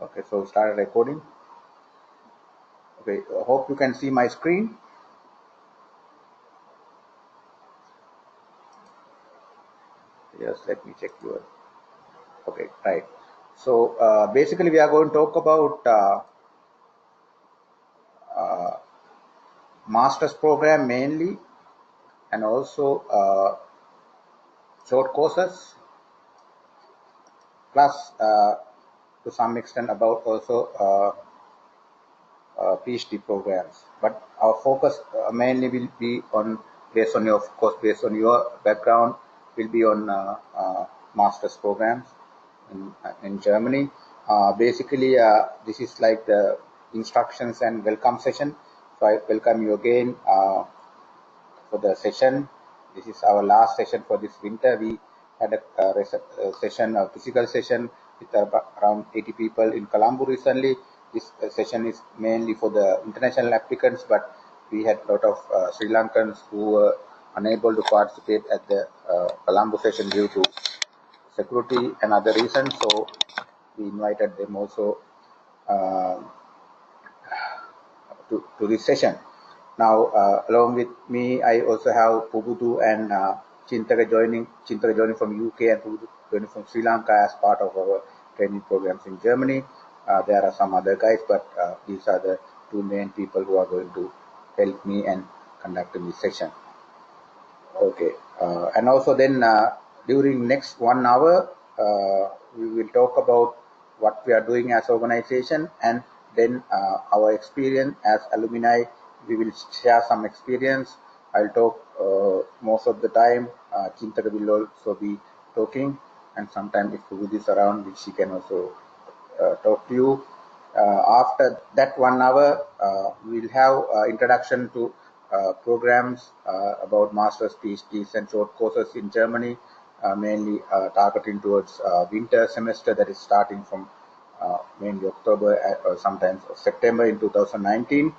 Okay, so start recording. Okay, hope you can see my screen. Yes, let me check your. Okay, right. So basically, we are going to talk about master's program mainly, and also short courses, plus to some extent about also PhD programs. But our focus mainly will be on based on your, of course, based on your background, will be on master's programs in Germany. Basically, this is like the instructions and welcome session. So I welcome you again for the session. This is our last session for this winter. We had a session, a physical session with around 80 people in Colombo recently. This session is mainly for the international applicants, but we had a lot of Sri Lankans who were unable to participate at the Colombo session due to security and other reasons. So we invited them also uh, to this session. Now, along with me, I also have Pubudu and Chintaga joining from UK and Pubudu joining from Sri Lanka as part of our training programs in Germany. There are some other guys, but these are the two main people who are going to help me and conduct this session. Okay, and also then during next 1 hour, we will talk about what we are doing as organization, and then our experience as alumni. We will share some experience. I'll talk most of the time. Chintaka will also be talking, and sometimes if Pugud is around, she can also talk to you. After that 1 hour, we'll have introduction to programs about masters, PhDs, and short courses in Germany, mainly targeting towards winter semester that is starting from mainly October or sometimes September in 2019.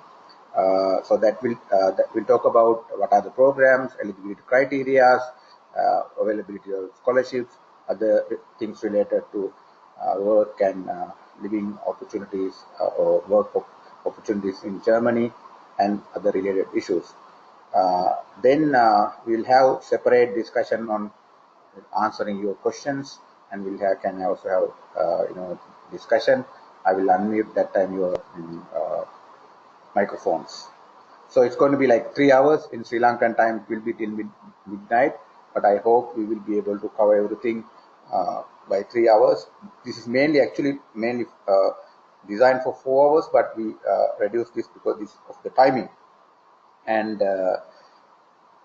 So that will talk about what are the programs, eligibility criteria, availability of scholarships, other things related to work and living opportunities or work opportunities in Germany and other related issues. Then we'll have separate discussion on answering your questions, and can also have discussion. I will unmute that time your microphones. So it's going to be like 3 hours. In Sri Lankan time, it will be till midnight, but I hope we will be able to cover everything by 3 hours. This is mainly designed for 4 hours, but we reduced this because of the timing. And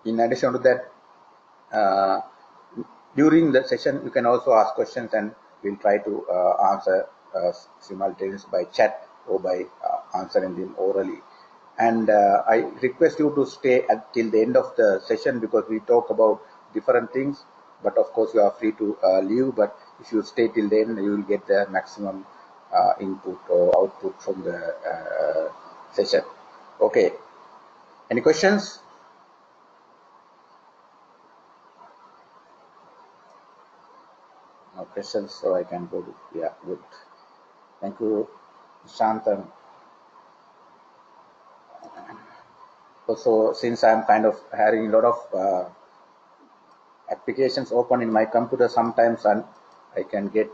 in addition to that, during the session, you can also ask questions, and we'll try to answer simultaneously by chat or by answering them orally. And I request you to stay till the end of the session because we talk about different things. But of course, you are free to leave. But if you stay till the end, you will get the maximum input or output from the session. Okay. Any questions? No questions, so I can go to, yeah, good. Thank you, Shantan. Also, since I'm kind of having a lot of applications open in my computer, sometimes I can get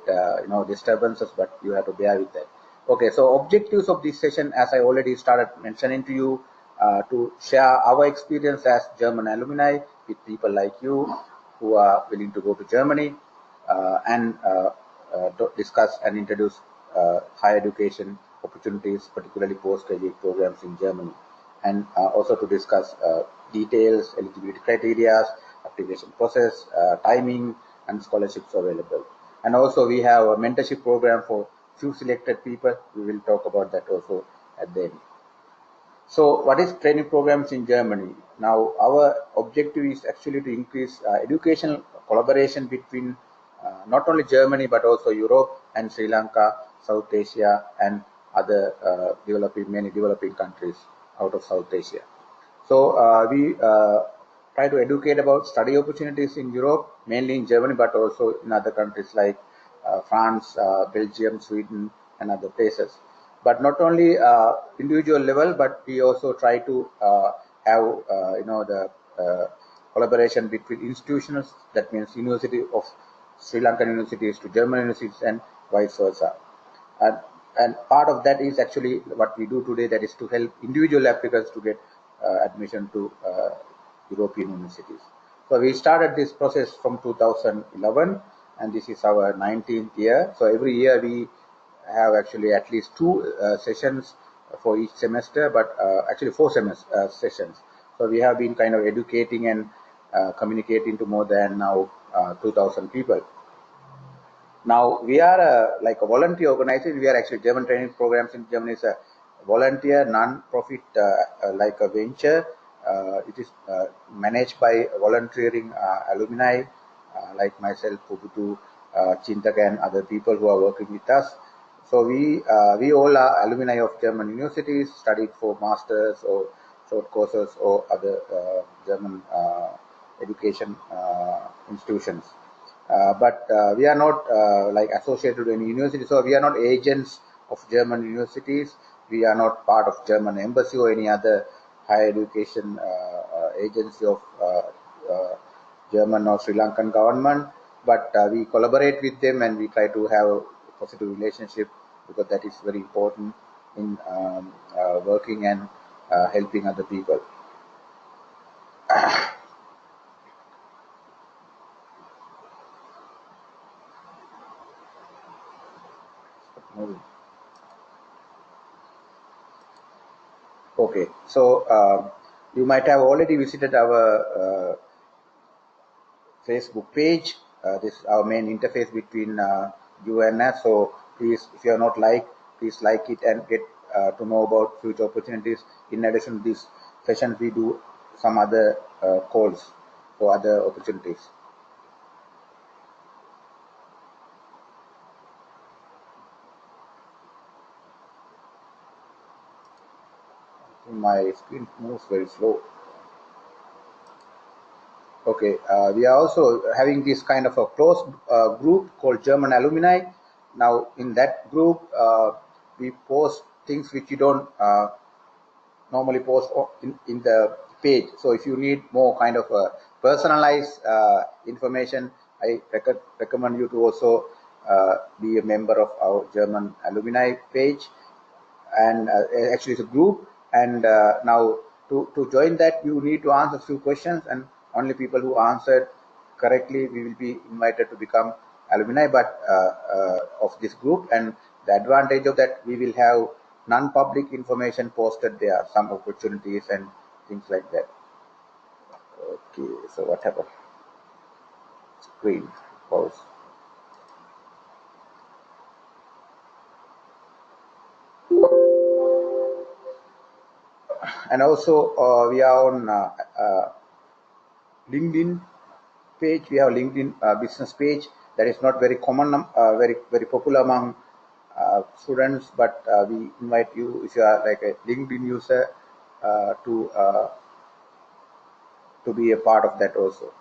disturbances, but you have to bear with that. Okay, so objectives of this session, as I already started mentioning to you, to share our experience as German alumni with people like you who are willing to go to Germany, and discuss and introduce higher education opportunities, particularly postgraduate programs in Germany, and also to discuss details, eligibility criteria, application process, timing, and scholarships available. And also we have a mentorship program for few selected people. We will talk about that also at the end. So what is training programs in Germany? Now our objective is actually to increase educational collaboration between not only Germany but also Europe and Sri Lanka, South Asia, and other many developing countries out of South Asia. So we try to educate about study opportunities in Europe, mainly in Germany, but also in other countries like France, Belgium, Sweden, and other places. But not only individual level, but we also try to have the collaboration between institutions. That means University of Sri Lankan universities to German universities and vice versa. And, and part of that is actually what we do today, that is to help individual applicants to get admission to European universities. So we started this process from 2011, and this is our 19th year. So every year we have actually at least two sessions for each semester, but actually four sessions. So we have been kind of educating and communicating to more than now 2,000 people. Now we are like a volunteer organization. We are actually German training programs in Germany is a volunteer non-profit like a venture. It is managed by volunteering alumni like myself, Pubutu, Chintaka, and other people who are working with us. So we all are alumni of German universities, studied for masters or short courses or other German education institutions. But we are not like associated with any university, so we are not agents of German universities. We are not part of German embassy or any other higher education agency of German or Sri Lankan government. But we collaborate with them and we try to have a positive relationship, because that is very important in working and helping other people. Okay, so you might have already visited our Facebook page. This is our main interface between you and us. So please, if you are not please like it and get to know about future opportunities. In addition to this session, we do some other calls for other opportunities. My screen moves very slow. Okay, we are also having this kind of a closed group called German Alumni. Now, in that group, we post things which you don't normally post in the page. So, if you need more kind of personalized information, I recommend you to also be a member of our German Alumni page. And actually, it's a group. And now, to join that, you need to answer a few questions, and only people who answered correctly we will be invited to become alumni but of this group. And the advantage of that, we will have non-public information posted there, some opportunities and things like that. Okay, so what happened? Screen pause. And also we are on LinkedIn page. We have LinkedIn business page that is not very common, very popular among students, but we invite you, if you are like a LinkedIn user, to be a part of that also.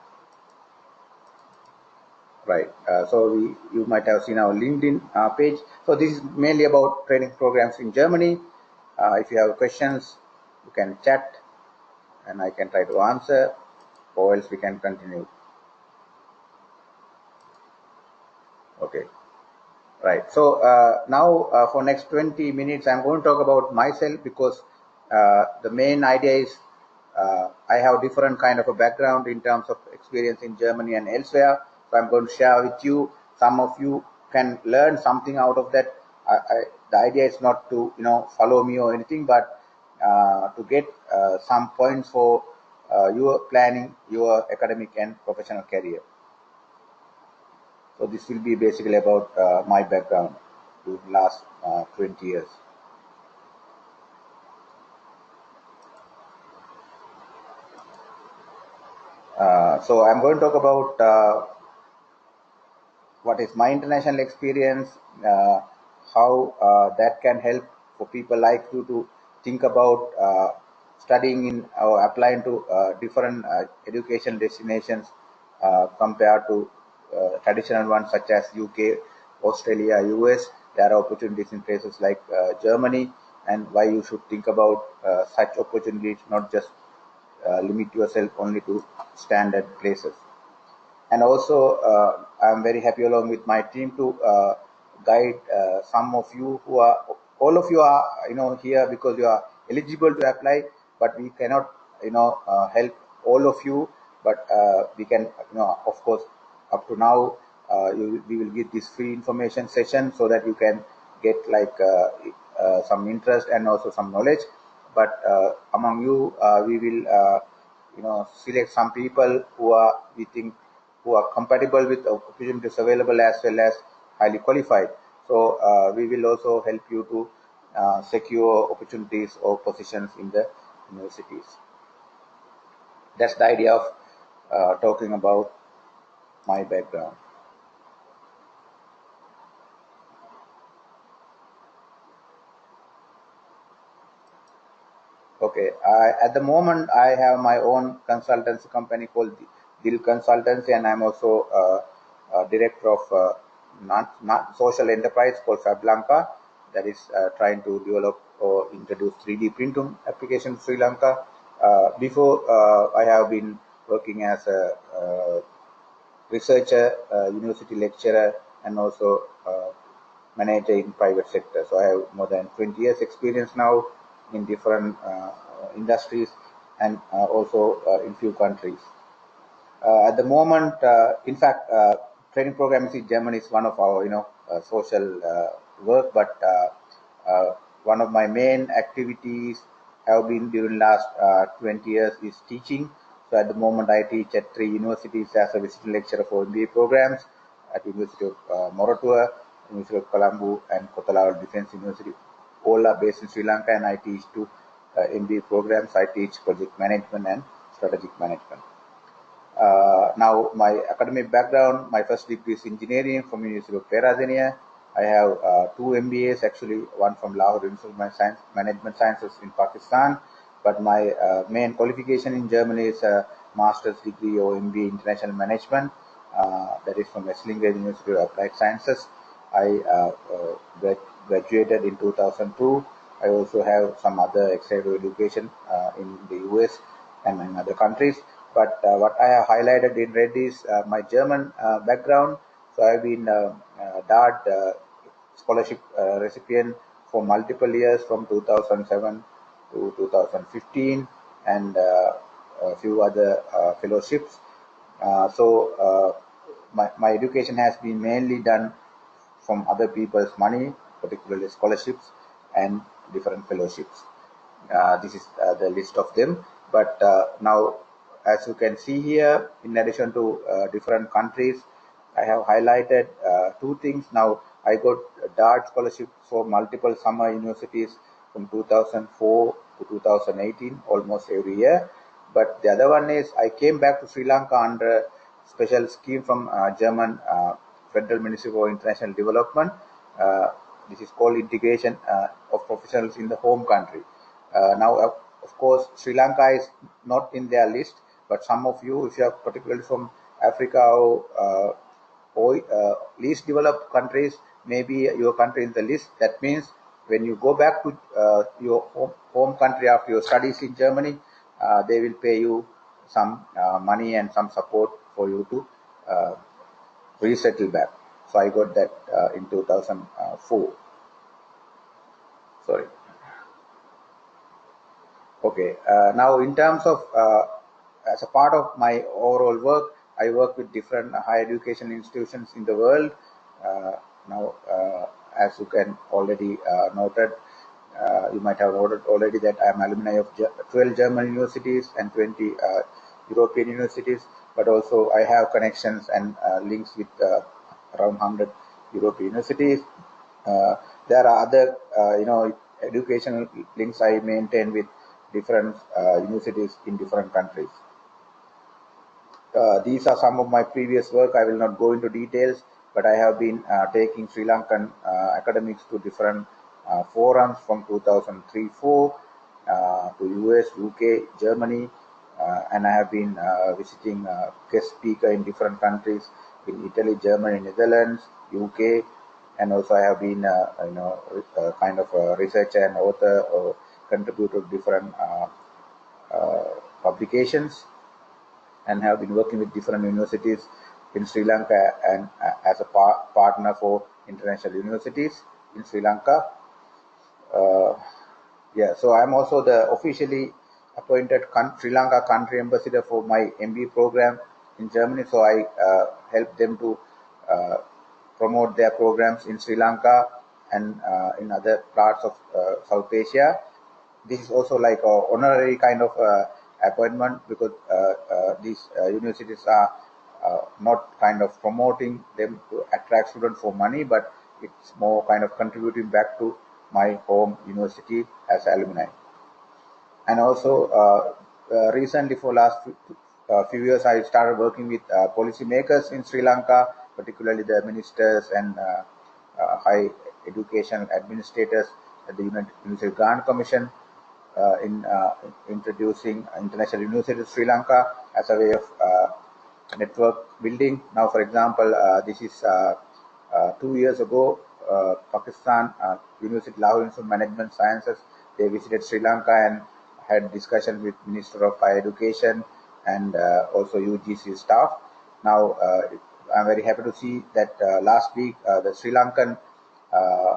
Right. So you might have seen our LinkedIn page. So this is mainly about training programs in Germany. If you have questions, you can chat, and I can try to answer, or else we can continue. Okay. Right. So now for next 20 minutes, I'm going to talk about myself, because the main idea is I have different kind of a background in terms of experience in Germany and elsewhere. So I'm going to share with you. Some of you can learn something out of that. The idea is not to follow me or anything, but to get some points for your planning your academic and professional career. So this will be basically about my background in the last 20 years. So I'm going to talk about what is my international experience, how that can help for people like you to think about studying in or applying to different education destinations compared to traditional ones such as UK, Australia, US. there are opportunities in places like Germany, and why you should think about such opportunities, not just limit yourself only to standard places. And also, I'm very happy along with my team to guide some of you who are, all of you are, here because you are eligible to apply, but we cannot, help all of you, but we can, of course, up to now, we will give this free information session so that you can get like some interest and also some knowledge. But among you, we will, select some people who are, we think, who are compatible with opportunities available as well as highly qualified. So we will also help you to secure opportunities or positions in the universities. That's the idea of talking about my background. Okay, at the moment I have my own consultancy company called Dil Consultancy, and I'm also director of not social enterprise called Fablanca, that is trying to develop or introduce 3D printing application in Sri Lanka. Before I have been working as a researcher, university lecturer, and also manager in private sector. So I have more than 20 years experience now in different industries, and also in few countries. At the moment, in fact, training programs in Germany is one of our, social work, but one of my main activities have been during last 20 years is teaching. So at the moment, I teach at 3 universities as a visiting lecturer for MBA programs at University of Moratuwa, University of Colombo, and Kotalawala Defence University. All are based in Sri Lanka, and I teach 2 MBA programs. I teach project management and strategic management. Now, my academic background, my first degree is engineering from University of Peradeniya. I have 2 MBAs, actually, one from Lahore University of Management Sciences in Pakistan. But my main qualification in Germany is a master's degree or MBA International Management. That is from Esslingen University of Applied Sciences. I graduated in 2002. I also have some other executive education in the US and in other countries. But what I have highlighted in red is my German background. So I've been DART scholarship recipient for multiple years from 2007 to 2015, and a few other fellowships. So my education has been mainly done from other people's money, particularly scholarships and different fellowships. This is the list of them. But now, as you can see here, in addition to different countries, I have highlighted 2 things. Now, I got DART scholarship for multiple summer universities from 2004 to 2018, almost every year. But the other one is I came back to Sri Lanka under a special scheme from German Federal Ministry for International Development. This is called integration of professionals in the home country. Now, of course, Sri Lanka is not in their list, but some of you, if you are particularly from Africa or least developed countries, maybe your country in the list. That means when you go back to your home country after your studies in Germany, they will pay you some money and some support for you to resettle back. So I got that in 2004. Sorry. Okay. Now, in terms of as a part of my overall work, I work with different higher education institutions in the world. Now, as you can already noted, you might have noted already that I am alumni of 12 German universities and 20 European universities, but also I have connections and links with around 100 European universities. There are other, educational links I maintain with different universities in different countries. These are some of my previous work. I will not go into details, but I have been taking Sri Lankan academics to different forums from 2003-4 to US, UK, Germany, and I have been visiting guest speaker in different countries in Italy, Germany, Netherlands, UK, and also I have been kind of a researcher and author or contributor to different publications, and have been working with different universities in Sri Lanka and as a partner for international universities in Sri Lanka. Uh, yeah, so I'm also the officially appointed Sri Lanka country ambassador for my MBA program in Germany. So I help them to uh, promote their programs in Sri Lanka and in other parts of South Asia. This is also like a honorary kind of appointment, because these universities are not kind of promoting them to attract students for money, but it's more kind of contributing back to my home university as alumni. And also recently, for last few years, I started working with policymakers in Sri Lanka, particularly the ministers and high education administrators at the University Grant Commission, in introducing international university to Sri Lanka as a way of network building. Now, for example, this is 2 years ago, Pakistan University Lahore Institute of Management Sciences, they visited Sri Lanka and had discussion with Minister of Higher Education and also UGC staff. Now, I'm very happy to see that last week the Sri Lankan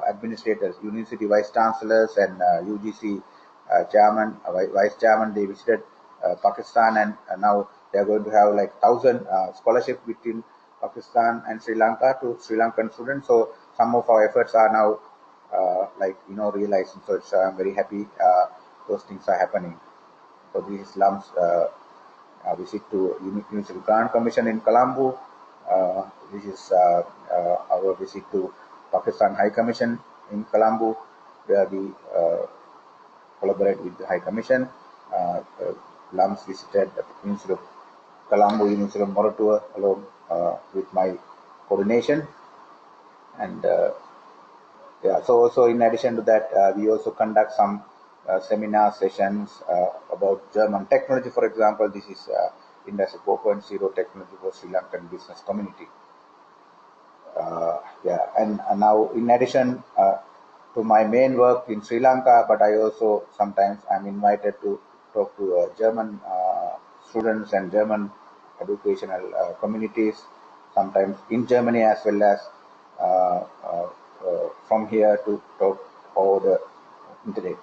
administrators, university vice chancellors, and UGC chairman, vice chairman, they visited Pakistan, and now they are going to have like 1,000 scholarship between Pakistan and Sri Lanka to Sri Lankan students. So some of our efforts are now realizing. So I'm very happy those things are happening. So this is Lam's visit to University Grant Commission in Colombo. This is our visit to Pakistan High Commission in Colombo, where we collaborate with the High Commission. Lams visited the University of Colombo, University of Moratuwa along with my coordination. And yeah, so in addition to that, we also conduct some seminar sessions about German technology. For example, this is Industry 4.0 technology for Sri Lankan business community. Yeah, and now in addition to my main work in Sri Lanka, but I also sometimes I'm invited to talk to German students and German educational communities, sometimes in Germany as well as from here to talk over the internet.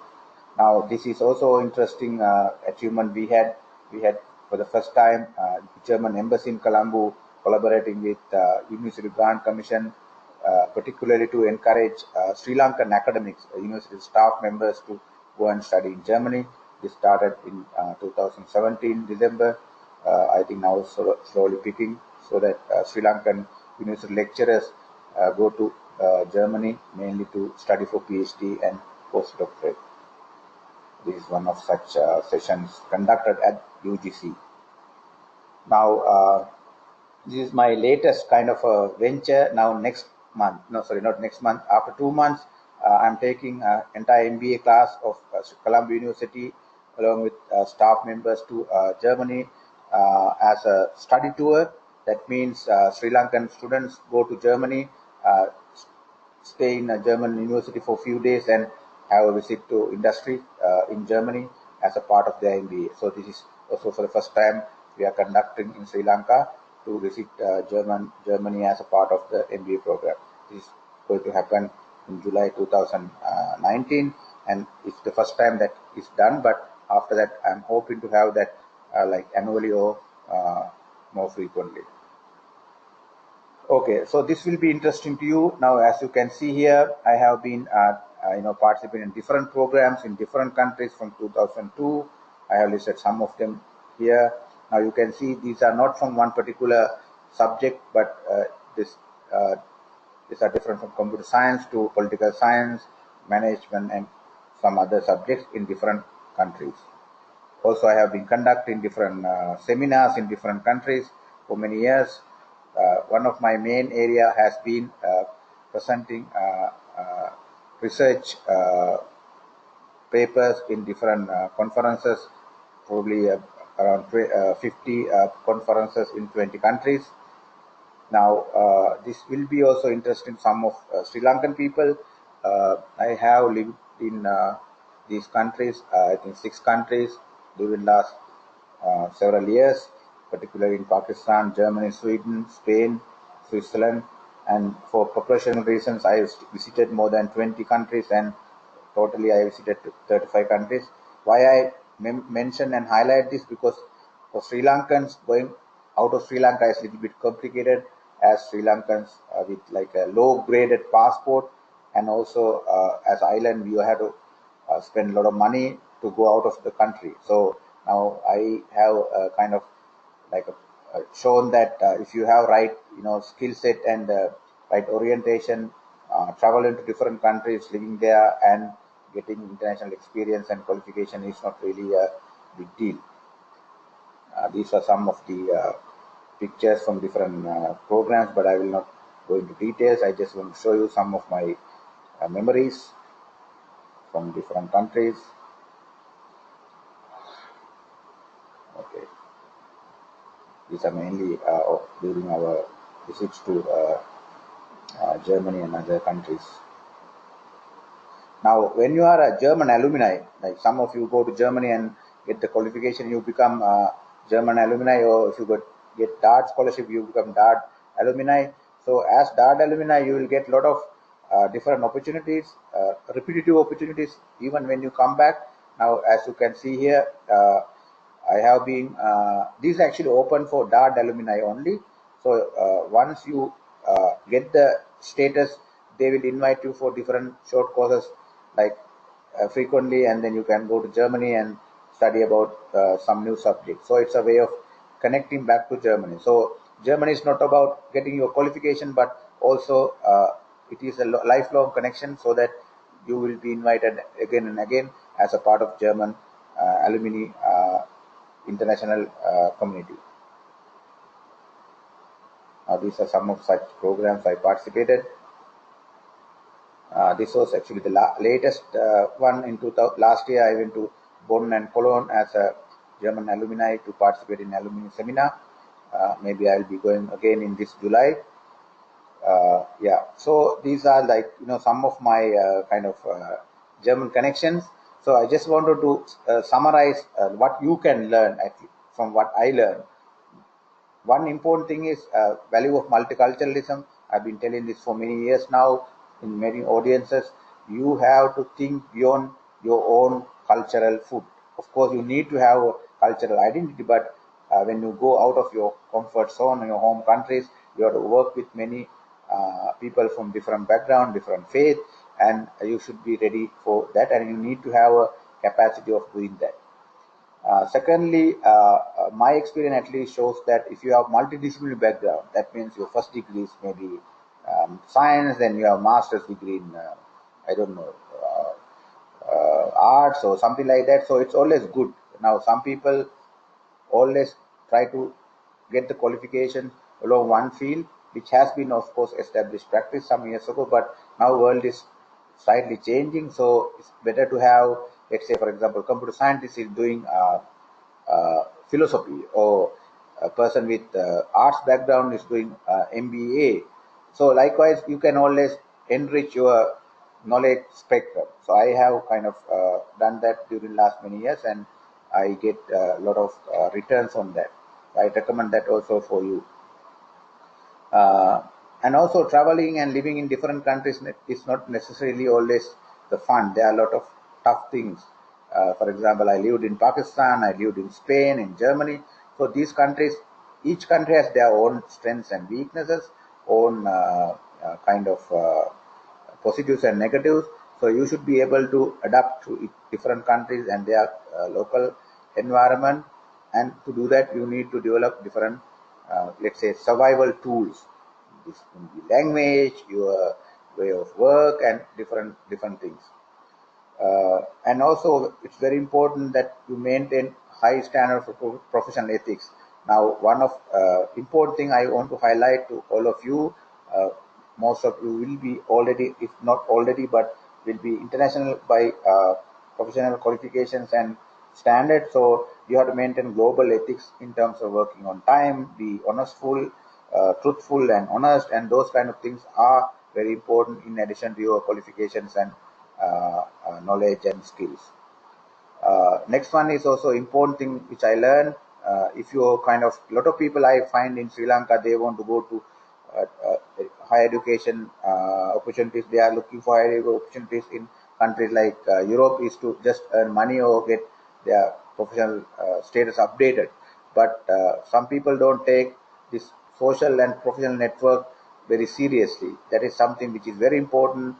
Now, this is also interesting achievement we had. We had for the first time German embassy in Colombo collaborating with University Grant Commission, particularly to encourage Sri Lankan academics, university staff members to go and study in Germany. This started in 2017 December. I think now slowly picking, so that Sri Lankan university lecturers go to Germany mainly to study for PhD and postdoctorate. This is one of such sessions conducted at UGC. Now, this is my latest kind of a venture. Now, next month, no, sorry, not next month, after 2 months, I'm taking entire MBA class of Columbia University along with staff members to Germany as a study tour. That means Sri Lankan students go to Germany, stay in a German university for a few days, and have a visit to industry in Germany as a part of their MBA. So this is also for the first time we are conducting in Sri Lanka to visit Germany as a part of the MBA program. This is going to happen in July 2019, and it's the first time that is done. But after that, I'm hoping to have that like annually or more frequently. Okay, so this will be interesting to you. Now, as you can see here, I have been participating in different programs in different countries from 2002. I have listed some of them here. Now you can see these are not from one particular subject, but these are different from computer science to political science, management, and some other subjects in different countries. Also, I have been conducting different seminars in different countries for many years. One of my main area has been presenting research papers in different conferences, probably around 50 conferences in 20 countries. Now, this will be also interesting some of Sri Lankan people. I have lived in these countries, I think 6 countries during last several years, particularly in Pakistan, Germany, Sweden, Spain, Switzerland, and for professional reasons, I visited more than 20 countries, and totally I visited 35 countries. Why I mention and highlight this, because for Sri Lankans, going out of Sri Lanka is a little bit complicated, as Sri Lankans with like a low graded passport, and also as island you have to spend a lot of money to go out of the country. So now I have kind of like shown that if you have right skill set and right orientation, travel into different countries, living there and getting international experience and qualification is not really a big deal. These are some of the pictures from different programs, but I will not go into details. I just want to show you some of my memories from different countries. Okay, these are mainly during our visits to Germany and other countries. Now, when you are a German alumni, like some of you go to Germany and get the qualification, you become a German alumni, or if you get DART scholarship, you become DART alumni. So, as DART alumni, you will get a lot of different opportunities, repetitive opportunities, even when you come back. Now, as you can see here, I have been, this is actually open for DART alumni only. So, once you get the status, they will invite you for different short courses like frequently, and then you can go to Germany and study about some new subject. So it's a way of connecting back to Germany. So Germany is not about getting your qualification, but also it is a lifelong connection, so that you will be invited again and again as a part of German alumni international community. These are some of such programs I participated. This was actually the latest one in 2000. Last year, I went to Bonn and Cologne as a German alumni to participate in alumni seminar. Maybe I'll be going again in this July. Yeah, so these are like some of my kind of German connections. So I just wanted to summarize what you can learn from what I learned. One important thing is value of multiculturalism. I've been telling this for many years now in many audiences. You have to think beyond your own cultural food. Of course, you need to have a cultural identity, but when you go out of your comfort zone in your home countries, you have to work with many people from different background, different faith, and you should be ready for that, and you need to have a capacity of doing that. Secondly, my experience at least shows that if you have multidisciplinary background, that means your first degree is maybe science, then you have master's degree in I don't know arts or something like that. So it's always good. Now some people always try to get the qualification along one field, which has been of course established practice some years ago, but now world is slightly changing. So it's better to have, let's say for example, computer scientist is doing philosophy, or a person with arts background is doing MBA. So likewise, you can always enrich your knowledge spectrum. So I have kind of done that during last many years, and I get a lot of returns on that. I recommend that also for you. Uh, and also traveling and living in different countries is not necessarily always the fun. There are a lot of tough things. For example, I lived in Pakistan, I lived in Spain, in Germany. So these countries, each country has their own strengths and weaknesses, own kind of positives and negatives. So you should be able to adapt to different countries and their local environment. And to do that, you need to develop different, let's say, survival tools. This can be language, your way of work, and different things. And also, it's very important that you maintain high standards of professional ethics. Now, one of important thing I want to highlight to all of you, uh, most of you will be already, if not already, but will be international by professional qualifications and standards. So you have to maintain global ethics in terms of working on time, be honestful, truthful and honest, and those kind of things are very important in addition to your qualifications and knowledge and skills. Next one is also important thing which I learned. If you kind of lot of people I find in Sri Lanka, they want to go to higher education opportunities. They are looking for higher opportunities in countries like Europe, is to just earn money or get their professional status updated. But some people don't take this social and professional network very seriously. That is something which is very important.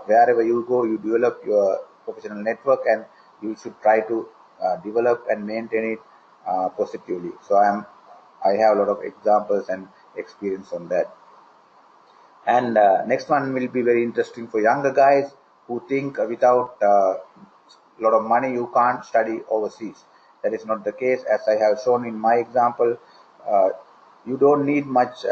Wherever you go, you develop your professional network, and you should try to develop and maintain it positively. So I have a lot of examples and experience on that. And next one will be very interesting for younger guys who think without a lot of money you can't study overseas. That is not the case, as I have shown in my example. Uh, you don't need much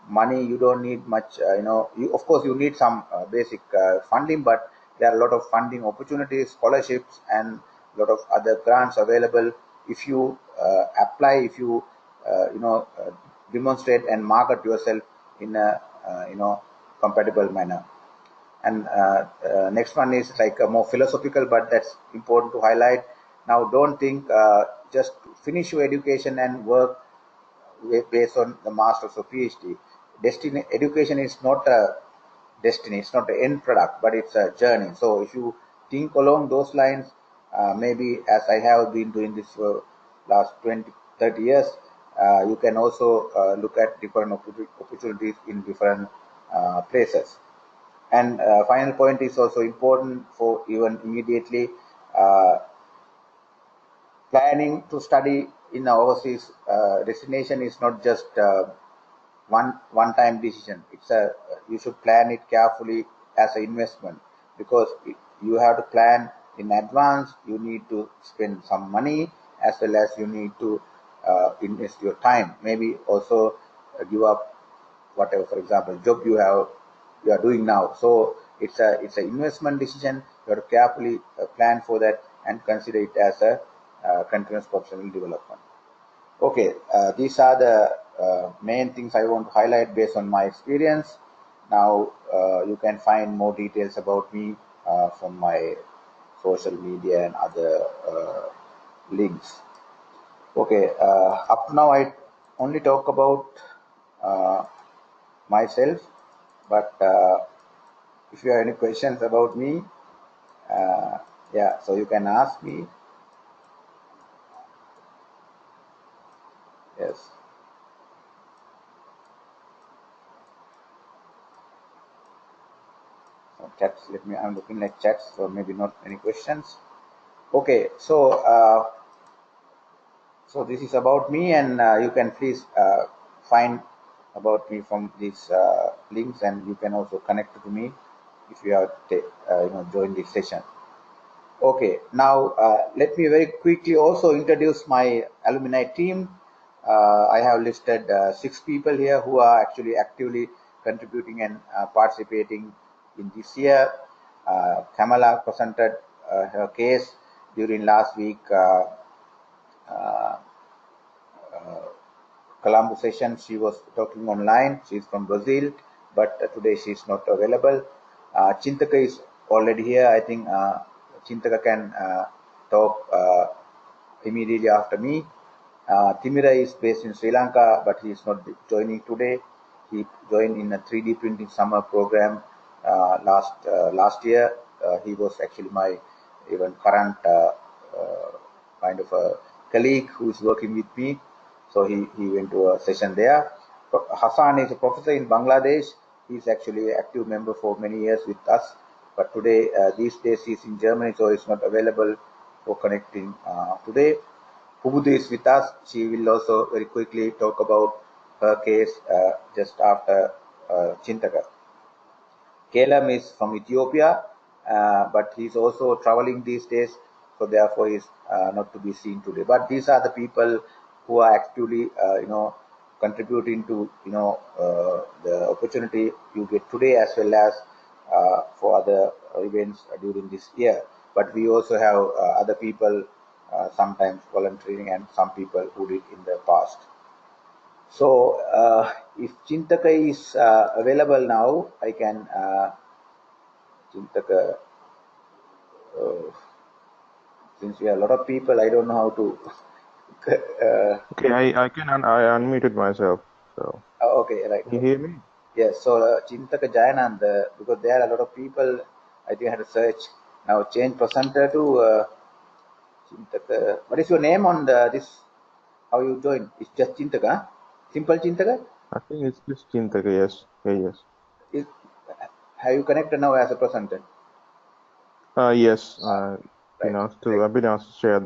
money. You don't need much. Of course, you need some basic funding, but there are a lot of funding opportunities, scholarships, and a lot of other grants available if you apply. If you demonstrate and market yourself in a compatible manner. And next one is like a more philosophical, but that's important to highlight. Now, don't think just finish your education and work based on the master's or PhD. Destiny education is not a destiny; it's not the end product, but it's a journey. So, if you think along those lines, maybe as I have been doing this for last 20, 30 years, you can also look at different opportunities in different places. And final point is also important for even immediately. Uh, Planning to study in an overseas destination is not just one time decision. It's a You should plan it carefully as an investment, because you have to plan in advance. You need to spend some money, as well as you need to invest your time. Maybe also give up whatever, for example, job you are doing now. So it's an investment decision. You have to carefully plan for that and consider it as a continuous professional development. Okay, these are the main things I want to highlight based on my experience. Now you can find more details about me from my social media and other links. Okay, up to now I only talk about uh, myself, but if you have any questions about me, yeah, so you can ask me. Yes. So chats. Let me. I'm looking at chats, so maybe not any questions. Okay. So this is about me, and you can please find about me from these links, and you can also connect to me if you have joined this session. Okay, now let me very quickly also introduce my alumni team. I have listed 6 people here who are actually actively contributing and participating in this year. Kamala presented her case during last week uh, Colombo session. She was talking online. She's from Brazil, but today she's not available. Chintaka is already here. I think Chintaka can talk immediately after me. Timira is based in Sri Lanka, but he is not joining today. He joined in a 3D printing summer program last year. He was actually my even current kind of a colleague who is working with me. So he went to a session there. Hassan is a professor in Bangladesh. He's actually an active member for many years with us. But today, these days, he's in Germany, so he's not available for connecting today. Pubudu is with us. She will also very quickly talk about her case just after Chintaka. Kalam is from Ethiopia, but he's also traveling these days, so therefore he's not to be seen today. But these are the people who are actively, contributing to, the opportunity you get today, as well as for other events during this year. But we also have other people sometimes volunteering, and some people who did in the past. So if Chintaka is available now, I can Chintaka. Uh, since we have a lot of people, I don't know how to. Okay, I can I unmuted myself. So Okay, right. can you Okay. hear me? Yes. So Chintaka Jayanand, because there are a lot of people, I think I had to search. Now change presenter to Chintaka. What is your name on this? How you join? It's just Chintaka. Huh? Simple Chintaka. I think it's just Chintaka. Yes. Yeah, yes. Is, have you connected now as a presenter? Yes. Right. I've been asked to share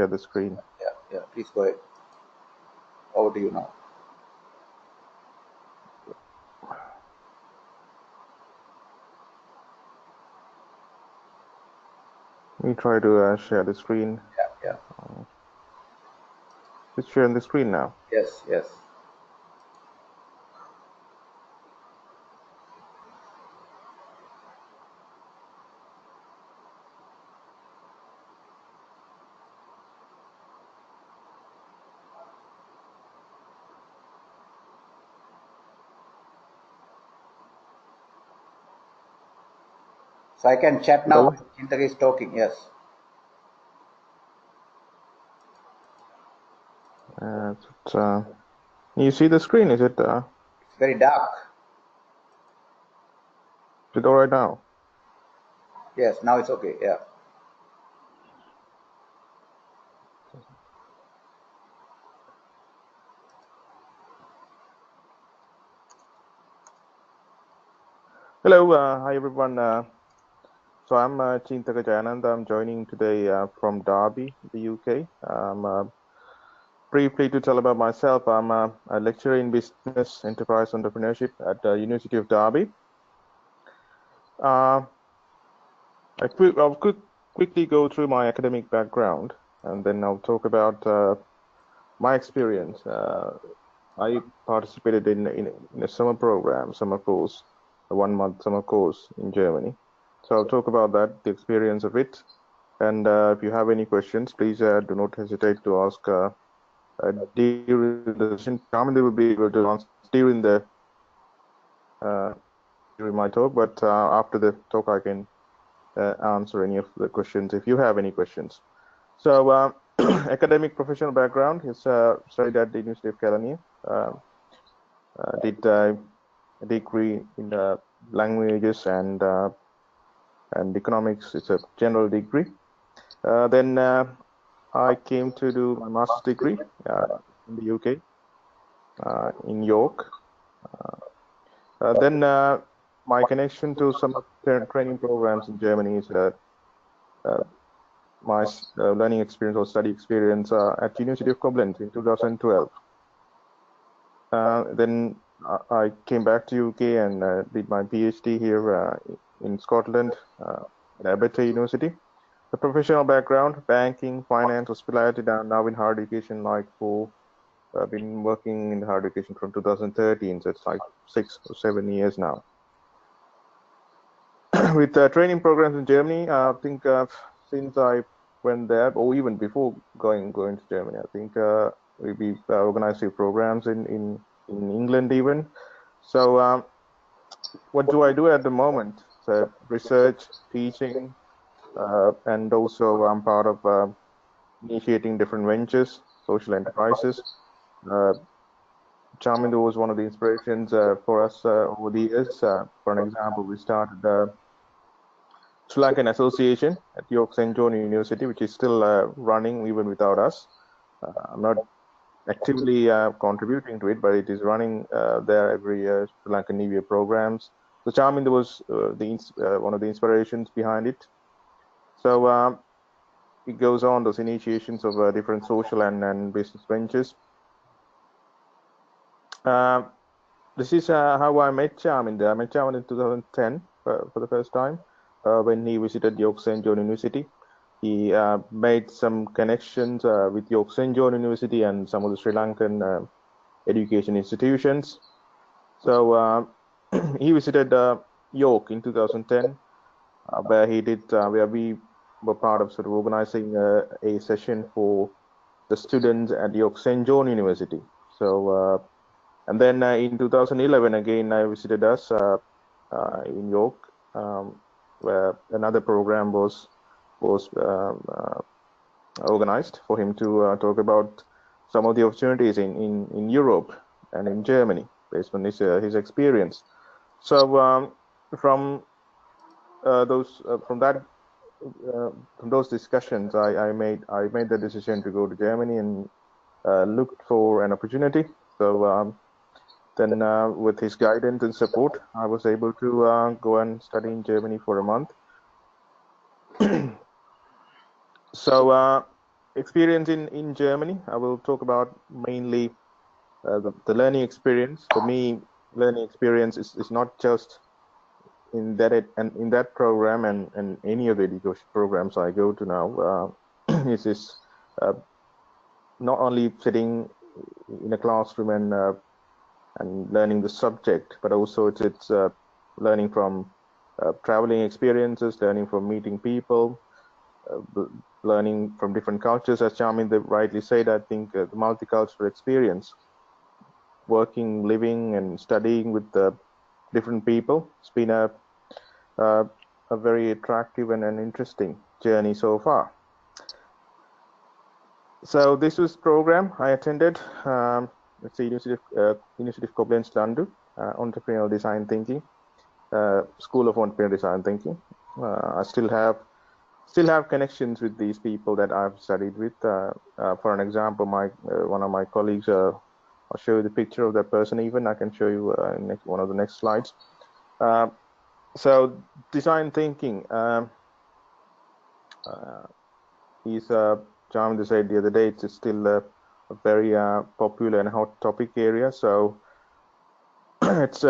the screen. Yeah. Yeah. Please go ahead. Over to you now. Let me try to share the screen. Yeah. Yeah. Just sharing the screen now. Yes. Yes. So I can chat now. Hello. Chintaka is talking. Yes. You see the screen? It's very dark. Is it all right now? Yes. Now it's okay. Yeah. Hello. Hi everyone. So I'm Chintaka Jayanand. I'm joining today from Derby, the UK. Briefly to tell about myself, I'm a lecturer in business enterprise entrepreneurship at the University of Derby. Uh, I'll quickly go through my academic background, and then I'll talk about my experience. I participated in a summer course, a 1 month summer course in Germany. So I'll talk about that, the experience of it. And if you have any questions, please do not hesitate to ask during the session. Chaminda will be able to answer uh, during my talk, but after the talk, I can answer any of the questions if you have any questions. So, academic professional background is studied at the University of California. Did a degree in languages and economics. It's a general degree. Then I came to do my master's degree in the UK, in York. Then my connection to some training programs in Germany is my learning experience or study experience at University of Koblenz in 2012. Then I came back to UK and did my PhD here in Scotland at Aberdeen University. The professional background: banking, finance, hospitality. Now in higher education, I've been working in higher education from 2013, so it's like 6 or 7 years now. With training programs in Germany, I think since I went there, or even before going to Germany, I think we organized few programs in England even. So what do I do at the moment? So research, teaching, and also I'm part of initiating different ventures, social enterprises. Chaminda was one of the inspirations for us over the years. For an example, we started Sri Lankan Association at York St. John University, which is still running even without us. I'm not actively contributing to it, but it is running there every year, Sri Lankan New Year programs. So Chaminda was one of the inspirations behind it. So it goes on those initiations of different social and business ventures. This is how I met Chaminda. I met Chaminda in 2010 for the first time when he visited York St. John University. He made some connections with York St. John University and some of the Sri Lankan education institutions. So he visited York in 2010, where where we were part of sort of organizing a session for the students at York St. John University. So And then in 2011, again, I visited us in York, where another program was organized for him to talk about some of the opportunities in Europe and in Germany based on his experience. So from those discussions, I made the decision to go to Germany and looked for an opportunity. So then with his guidance and support, I was able to go and study in Germany for a month. So experience in Germany, I will talk about mainly the learning experience. For me, learning experience is not just in that program and any of the education programs I go to now. It is not only sitting in a classroom and learning the subject, but also it's learning from traveling experiences, learning from meeting people, learning from different cultures. As Chaminda rightly said, I think the multicultural experience, working, living, and studying with different people, it's been a very attractive and an interesting journey so far. So this was program I attended. It's the University of Koblenz, London, Entrepreneurial Design Thinking, School of Entrepreneurial Design Thinking. I still have connections with these people that I've studied with. For an example, one of my colleagues, I'll show you the picture of that person. Even I can show you one of the next slides. So design thinking is Chaminda said the other day, it's still a very popular and hot topic area. So it's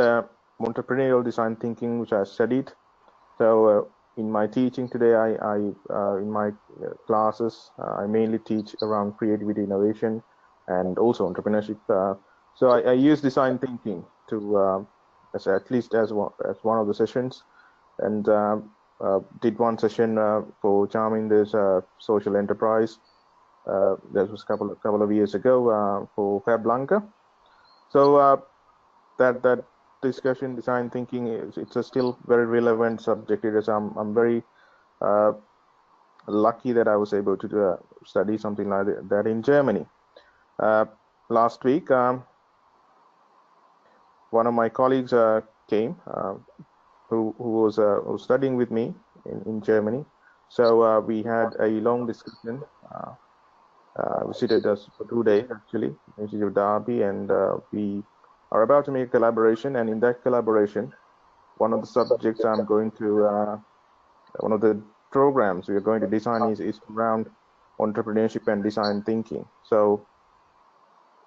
entrepreneurial design thinking, which I studied. So in my teaching today, I in my classes, I mainly teach around creativity, innovation, and also entrepreneurship. So I use design thinking to at least as one of the sessions, and did one session for Chaminda's social enterprise. That was a couple of years ago for Fab Lanka. So that discussion, design thinking, it's a still very relevant subject. It is, I'm very lucky that I was able to study something like that in Germany. Last week, one of my colleagues came who was studying with me in Germany. So we had a long discussion. Visited us for 2 days actually, Institute of Derby, and we are about to make a collaboration. And in that collaboration, one of the subjects I'm going to, one of the programs we are going to design is around entrepreneurship and design thinking. So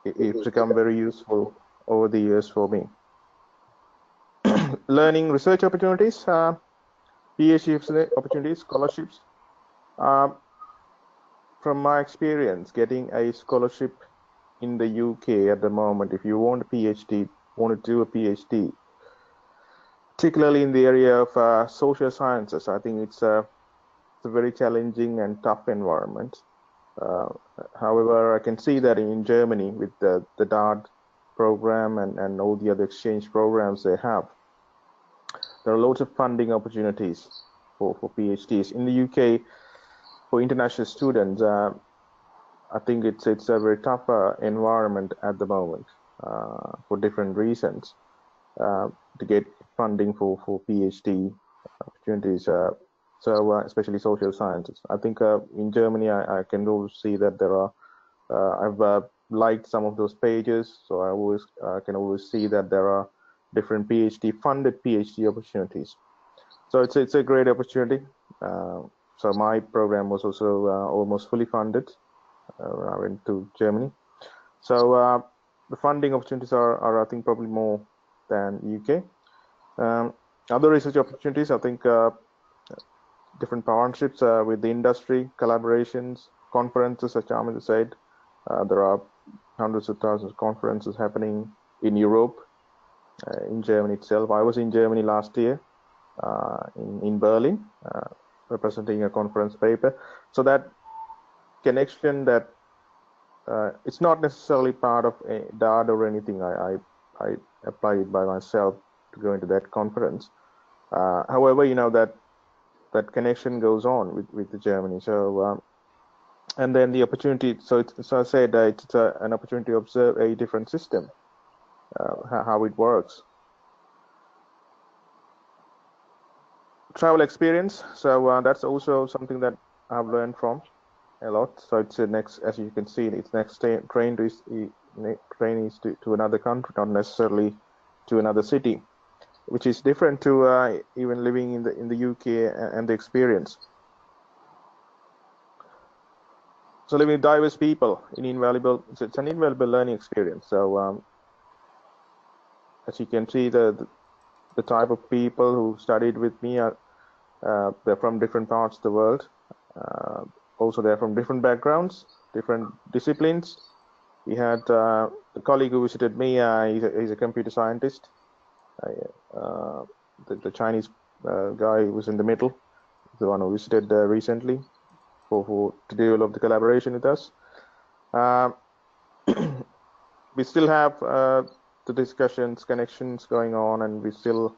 it's become very useful over the years for me. Learning research opportunities, PhD opportunities, scholarships. From my experience, getting a scholarship in the UK at the moment, if you want to do a PhD, particularly in the area of social sciences, I think it's a very challenging and tough environment. However, I can see that in Germany with the DART program and all the other exchange programs they have, there are lots of funding opportunities for PhDs. In the UK, for international students, I think it's a very tough environment at the moment for different reasons to get funding for PhD opportunities. So especially social sciences. I think in Germany, I can also see that there are. I've liked some of those pages, so I can always see that there are different funded PhD opportunities. So it's a great opportunity. So my program was also almost fully funded when I went to Germany. So the funding opportunities are I think probably more than UK. Other research opportunities, I think different partnerships with the industry, collaborations, conferences, as Chaminda said. There are hundreds of thousands of conferences happening in Europe, in Germany itself. I was in Germany last year, in Berlin, representing a conference paper. So that connection, that it's not necessarily part of a DART or anything. I I applied by myself to go into that conference. However, that connection goes on with the Germany. So and then the opportunity. So I said it's an opportunity to observe a different system, how it works. Travel experience. So that's also something that I've learned from a lot. So it's next, as you can see, it's next train is to another country, not necessarily to another city, which is different to even living in the UK and the experience. So living with diverse people it's an invaluable learning experience. So as you can see, the type of people who studied with me they're from different parts of the world. Also, they're from different backgrounds, different disciplines. We had a colleague who visited me. He's a computer scientist. The Chinese guy who was in the middle, the one who visited recently to develop the collaboration with us. We still have the discussions, connections going on, and we still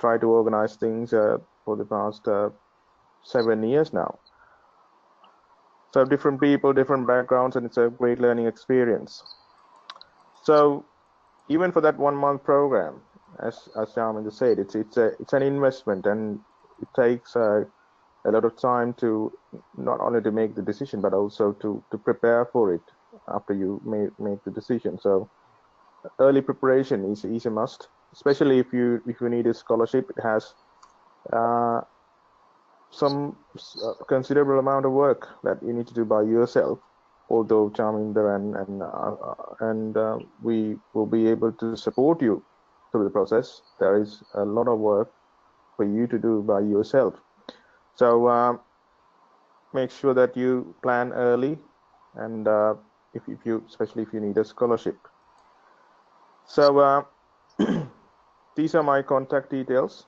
try to organize things for the past 7 years now. So different people, different backgrounds, and it's a great learning experience. So even for that 1 month program, as Chaminda said, it's an investment, and it takes a lot of time to not only to make the decision, but also to prepare for it after you make the decision. So early preparation is a must, especially if you need a scholarship. It has some considerable amount of work that you need to do by yourself. Although Chaminda and we will be able to support you through the process, there is a lot of work for you to do by yourself. So make sure that you plan early, and especially if you need a scholarship. So these are my contact details.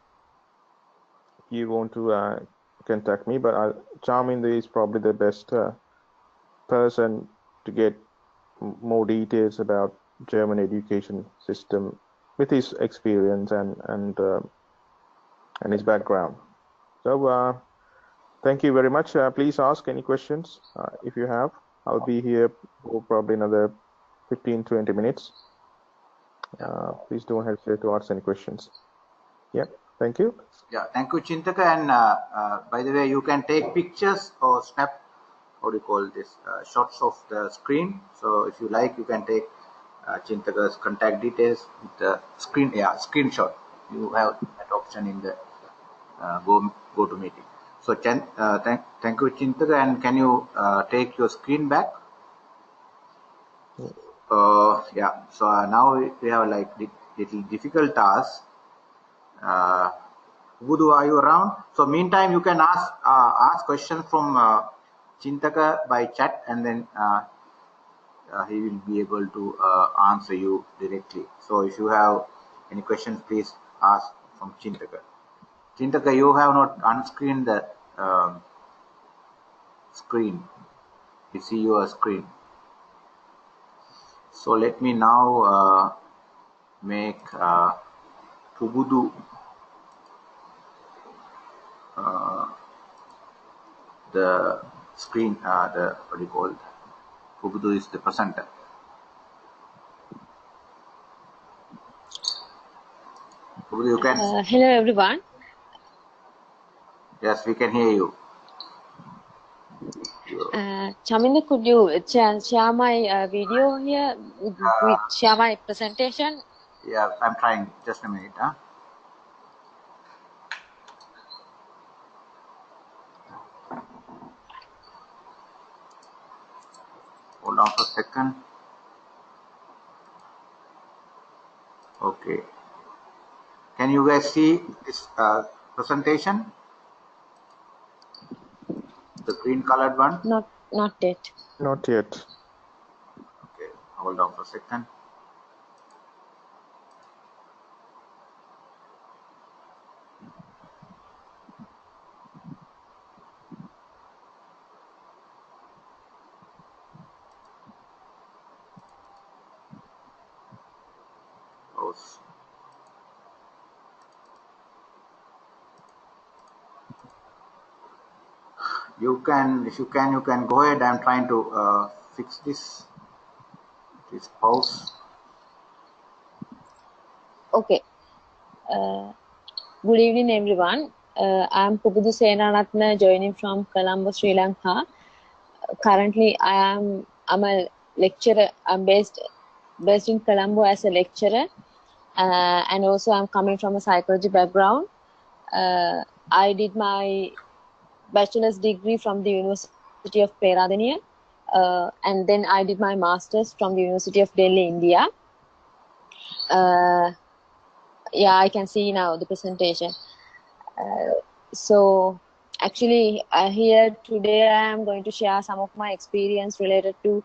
If you want to contact me, but Chaminda is probably the best person to get more details about German education system with his experience and his background. So thank you very much. Please ask any questions if you have. I'll be here for probably another 15-20 minutes. Please don't hesitate to ask any questions. Yeah, thank you. Yeah, thank you, Chintaka. And by the way, you can take pictures or snap, what do you call this, shots of the screen. So if you like, you can take Chintaka's contact details with the screenshot. You have that option in the go to meeting. So thank you, Chintaka. And can you take your screen back? Yeah. So now we have like little difficult task. Budu, are you around? So meantime, you can ask questions from Chintaka by chat, and then he will be able to answer you directly. So if you have any questions, please ask from Chintaka. Chintaka, you have not unscreened the screen. You see your screen. So let me now make Pubudu the screen, the what do you call it? Pubudu is the presenter. Pubudu, you can. Hello everyone. Yes, we can hear you. Chaminda, could you share my video here? Share my presentation? Yeah, I'm trying. Just a minute. Hold on for a second. Okay. Can you guys see this presentation? The green colored one? Not yet. Not yet. Okay. Hold on for a second. videos. You can, if you can, you can go ahead. I'm trying to fix this pause. Okay. Good evening, everyone. I'm Pubudu Senaratna, joining from Colombo, Sri Lanka. Currently, I'm a lecturer. I'm based in Colombo as a lecturer, and also I'm coming from a psychology background. I did my bachelor's degree from the University of Peradeniya, and then I did my master's from the University of Delhi, India. Yeah, I can see now the presentation. So actually here today I am going to share some of my experience related to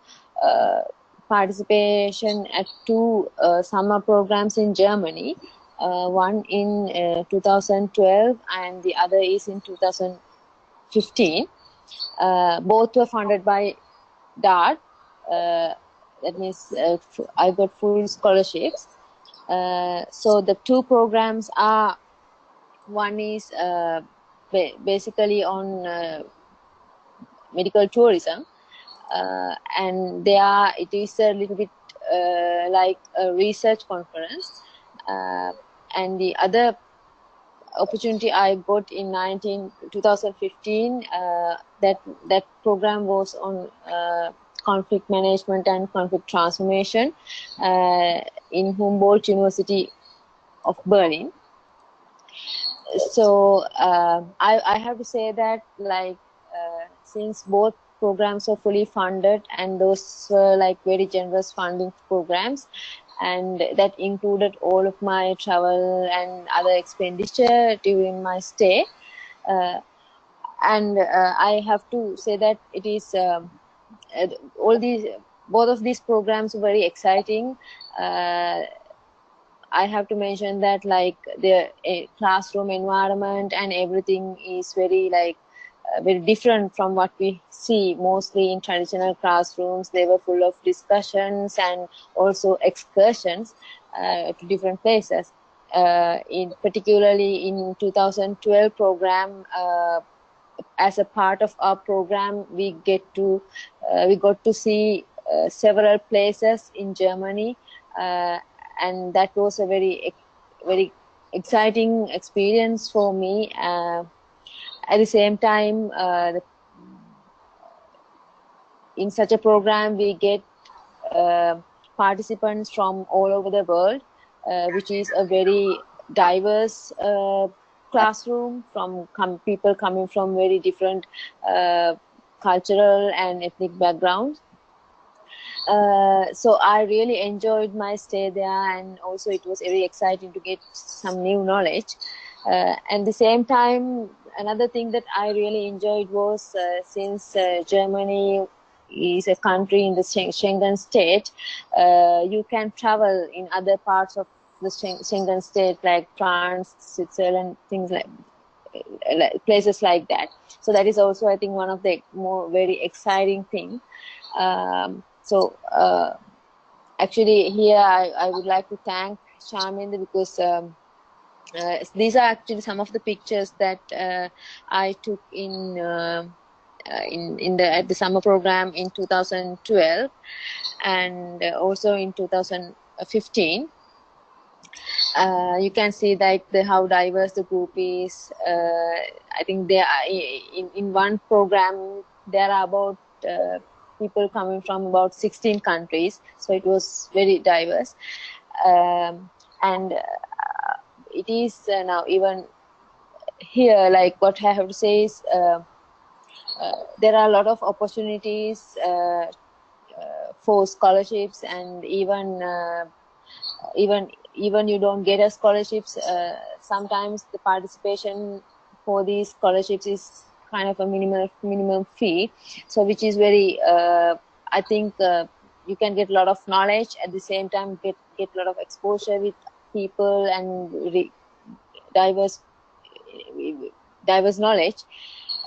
participation at two summer programs in Germany. One in 2012 and the other is in 2015. Both were funded by DART. That means I got full scholarships. So the two programs are, one is basically on medical tourism, and it is a little bit like a research conference, and the other opportunity I got in 2015, that program was on conflict management and conflict transformation in Humboldt University of Berlin. So I have to say that, like, since both programs are fully funded, and those were like very generous funding programs, and that included all of my travel and other expenditure during my stay, and I have to say that it is both of these programs are very exciting. I have to mention that, like, the classroom environment and everything is very very different from what we see mostly in traditional classrooms. They were full of discussions and also excursions to different places. Particularly in 2012 program, as a part of our program, we got to see several places in Germany, and that was a very exciting experience for me. At the same time, in such a program, we get participants from all over the world, which is a very diverse classroom, from people coming from very different cultural and ethnic backgrounds. So I really enjoyed my stay there, and also it was very exciting to get some new knowledge. At the same time, another thing that I really enjoyed was, since Germany is a country in the Schengen state, you can travel in other parts of the Schengen state, like France, Switzerland, things like places like that. So that is also, I think, one of the very exciting things. So actually here I would like to thank Chaminda, because these are actually some of the pictures that I took at the summer program in 2012 and also in 2015. You can see that how diverse the group is. I think there are, in one program there are about people coming from about 16 countries, so it was very diverse. And it is now, even here, like, what I have to say is there are a lot of opportunities for scholarships, and even you don't get a scholarships, sometimes the participation for these scholarships is kind of a minimum fee, so which is very I think you can get a lot of knowledge, at the same time get a lot of exposure with people and diverse knowledge.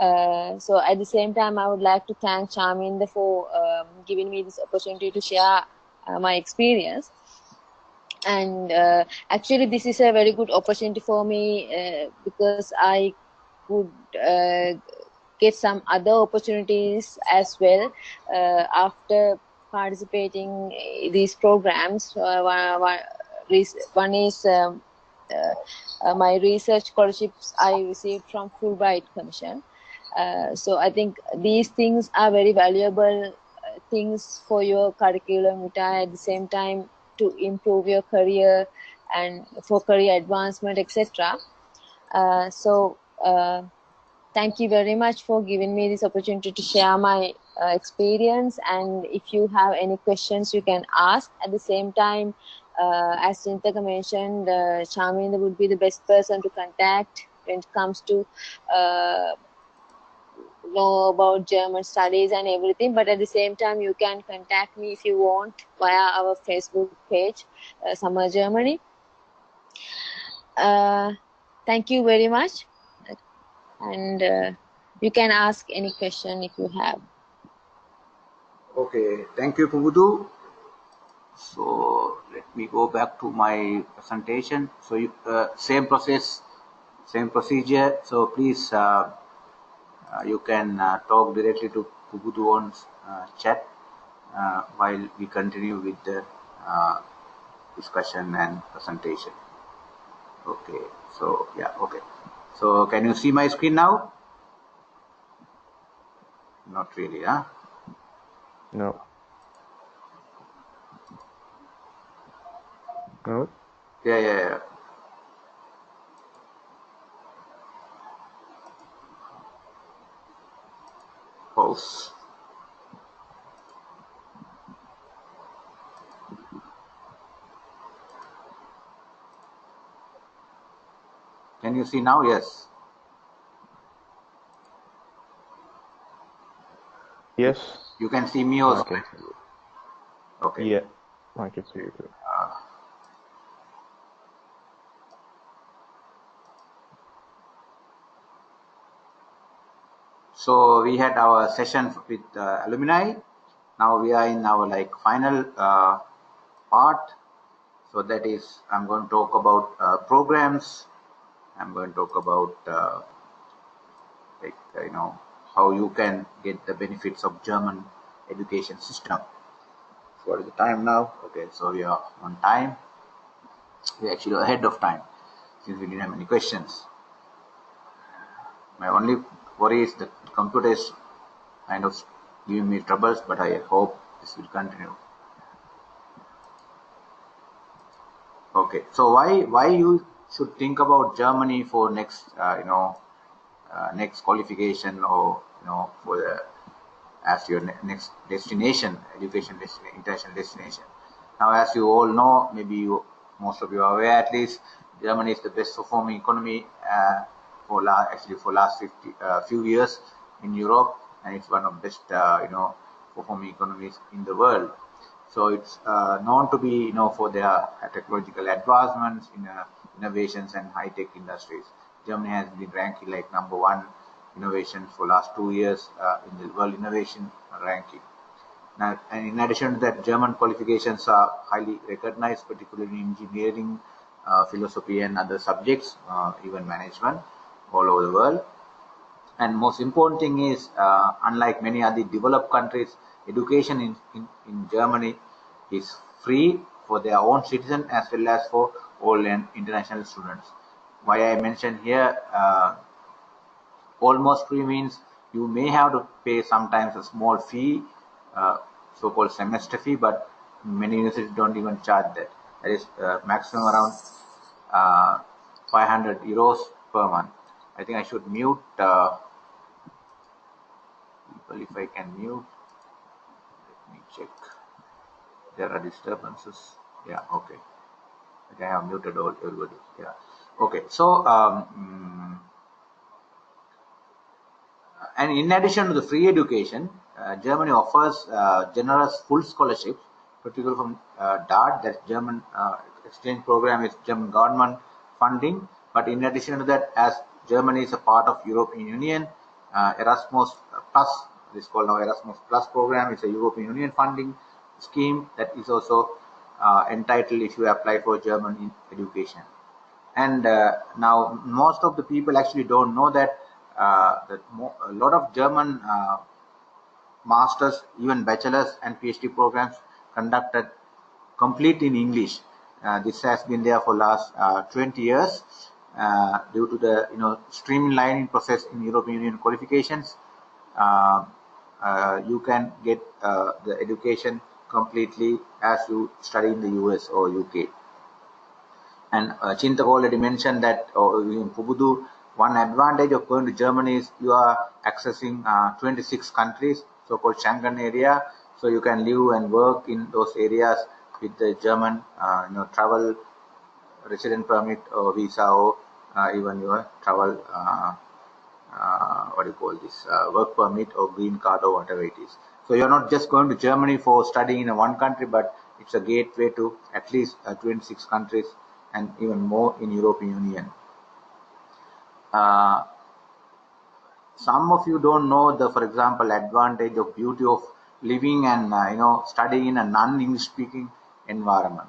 So at the same time, I would like to thank Chaminda for giving me this opportunity to share my experience. And actually this is a very good opportunity for me because I could get some other opportunities as well after participating in these programs. One is my research scholarships I received from Fulbright Commission. So I think these things are very valuable things for your curriculum vitae, at the same time to improve your career and for career advancement, etc. Thank you very much for giving me this opportunity to share my experience. And if you have any questions, you can ask. At the same time, as Chintaka mentioned, Chaminda would be the best person to contact when it comes to know about German studies and everything. But at the same time, you can contact me if you want via our Facebook page, Summer Germany. Thank you very much. And you can ask any question if you have. Okay, thank you, Pubudu. So let me go back to my presentation. So you, same process, same procedure. So please, you can talk directly to Pubudu on chat while we continue with the discussion and presentation. Okay, so yeah, okay. So can you see my screen now? Not really, huh? No. No. Yeah. Pulse. Can you see now? Yes. Yes. You can see me also. Okay. Yeah, I can see you too. So we had our session with alumni. Now we are in our final part. So that is, I'm going to talk about programs. I'm going to talk about how you can get the benefits of German education system. So what is the time now? Okay, so we are on time. We're actually ahead of time since we didn't have any questions. My only worry is that the computer is kind of giving me troubles, but I hope this will continue. Okay, so why you should think about Germany for next next qualification, or for the as your next destination, education destination, international destination. Now, as you all know, maybe most of you are aware at least, Germany is the best performing economy for last few years in Europe, and it's one of the best performing economies in the world. So it's known to be for their technological advancements in innovations and high tech industries. Germany has been ranking like #1 innovation for last 2 years in the world innovation ranking. Now, and in addition to that, German qualifications are highly recognized, particularly in engineering, philosophy, and other subjects, even management, all over the world. And most important thing is, unlike many other developed countries, education in Germany is free for their own citizens as well as for all international students. Why I mentioned here, almost free means you may have to pay sometimes a small fee, so-called semester fee, but many universities don't even charge that. That is maximum around 500 euros per month. I think I should mute people if I can mute. Let me check. There are disturbances. Yeah, okay. I have muted all everybody. Yeah. Okay. So and in addition to the free education, Germany offers generous full scholarships, particularly from DART, that's German exchange program, is German government funding. But in addition to that, as Germany is a part of European Union, Erasmus Plus, this is called now Erasmus Plus program, is a European Union funding scheme that is also entitled if you apply for German education. And now most of the people actually don't know that, a lot of German masters, even bachelor's and PhD programs conducted complete in English. This has been there for last 20 years due to the streamlining process in European Union qualifications. You can get the education completely as you study in the US or UK. And Chintak already mentioned that in Pubudu, one advantage of going to Germany is you are accessing 26 countries, so-called Schengen area. So you can live and work in those areas with the German travel resident permit or visa, or even your travel work permit or green card or whatever it is. So you're not just going to Germany for studying in one country, but it's a gateway to at least 26 countries and even more in European Union. Some of you don't know the, for example, advantage of beauty of living and studying in a non-English speaking environment.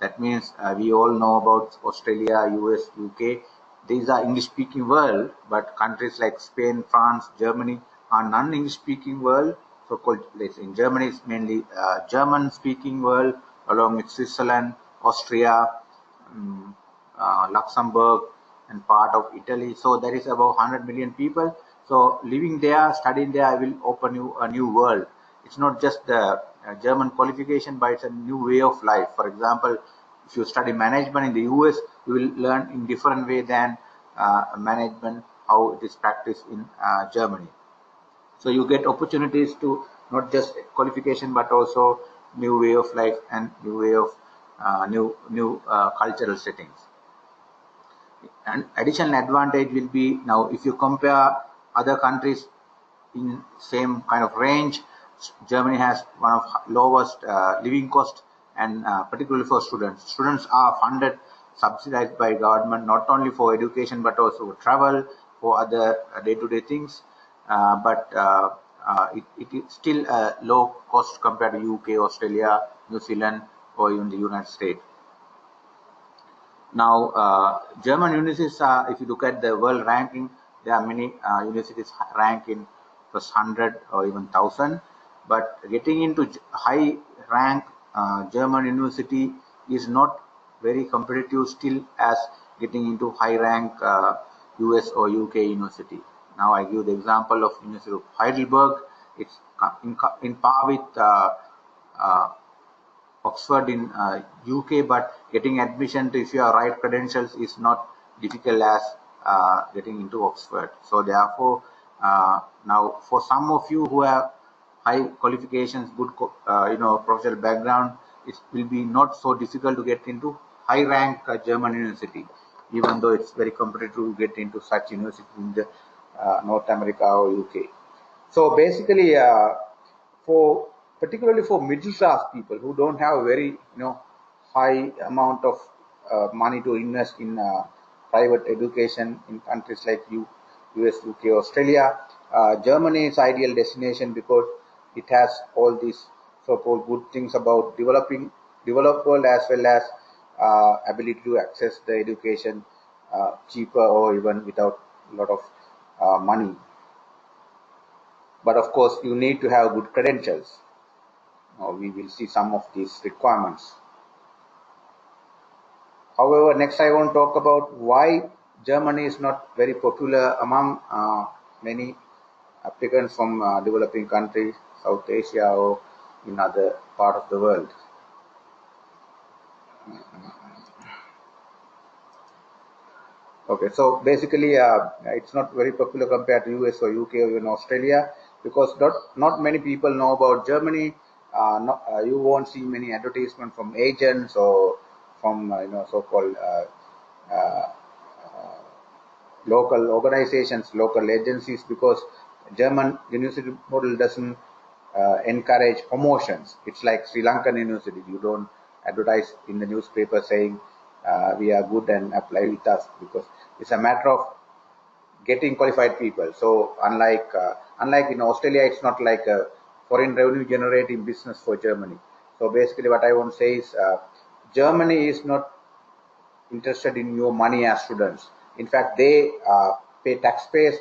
That means we all know about Australia, US, UK. These are English speaking world, but countries like Spain, France, Germany are non-English speaking world. So-called, in Germany, it's mainly German speaking world, along with Switzerland, Austria, Luxembourg, and part of Italy. So there is about 100 million people. So living there, studying there will open you a new world. It's not just the German qualification, but it's a new way of life. For example, if you study management in the US, you will learn in different way than management, how it is practiced in Germany. So you get opportunities to not just qualification, but also new way of life and new way of new cultural settings. An additional advantage will be, now if you compare other countries in same kind of range, Germany has one of lowest living cost, and particularly for students. Students are funded, subsidized by government, not only for education but also for travel, for other day-to-day things. But it is still a low cost compared to UK, Australia, New Zealand, or even the United States. Now, German universities, if you look at the world ranking, there are many universities ranked in first 100 or even 1,000. But getting into high rank German university is not very competitive still as getting into high rank US or UK university. Now I give the example of University of Heidelberg. It's in par with Oxford in UK, but getting admission to, if you have right credentials, is not difficult as getting into Oxford. So therefore, now for some of you who have high qualifications, good professional background, it will be not so difficult to get into high rank German university, even though it's very competitive to get into such university in the North America or UK. So basically, particularly for middle class people who don't have a very high amount of money to invest in private education in countries like US, UK, Australia, Germany is ideal destination because it has all these so-called good things about developed world, as well as ability to access the education cheaper or even without a lot of money. But of course, you need to have good credentials. We will see some of these requirements. However, next I want to talk about why Germany is not very popular among many applicants from developing countries, South Asia, or in other part of the world. Okay, so basically, it's not very popular compared to US or UK or even Australia, because not many people know about Germany. You won't see many advertisements from agents or from so-called local organizations, local agencies, because German university model doesn't encourage promotions. It's like Sri Lankan university. You don't advertise in the newspaper saying we are good and apply with us, because it's a matter of getting qualified people. So unlike in Australia, it's not like a foreign revenue generating business for Germany. So basically what I want to say is Germany is not interested in your money as students. In fact, they pay taxpayers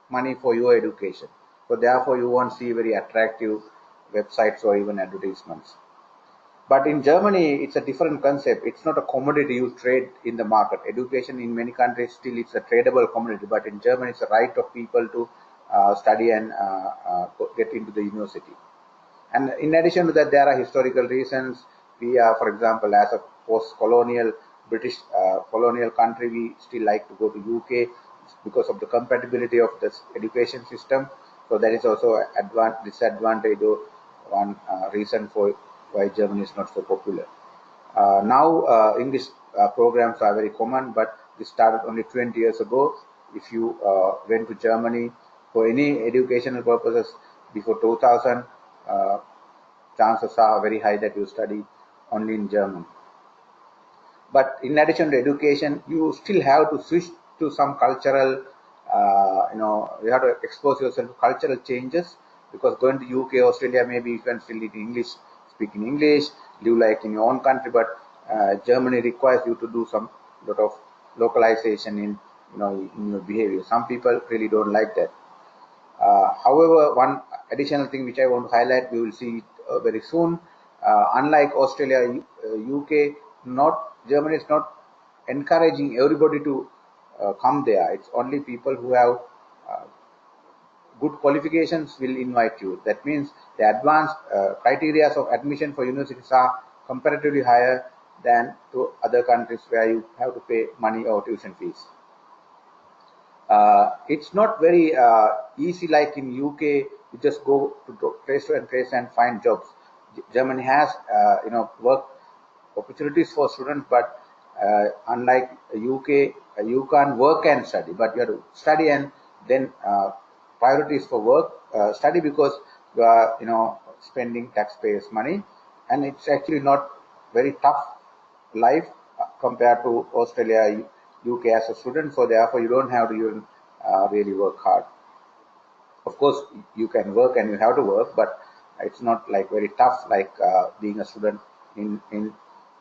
money for your education. So therefore, you won't see very attractive websites or even advertisements. But in Germany, it's a different concept. It's not a commodity you trade in the market. Education in many countries still it's a tradable commodity, but in Germany, it's a right of people to study and get into the university. And in addition to that, there are historical reasons. We are, for example, as a post-colonial British colonial country, we still like to go to UK because of the compatibility of the education system. So that is also a disadvantage or one reason for why Germany is not so popular. Now English programs are very common, but this started only 20 years ago. If you went to Germany for any educational purposes before 2000, chances are very high that you study only in German. But in addition to education, you still have to switch to some cultural, you have to expose yourself to cultural changes, because going to UK, Australia, maybe you can still speak in English, live like in your own country, but Germany requires you to do some lot of localization in your behavior. Some people really don't like that. However, one additional thing which I want to highlight, we will see it very soon. Unlike Australia, UK, Germany is not encouraging everybody to come there. It's only people who have good qualifications will invite you. That means the advanced criteria of admission for universities are comparatively higher than to other countries where you have to pay money or tuition fees. It's not very easy like in UK. You just go to place and find jobs. Germany has work opportunities for students, but unlike UK, you can't work and study, but you have to study and then priorities for work, study, because you are spending taxpayers' money, and it's actually not very tough life compared to Australia, UK as a student. So therefore, you don't have to even really work hard. Of course, you can work and you have to work, but it's not like very tough like being a student in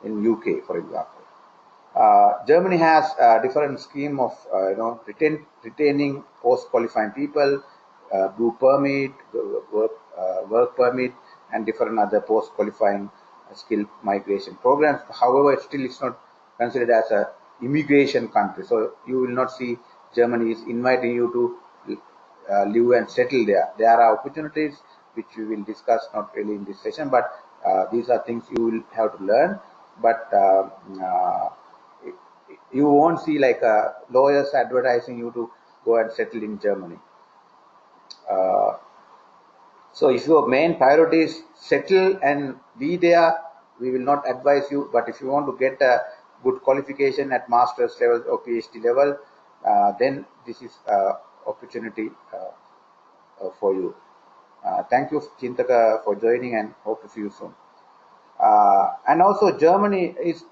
UK, for example. Germany has a different scheme of retaining post-qualifying people, blue permit, work permit, and different other post-qualifying skill migration programs. However, still it's not considered as a immigration country. So you will not see Germany is inviting you to live and settle there. There are opportunities which we will discuss not really in this session, but these are things you will have to learn. But you won't see like lawyers advertising you to go and settle in Germany. So if your main priority is settle and be there, we will not advise you. But if you want to get a good qualification at master's level or PhD level, then this is opportunity for you. Thank you, Chintaka, for joining, and hope to see you soon. And also Germany is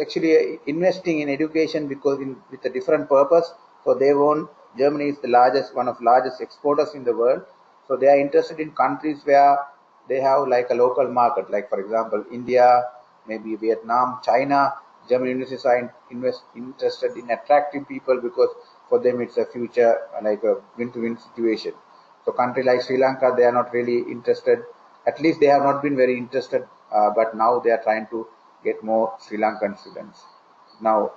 actually investing in education because with a different purpose. So Germany is one of largest exporters in the world. So they are interested in countries where they have like a local market, like for example India, maybe Vietnam, China. German universities are interested in attracting people because for them it's a future like a win-to-win situation. So country like Sri Lanka, they are not really interested. At least they have not been very interested, but now they are trying to get more Sri Lankan students. Now,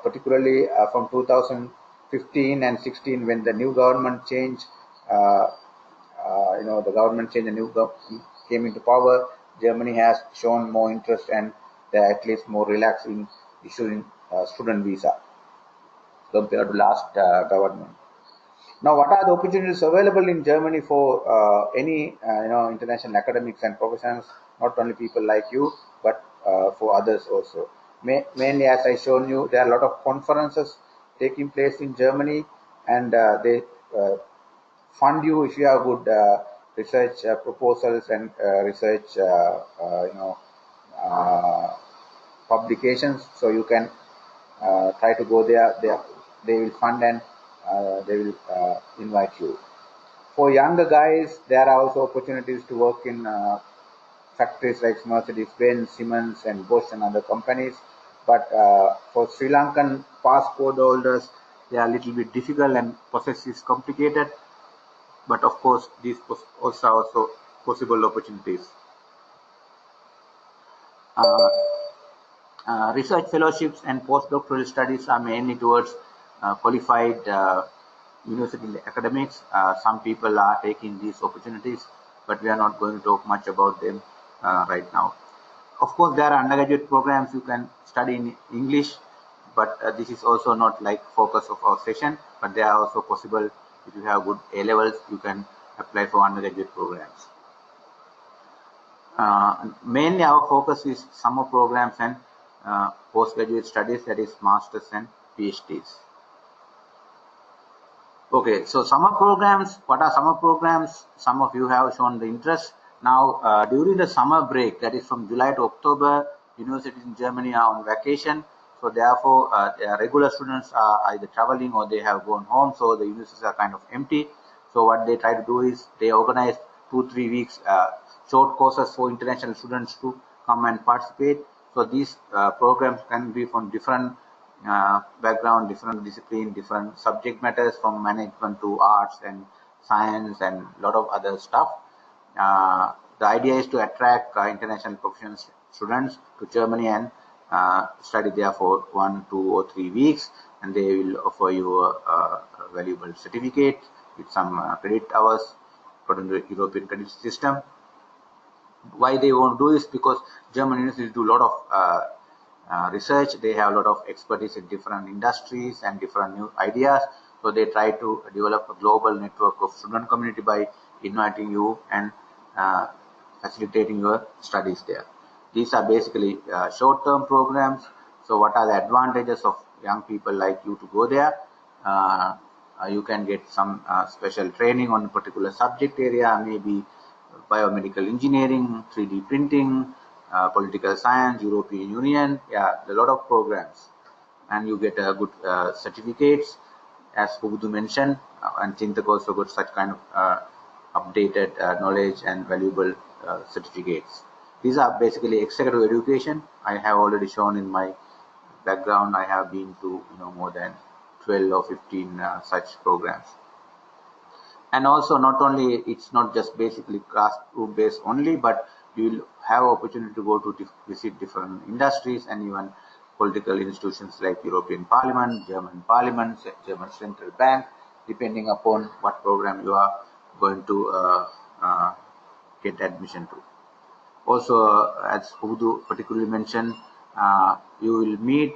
particularly from 2015 and 16, when the new government changed, the government changed, the new government came into power, Germany has shown more interest, and they are at least more relaxed in issuing student visa compared to last government. Now, what are the opportunities available in Germany for any international academics and professionals? Not only people like you, but for others also. Mainly, as I shown you, there are a lot of conferences taking place in Germany, and they fund you if you have good research proposals and research publications. So you can try to go there. They will fund and they will invite you. For younger guys, there are also opportunities to work in factories like Mercedes-Benz, Siemens, and Bosch and other companies. But for Sri Lankan passport holders, they are a little bit difficult and process is complicated. But of course, these also possible opportunities. Research fellowships and postdoctoral studies are mainly towards qualified university academics. Some people are taking these opportunities, but we are not going to talk much about them right now. Of course, there are undergraduate programs you can study in English, but this is also not like focus of our session, but they are also possible. If you have good A levels, you can apply for undergraduate programs. Mainly our focus is summer programs and postgraduate studies, that is masters and PhDs. Okay, so summer programs, what are summer programs? Some of you have shown the interest. Now, during the summer break, that is from July to October, universities in Germany are on vacation. So therefore, regular students are either traveling or they have gone home. So the universities are kind of empty. So what they try to do is they organize 2-3 weeks short courses for international students to come and participate. So these programs can be from different background, different discipline, different subject matters, from management to arts and science and a lot of other stuff. The idea is to attract international professional students to Germany and study there for 1, 2, or 3 weeks, and they will offer you a valuable certificate with some credit hours according to the European credit system. Why they want to do this? Because German universities do a lot of research. They have a lot of expertise in different industries and different new ideas. So they try to develop a global network of student community by inviting you and facilitating your studies there. These are basically short-term programs. So what are the advantages of young people like you to go there? You can get some special training on a particular subject area, maybe biomedical engineering, 3D printing, political science, European Union. Yeah, a lot of programs. And you get good certificates, as Pubudu mentioned, and Chintak also got such kind of updated knowledge and valuable certificates. These are basically executive education. I have already shown in my background. I have been to more than 12 or 15 such programs. And also, not only it's not just basically classroom based only, but you will have opportunity to go to visit different industries and even political institutions like European Parliament, German Parliament, German Central Bank, depending upon what program you are going to get admission to. Also, as Udu particularly mentioned, you will meet,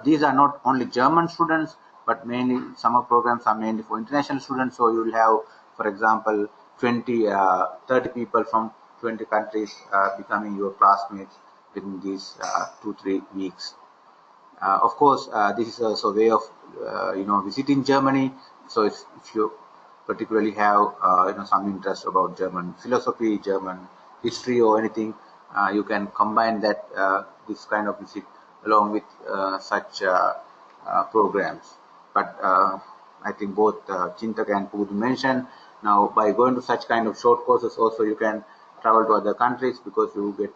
these are not only German students, but mainly summer programs are mainly for international students. So you will have, for example, 30 people from 20 countries becoming your classmates within these 2-3 weeks. Of course, this is also a way of visiting Germany. So if you particularly have some interest about German philosophy, German history, or anything, you can combine that this kind of visit along with such programs. But I think both Chintak and Pudu mentioned, now by going to such kind of short courses also you can travel to other countries because you get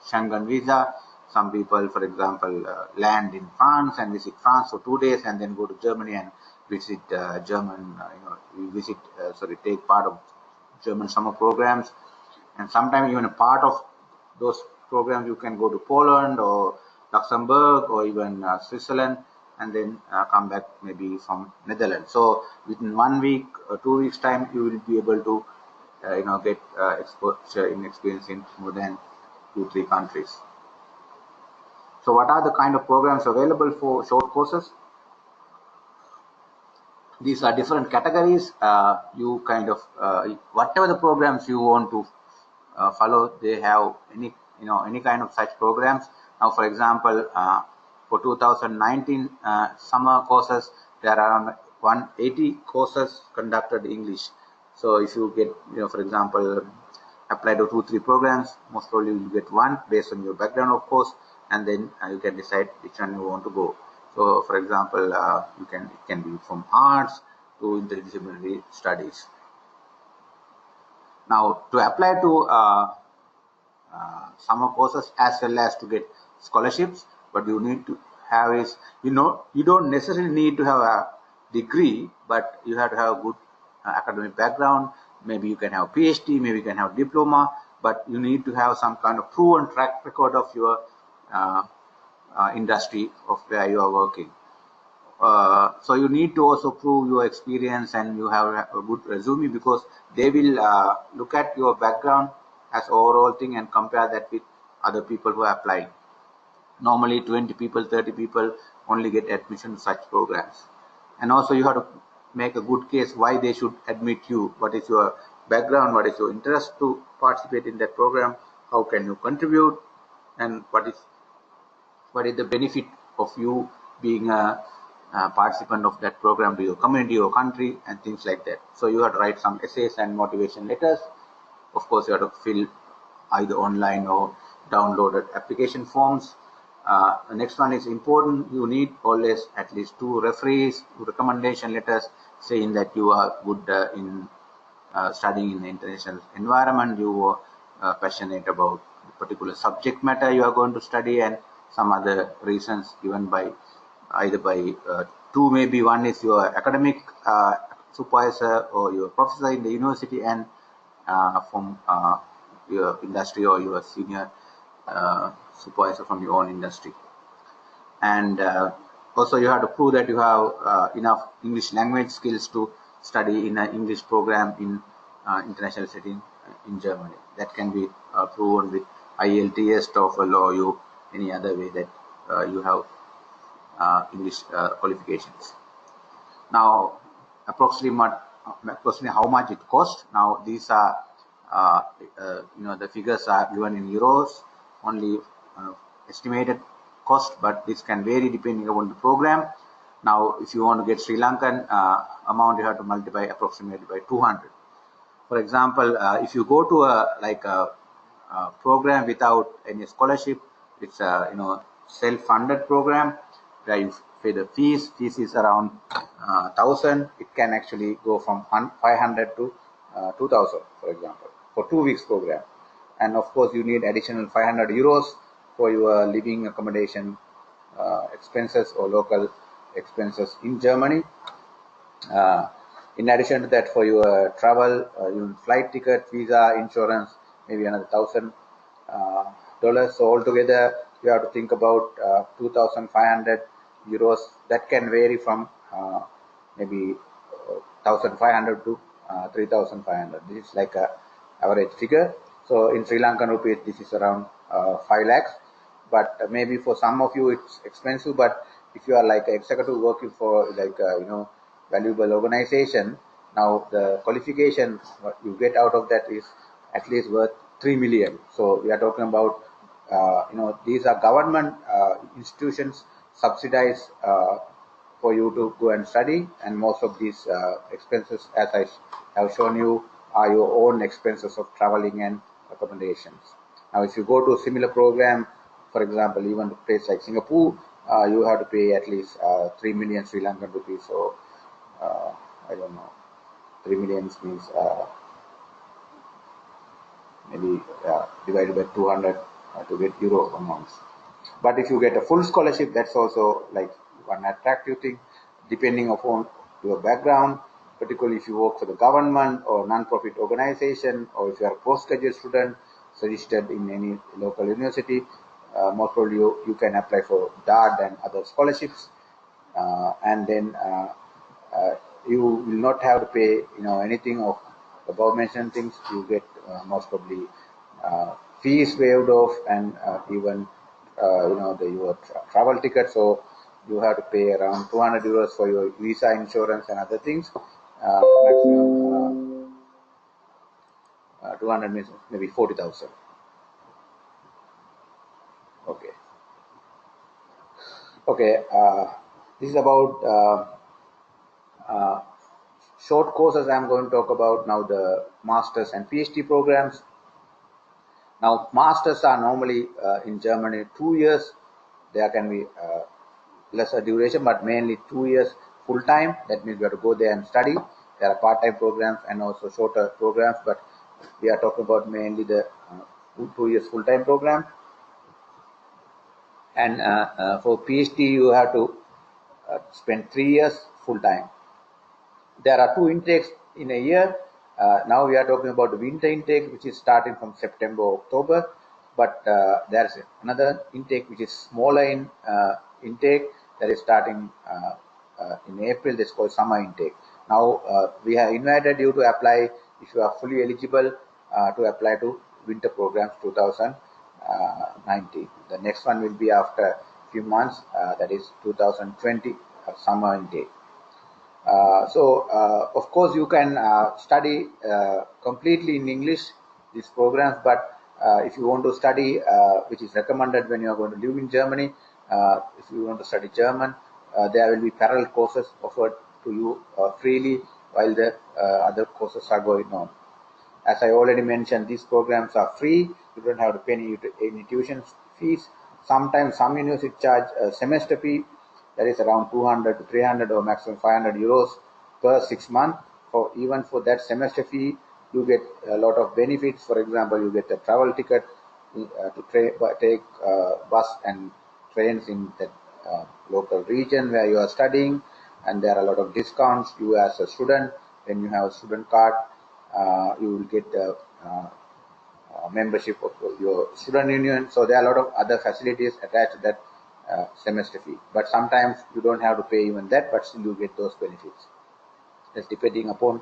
Schengen visa. Some people, for example, land in France and visit France for 2 days and then go to Germany and visit take part of German summer programs. And sometimes even a part of those programs you can go to Poland or Luxembourg or even Switzerland and then come back maybe from Netherlands. So within 1 week or 2 weeks time, you will be able to get exposure in experience in more than 2-3 countries. So what are the kind of programs available for short courses? These are different categories. You kind of whatever the programs you want to follow, they have any kind of such programs. Now, for example, for 2019 summer courses, there are around 180 courses conducted in English. So if you get, for example, apply to 2-3 programs, most probably you will get one based on your background, of course, and then you can decide which one you want to go. So, for example, it can be from arts to interdisciplinary studies. Now, to apply to summer courses as well as to get scholarships. But you need to have is, you don't necessarily need to have a degree, but you have to have a good academic background. Maybe you can have PhD, maybe you can have diploma, but you need to have some kind of proven track record of your industry of where you are working. So you need to also prove your experience and you have a good resume, because they will look at your background as overall thing and compare that with other people who are applying. Normally 20 people, 30 people only get admission to such programs. And also you have to make a good case why they should admit you. What is your background? What is your interest to participate in that program? How can you contribute? And what is the benefit of you being a participant of that program to your community or country, and things like that. So you have to write some essays and motivation letters. Of course, you have to fill either online or downloaded application forms. The next one is important. You need always at least 2 referees, 2 recommendation letters saying that you are good in studying in the international environment, you are passionate about the particular subject matter you are going to study, and some other reasons given by either by 2, maybe one is your academic supervisor or your professor in the university, and from your industry or your senior supervisor from your own industry. And also you have to prove that you have enough English language skills to study in an English program in international setting in Germany. That can be proven with IELTS, TOEFL, or you any other way that you have English qualifications. Now, approximately how much it costs. Now, these are the figures are given in euros, only estimated cost, but this can vary depending upon the program. Now, if you want to get Sri Lankan amount, you have to multiply approximately by 200. For example, if you go to a program without any scholarship, it's a self-funded program where you pay the fees. Fees is around 1,000. It can actually go from 500 to 2,000, for example, for 2 weeks program. And of course, you need additional 500 euros for your living accommodation expenses or local expenses in Germany. In addition to that, for your travel, your flight ticket, visa, insurance, maybe another $1,000. So altogether, you have to think about 2,500 euros. That can vary from maybe 1,500 to 3,500. This is like a average figure. So in Sri Lankan rupees, this is around 5 lakhs. But maybe for some of you it's expensive. But if you are like an executive working for like valuable organization, now the qualification what you get out of that is at least worth 3 million. So we are talking about these are government institutions subsidized for you to go and study, and most of these expenses, as I have shown you, are your own expenses of traveling and accommodations. Now, if you go to a similar program, for example, even a place like Singapore, you have to pay at least 3 million Sri Lankan rupees. So I don't know, 3 million means maybe divided by 200 to get euro amounts. But if you get a full scholarship, that's also like one attractive thing, depending upon your background, particularly if you work for the government or non-profit organization, or if you are a postgraduate student registered in any local university. Most probably you can apply for DART and other scholarships, and then you will not have to pay anything of above mentioned things. You get most probably fees waived off, and even your travel ticket. So you have to pay around 200 euros for your visa, insurance, and other things. Maximum 200 means maybe 40,000. Okay. This is about short courses. I'm going to talk about now the masters and PhD programs. Now, masters are normally in Germany 2 years. There can be lesser duration, but mainly 2 years full time. That means we have to go there and study. There are part-time programs and also shorter programs, but we are talking about mainly the 2 years full-time program. And for PhD, you have to spend 3 years full-time. There are 2 intakes in a year. Now we are talking about the winter intake, which is starting from September, October. But there's another intake which is smaller in intake, that is starting in April. That's called summer intake. Now we have invited you to apply if you are fully eligible to apply to winter programs 2019. The next one will be after a few months, that is 2020 summer intake. Of course, you can study completely in English, these programs, but if you want to study, which is recommended when you are going to live in Germany, if you want to study German, there will be parallel courses offered to you freely while the other courses are going on. As I already mentioned, these programs are free. You don't have to pay any tuition fees. Sometimes some universities charge a semester fee, that is around 200 to 300 or maximum 500 euros per 6 months. Even for that semester fee, you get a lot of benefits. For example, you get a travel ticket to take bus and trains in that local region where you are studying, and there are a lot of discounts. You as a student, when you have a student card, you will get a membership of your student union. So there are a lot of other facilities attached to that semester fee. But sometimes you don't have to pay even that, but still you get those benefits. It's depending upon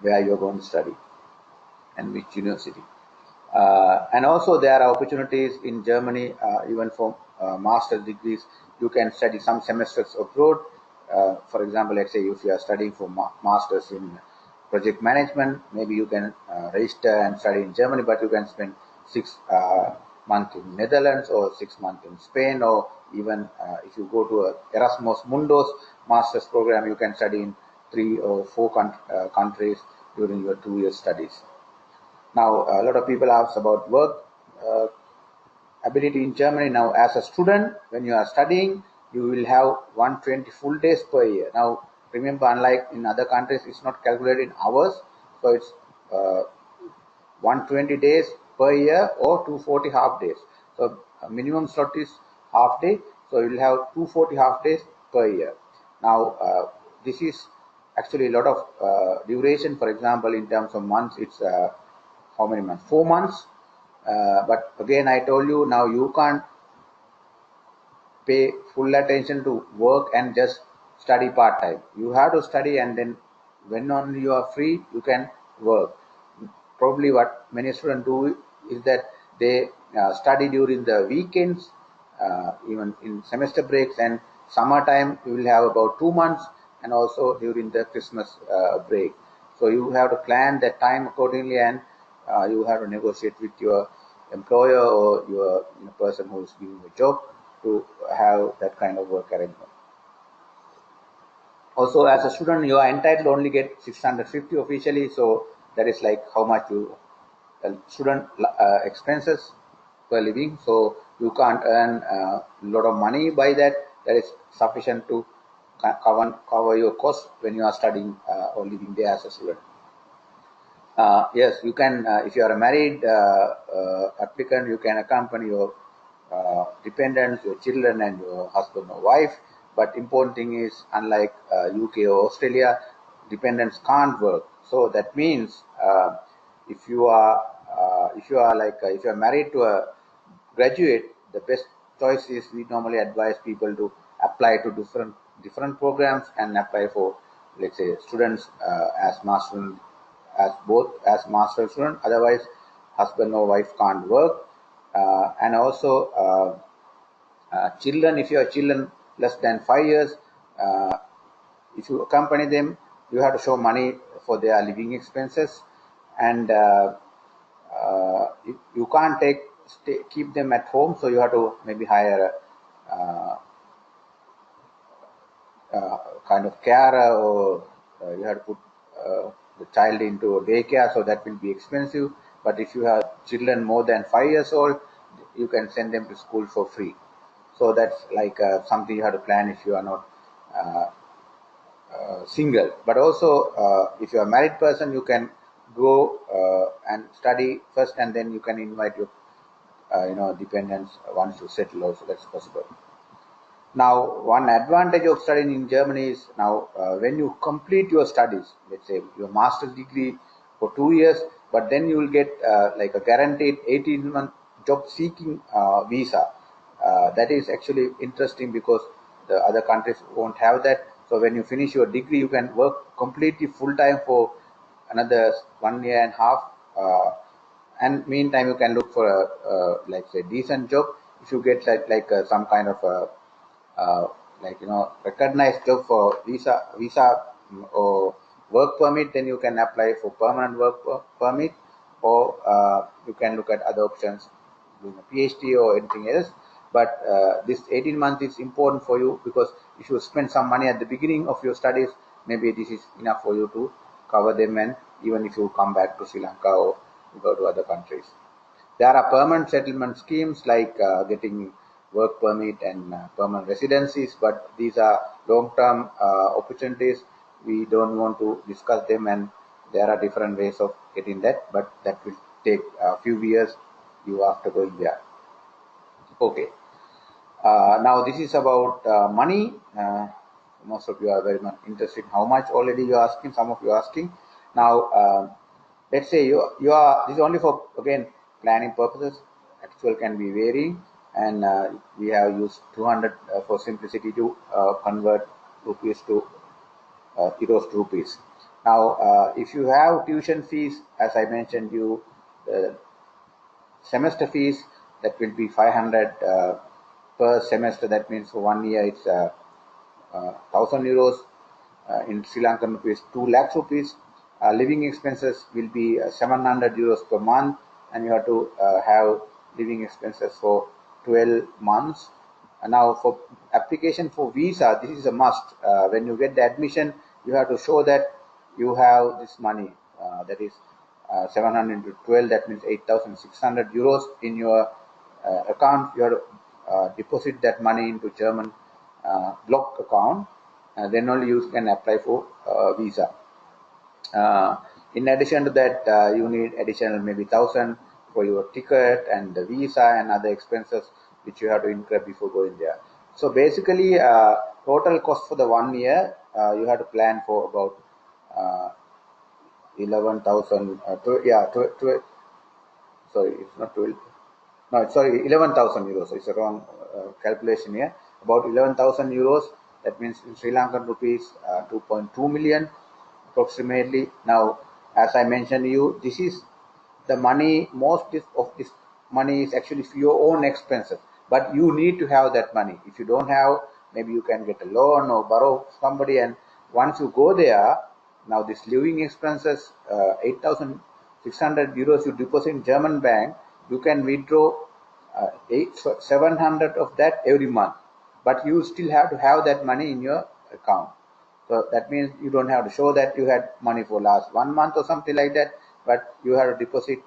where you're going to study and which university. And also there are opportunities in Germany, even for master's degrees. You can study some semesters abroad. For example, let's say if you are studying for masters in project management, maybe you can register and study in Germany, but you can spend 6 months in Netherlands or 6 months in Spain, or even if you go to a Erasmus Mundus master's program, you can study in 3 or 4 countries during your 2 year studies. Now, a lot of people ask about work ability in Germany. Now, as a student, when you are studying, you will have 120 full days per year. Now, remember, unlike in other countries, it's not calculated in hours, so it's 120 days per year or 240 half days. So minimum slot is half day, so you will have 240 half days per year. Now, this is actually a lot of duration. For example, in terms of months, it's how many months? 4 months. But again, I told you, now you can't pay full attention to work and just study part-time. You have to study, and then when only you are free, you can work. Probably what many students do is that they study during the weekends, even in semester breaks, and summertime you will have about 2 months, and also during the Christmas break. So you have to plan that time accordingly, and you have to negotiate with your employer or your person who is giving the job to have that kind of work arrangement. Also, as a student, you are entitled to only get 650 officially, so that is like how much you student expenses per living. So you can't earn a lot of money by that. That is sufficient to cover your costs when you are studying or living there as a student. Yes, you can, if you are a married applicant, you can accompany your dependents, your children, and your husband or wife. But important thing is, unlike UK or Australia, dependents can't work. So that means if you are married to a graduate, the best choice is, we normally advise people to apply to different programs and apply for, let's say, students as master student. Otherwise, husband or wife can't work. And also children, if you have children less than 5 years, if you accompany them, you have to show money for their living expenses, and you can't keep them at home, so you have to maybe hire a kind of carer, or you have to put the child into a daycare, so that will be expensive. But if you have children more than 5 years old, you can send them to school for free. So that's like something you have to plan if you are not single. But also, if you are a married person, you can go and study first, and then you can invite your dependents once you settle also, that's possible. Now, one advantage of studying in Germany is now when you complete your studies, let's say your master's degree for 2 years, but then you will get like a guaranteed 18-month job seeking visa. That is actually interesting because the other countries won't have that. So when you finish your degree, you can work completely full time for another 1 year and a half. And meantime, you can look for a like say decent job. If you get like some kind of a recognized job for visa or work permit, then you can apply for permanent work permit, or you can look at other options, doing a PhD or anything else. But this 18 months is important for you because if you spend some money at the beginning of your studies, maybe this is enough for you to cover them, and even if you come back to Sri Lanka or you go to other countries. There are permanent settlement schemes like getting work permit and permanent residencies, but these are long-term opportunities. We don't want to discuss them, and there are different ways of getting that, but that will take a few years you after going there. Okay. Now this is about money. Most of you are very much interested in how much already you're asking. Some of you are asking. Now, let's say you are, this is only for, again, planning purposes. Actual can be varying, and we have used 200 for simplicity to convert rupees to euros to rupees. Now, if you have tuition fees, as I mentioned, you semester fees, that will be 500 per semester. That means for 1 year it's 1,000 euros. In Sri Lankan rupees, 2 lakhs rupees. Living expenses will be 700 euros per month, and you have to have living expenses for 12 months. Now, for application for visa, this is a must. When you get the admission, you have to show that you have this money. That is 700 into 12, that means 8,600 euros in your account. You have to deposit that money into German block account, then only you can apply for visa. In addition to that, you need additional maybe 1,000 for your ticket and the visa and other expenses which you have to incur before going there. So basically, total cost for the 1 year, you have to plan for about 11,000. Sorry, it's not 12. No, sorry, 11,000 euros. It's a wrong calculation here. About 11,000 euros. That means in Sri Lankan rupees, 2.2 million approximately. Now, as I mentioned to you, this is the money. Most of this money is actually for your own expenses, but you need to have that money. If you don't have, maybe you can get a loan or borrow somebody. And once you go there, now this living expenses, 8,600 euros you deposit in German bank, you can withdraw 700 of that every month, but you still have to have that money in your account. So that means you don't have to show that you had money for last 1 month or something like that, but you have to deposit,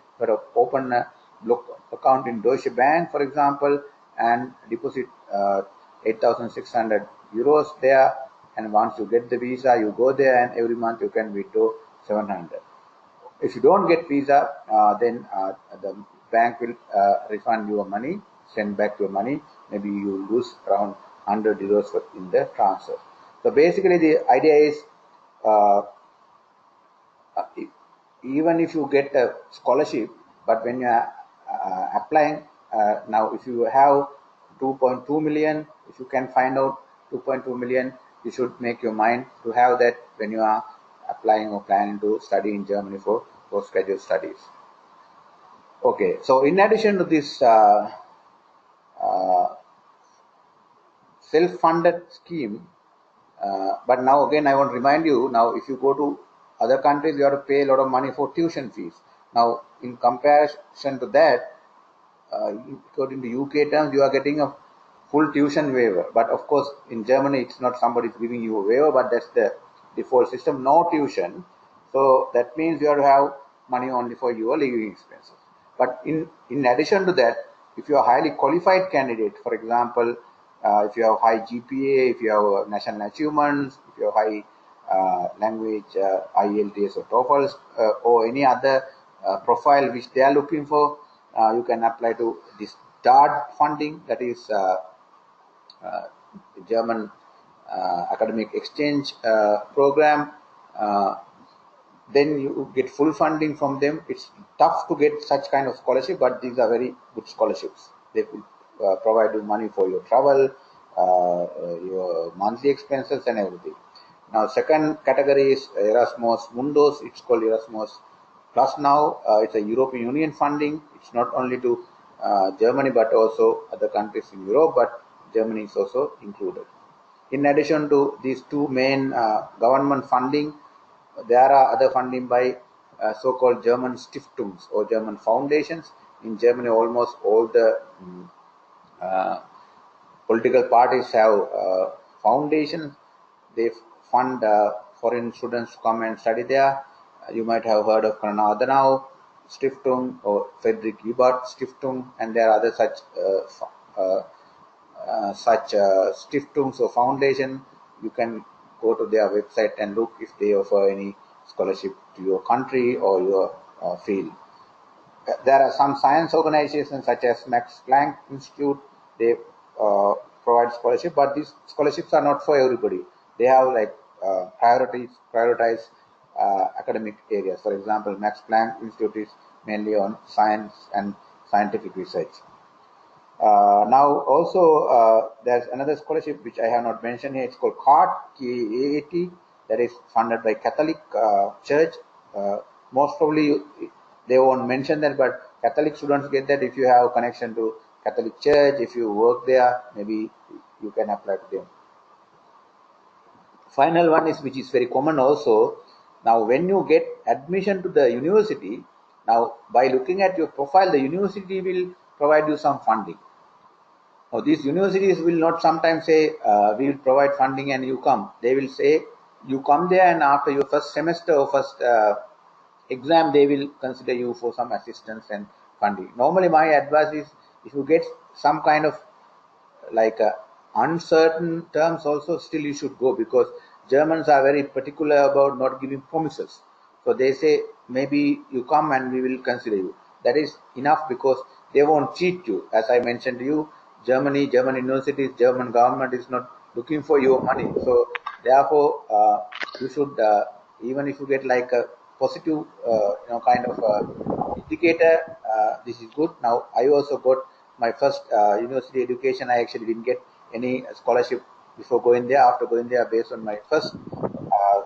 open a block account in Deutsche Bank, for example, and deposit 8,600 euros there. And once you get the visa, you go there, and every month you can withdraw 700. If you don't get visa, then the bank will refund your money, send back your money. Maybe you lose around 100 euros in the transfer. So basically, the idea is even if you get a scholarship, but when you are applying, now if you have 2.2 million, if you can find out 2.2 million, you should make your mind to have that when you are applying or planning to study in Germany for postgraduate studies. Okay, so in addition to this self-funded scheme, but now again I want to remind you, now if you go to other countries, you have to pay a lot of money for tuition fees. Now in comparison to that, according to UK terms, you are getting a full tuition waiver. But of course in Germany it's not somebody giving you a waiver, but that's the default system, no tuition. So that means you have to have money only for your living expenses. But in addition to that, if you are a highly qualified candidate, for example, if you have high GPA, if you have national achievements, if you have high language, IELTS or TOEFL, or any other profile which they are looking for, you can apply to this DART funding, that is German academic exchange program. Then you get full funding from them. It's tough to get such kind of scholarship, but these are very good scholarships. They will provide you money for your travel, your monthly expenses and everything. Now, second category is Erasmus Mundus. It's called Erasmus Plus now. It's a European Union funding. It's not only to Germany, but also other countries in Europe, but Germany is also included. In addition to these two main government funding, there are other funding by so-called German Stiftungs or German foundations. In Germany, almost all the political parties have foundations. They fund foreign students to come and study there. You might have heard of Konrad Adenauer Stiftung or Friedrich Ebert Stiftung, and there are other such Stiftungs or foundation. You can go to their website and look if they offer any scholarship to your country or your field. There are some science organizations such as Max Planck Institute. They provide scholarship, but these scholarships are not for everybody. They have like prioritize academic areas. For example, Max Planck Institute is mainly on science and scientific research. Now also there's another scholarship which I have not mentioned here. It's called CART, K-A-A-T, that is funded by Catholic Church. Most probably they won't mention that, but Catholic students get that. If you have connection to Catholic Church, if you work there, maybe you can apply to them. Final one is, which is very common also. Now, when you get admission to the university, now by looking at your profile, the university will provide you some funding. Now, these universities will not sometimes say, we will provide funding and you come. They will say, you come there and after your first semester or first exam, they will consider you for some assistance and funding. Normally, my advice is, if you get some kind of like uncertain terms also, still you should go, because Germans are very particular about not giving promises. So they say, maybe you come and we will consider you. That is enough, because they won't cheat you. As I mentioned to you, German universities, German government is not looking for your money. So therefore, you should, even if you get like a positive, kind of indicator, this is good. Now, I also got my first university education. I actually didn't get any scholarship before going there. After going there, based on my first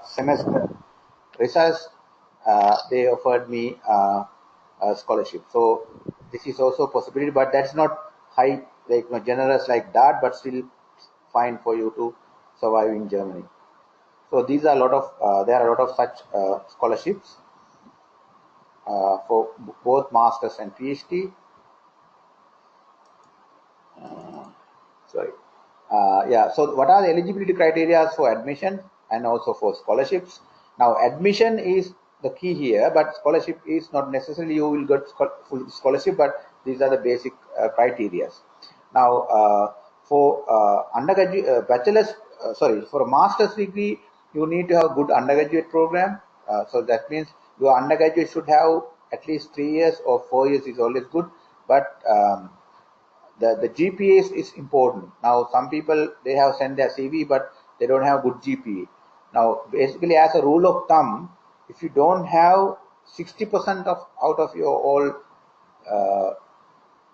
semester results, they offered me a scholarship. So this is also a possibility, but that's not high, like generous like that, but still fine for you to survive in Germany. So these are a lot of there are a lot of such scholarships for both masters and PhD. Yeah, so what are the eligibility criteria for admission and also for scholarships? Now, admission is the key here, but scholarship is not necessarily you will get full scholarship, but these are the basic criteria. Now, for undergraduate, for a master's degree, you need to have a good undergraduate program. So that means your undergraduate should have at least 3 years, or 4 years is always good, but the GPA is important. Now, some people, they have sent their CV, but they don't have good GPA. Now, basically, as a rule of thumb, if you don't have 60% of out of your all,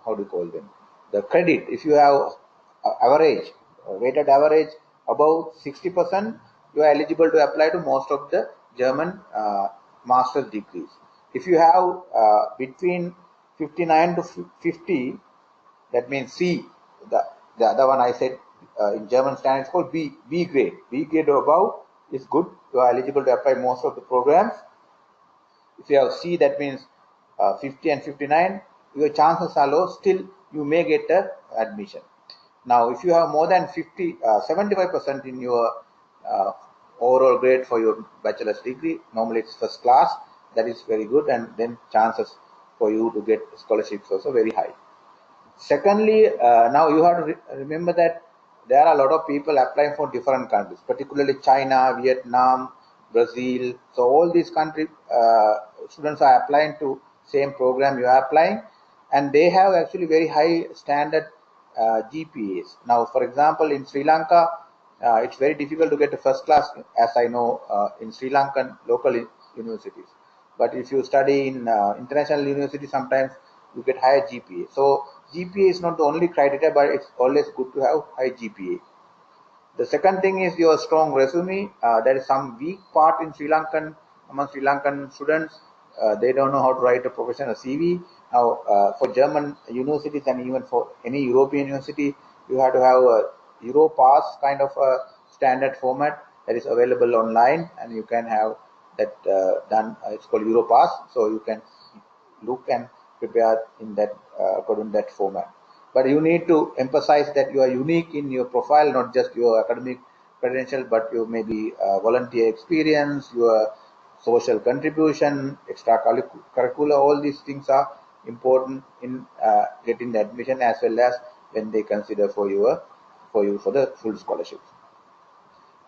how do you call them, the credit, if you have average, weighted average above 60%, you are eligible to apply to most of the German master's degrees. If you have between 59 to 50, that means C. The other one I said in German standard is called B grade. B grade or above is good. You are eligible to apply most of the programs. If you have C, that means 50 and 59, your chances are low. Still, you may get an admission. Now, if you have more than 75% in your overall grade for your bachelor's degree, normally it's first class. That is very good, and then chances for you to get scholarships also very high. Secondly, now you have to remember that there are a lot of people applying for different countries, particularly China, Vietnam, Brazil. So all these countries, students are applying to same program you are applying. and they have actually very high standard GPAs. Now, for example, in Sri Lanka, it's very difficult to get a first class, as I know, in Sri Lankan local universities. But if you study in international university, sometimes you get higher GPA. So GPA is not the only criteria, but it's always good to have high GPA. The second thing is your strong resume. There is some weak part in among Sri Lankan students. They don't know how to write a professional CV. Now, for German universities and even for any European university, you have to have a Europass kind of a standard format that is available online, and you can have that done. It's called Europass, so you can look and prepare in that according to that format. But you need to emphasize that you are unique in your profile, not just your academic credential, but your maybe volunteer experience, your social contribution, extracurricular. All these things are important in getting the admission, as well as when they consider for you for the full scholarships.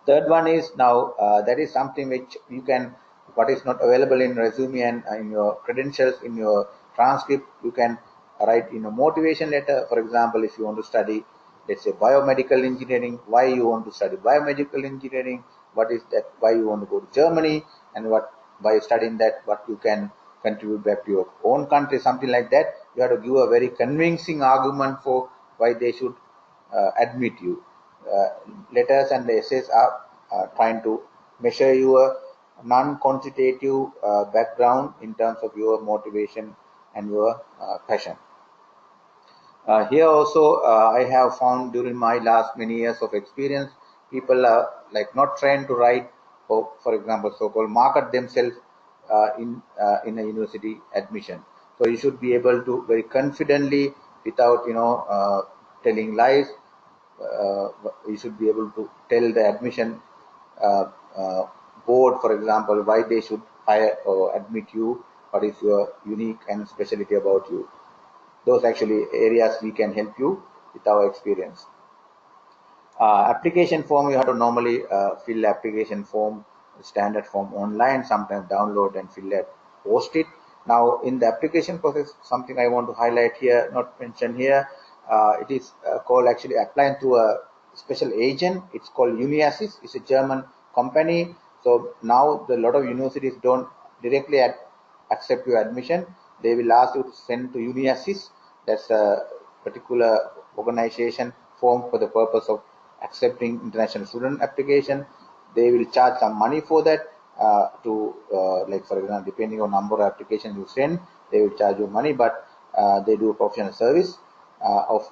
Third one is now that is something which you can, what is not available in resume and in your credentials, in your transcript, you can write in a motivation letter. For example, if you want to study, let's say, biomedical engineering, why you want to study biomedical engineering, what is that, why you want to go to Germany, and what by studying that, what you can contribute back to your own country, something like that. You have to give a very convincing argument for why they should admit you. Letters and the essays are trying to measure your non-quantitative background in terms of your motivation and your passion. Here also, I have found during my last many years of experience, people are like not trained to write, for example, so-called market themselves in a university admission. So you should be able to very confidently, without telling lies. You should be able to tell the admission board, for example, why they should hire or admit you, what is your unique and specialty about you. Those actually areas we can help you with our experience. Application form, you have to normally fill the application form, standard form online, sometimes download and fill it, post it. Now, in the application process, something I want to highlight here, not mentioned here, it is called actually applying to a special agent. It's called UniAssist. It's a German company. So now a lot of universities don't directly accept your admission. They will ask you to send to UniAssist. That's a particular organization formed for the purpose of accepting international student application. They will charge some money for that like for example, depending on number of applications you send, they will charge you money, but they do a professional service of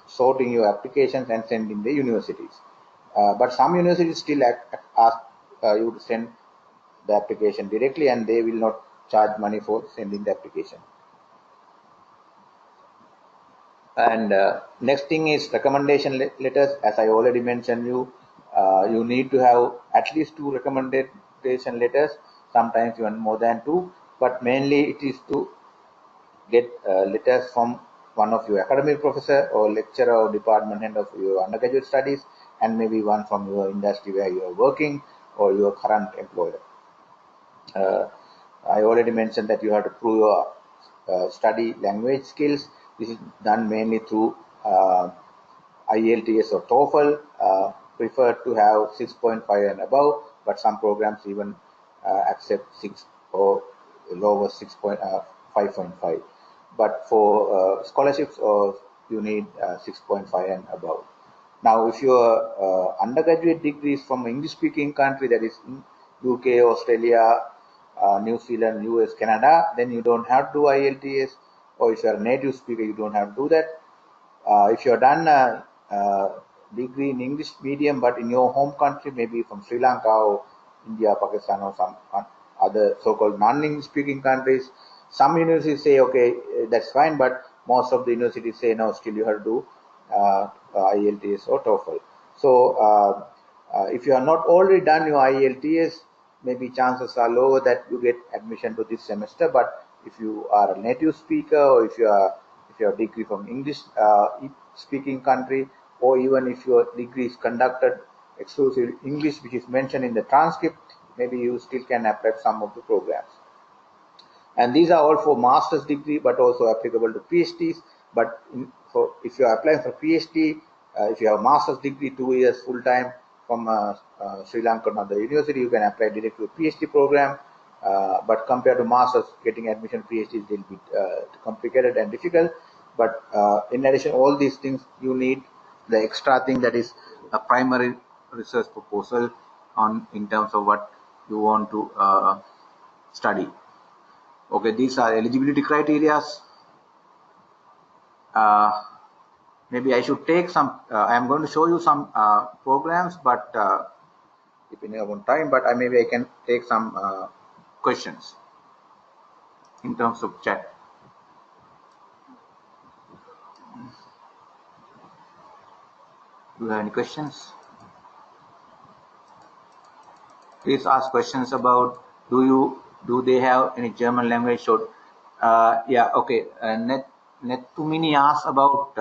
sorting your applications and sending the universities. But some universities still ask you to send the application directly, and they will not charge money for sending the application. And next thing is recommendation letters. As I already mentioned, you need to have at least 2 recommendation letters, sometimes even more than 2, but mainly it is to get letters from one of your academic professor or lecturer or department head of your undergraduate studies, and maybe one from your industry where you are working or your current employer. I already mentioned that you have to prove your study language skills. This is done mainly through IELTS or TOEFL. Prefer to have 6.5 and above, but some programs even accept 6 or lower 5.5. But for scholarships, you need 6.5 and above. Now, if your undergraduate degree is from English-speaking country, that is UK, Australia, New Zealand, US, Canada, then you don't have to do IELTS. Or if you are a native speaker, you don't have to do that. If you have done a degree in English medium, but in your home country, maybe from Sri Lanka or India, Pakistan, or some other so-called non-English speaking countries, some universities say, okay, that's fine, but most of the universities say, no, still you have to do IELTS or TOEFL. So if you have not already done your IELTS, maybe chances are lower that you get admission to this semester. But if you are a native speaker, or if you have a degree from English speaking country, or even if your degree is conducted exclusively English, which is mentioned in the transcript, maybe you still can apply some of the programs. And these are all for master's degree, but also applicable to PhDs. But if you are applying for PhD, if you have a master's degree, 2 years full time from Sri Lankan or the university, you can apply directly to a PhD program. But compared to masters, getting admission to PhD is a little bit complicated and difficult. But in addition, all these things, you need the extra thing, that is a primary research proposal in terms of what you want to study. Okay, these are eligibility criteria. Maybe I should take some. I am going to show you some programs, but depending upon time. But maybe I can take some questions in terms of chat. Do you have any questions? Please ask questions about do they have any German language short? Yeah, okay. Netumini asked about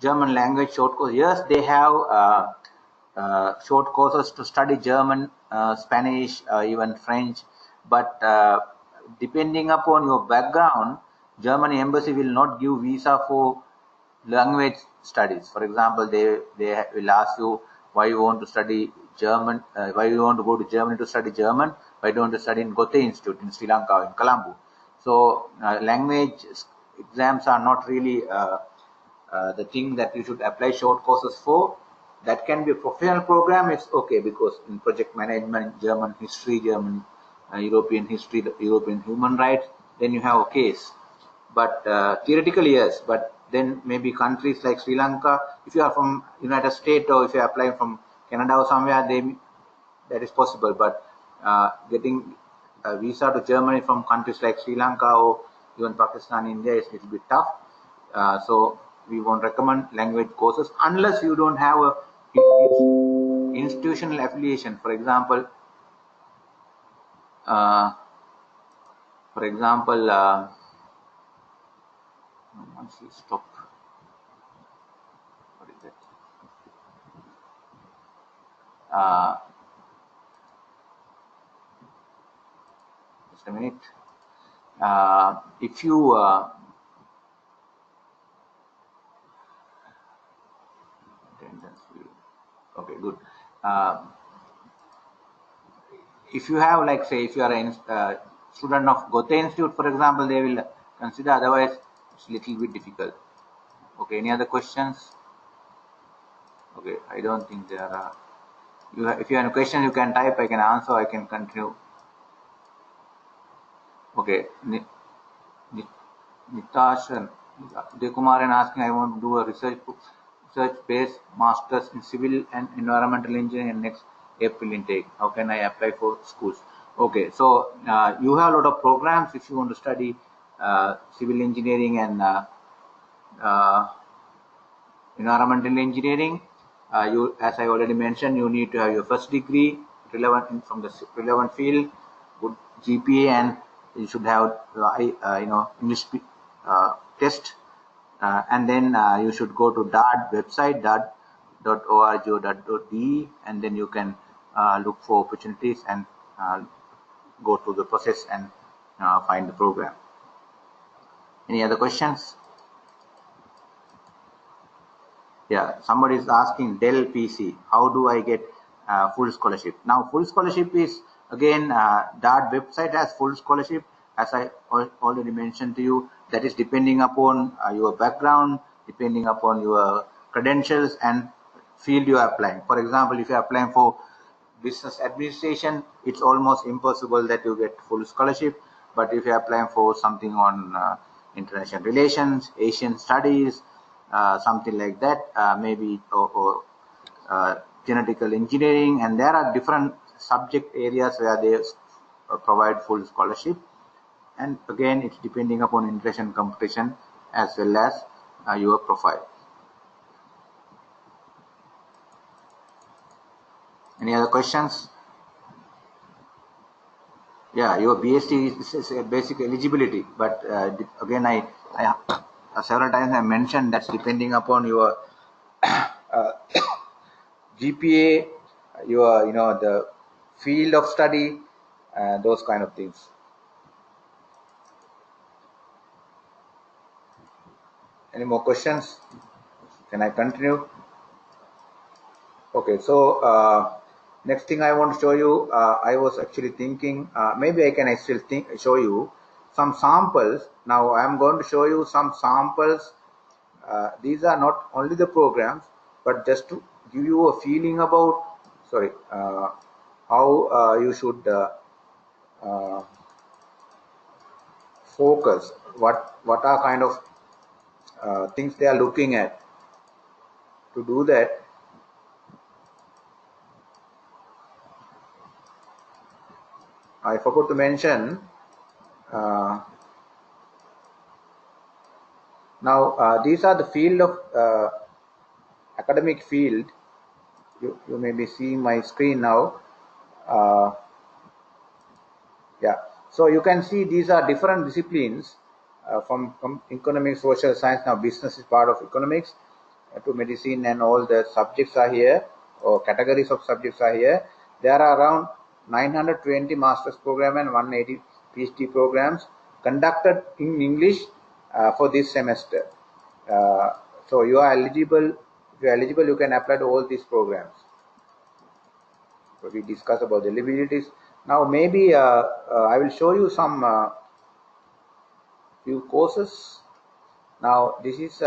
German language short course. Yes, they have short courses to study German, Spanish, even French. But depending upon your background, German embassy will not give visa for language studies. For example, they will ask you why you want to study German, why you want to go to Germany to study German, why don't you study in Goethe Institute in Sri Lanka, in Colombo. So language exams are not really the thing that you should apply short courses for. That can be a professional program. It's okay, because in project management, German history, German European history, European human rights, then you have a case. But theoretically, yes. But then maybe countries like Sri Lanka, if you are from United States or if you are applying from Canada or somewhere, that is possible. But getting a visa to Germany from countries like Sri Lanka or even Pakistan, India is a little bit tough. So we won't recommend language courses unless you don't have a institutional affiliation. For example, once we stop. What is it? Just a minute. If you okay, good. If you have, like, say, if you are a student of Goethe Institute, for example, they will consider. Otherwise, it's a little bit difficult. Okay, any other questions? Okay, I don't think there are. If you have a question, you can type. I can answer. I can continue. Okay, Nitasha Dekumaran asking, I want to do a research-based masters in civil and environmental engineering and next April intake. How can I apply for schools? Okay, so you have a lot of programs if you want to study civil engineering and environmental engineering. As I already mentioned, you need to have your first degree relevant from the relevant field, good GPA, and you should have English test, and then you should go to DART website, dart.org.de, and then you can look for opportunities and go through the process and find the program. Any other questions? Yeah, somebody is asking Dell PC, how do I get full scholarship? Now, full scholarship is, again, DART website has full scholarship, as I already mentioned to you. That is depending upon your background, depending upon your credentials and field you are applying. For example, if you are applying for business administration, it's almost impossible that you get full scholarship. But if you are applying for something on international relations, Asian studies, something like that, maybe or genetical engineering, and there are different subject areas where they provide full scholarship. And again, it's depending upon interest and competition as well as your profile. Any other questions? Yeah, your BSc is a basic eligibility, but again, I several times I mentioned that's depending upon your GPA, your the field of study, those kind of things. Any more questions? Can I continue? Okay, so next thing I want to show you, I was actually thinking maybe I can still show you some samples. Now I am going to show you some samples. These are not only the programs, but just to give you a feeling about, how you should focus. What are kind of things they are looking at. To do that, I forgot to mention. Now these are the field of academic field. You may be seeing my screen now. Yeah, so you can see these are different disciplines from economics, social science. Now business is part of economics, to medicine, and all the subjects are here, or categories of subjects are here. There are around 920 master's program and 180 PhD programs conducted in English for this semester. So you are eligible. If you are eligible, you can apply to all these programs. So we discuss about the eligibilities. Now maybe I will show you some few courses. Now this is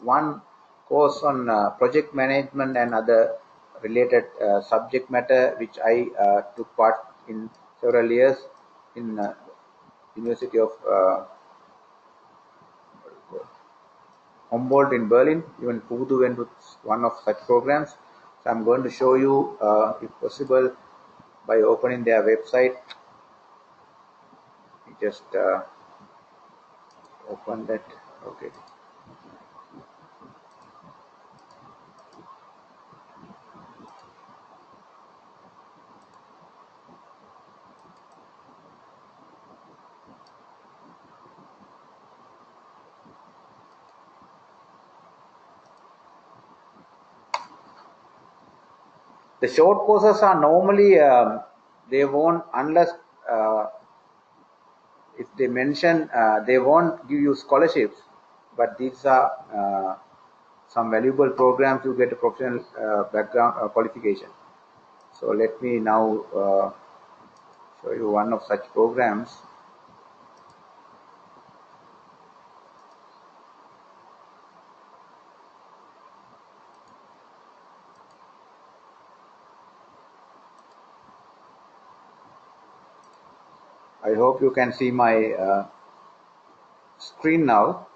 one course on project management and other related subject matter, which I took part in several years in University of Humboldt in Berlin. Even Pudu went with one of such programs. So I'm going to show you, if possible, by opening their website. Just open that. Okay. The short courses are normally they won't, unless if they mention, they won't give you scholarships, but these are some valuable programs to get a professional background qualification. So let me now show you one of such programs. I hope you can see my screen now.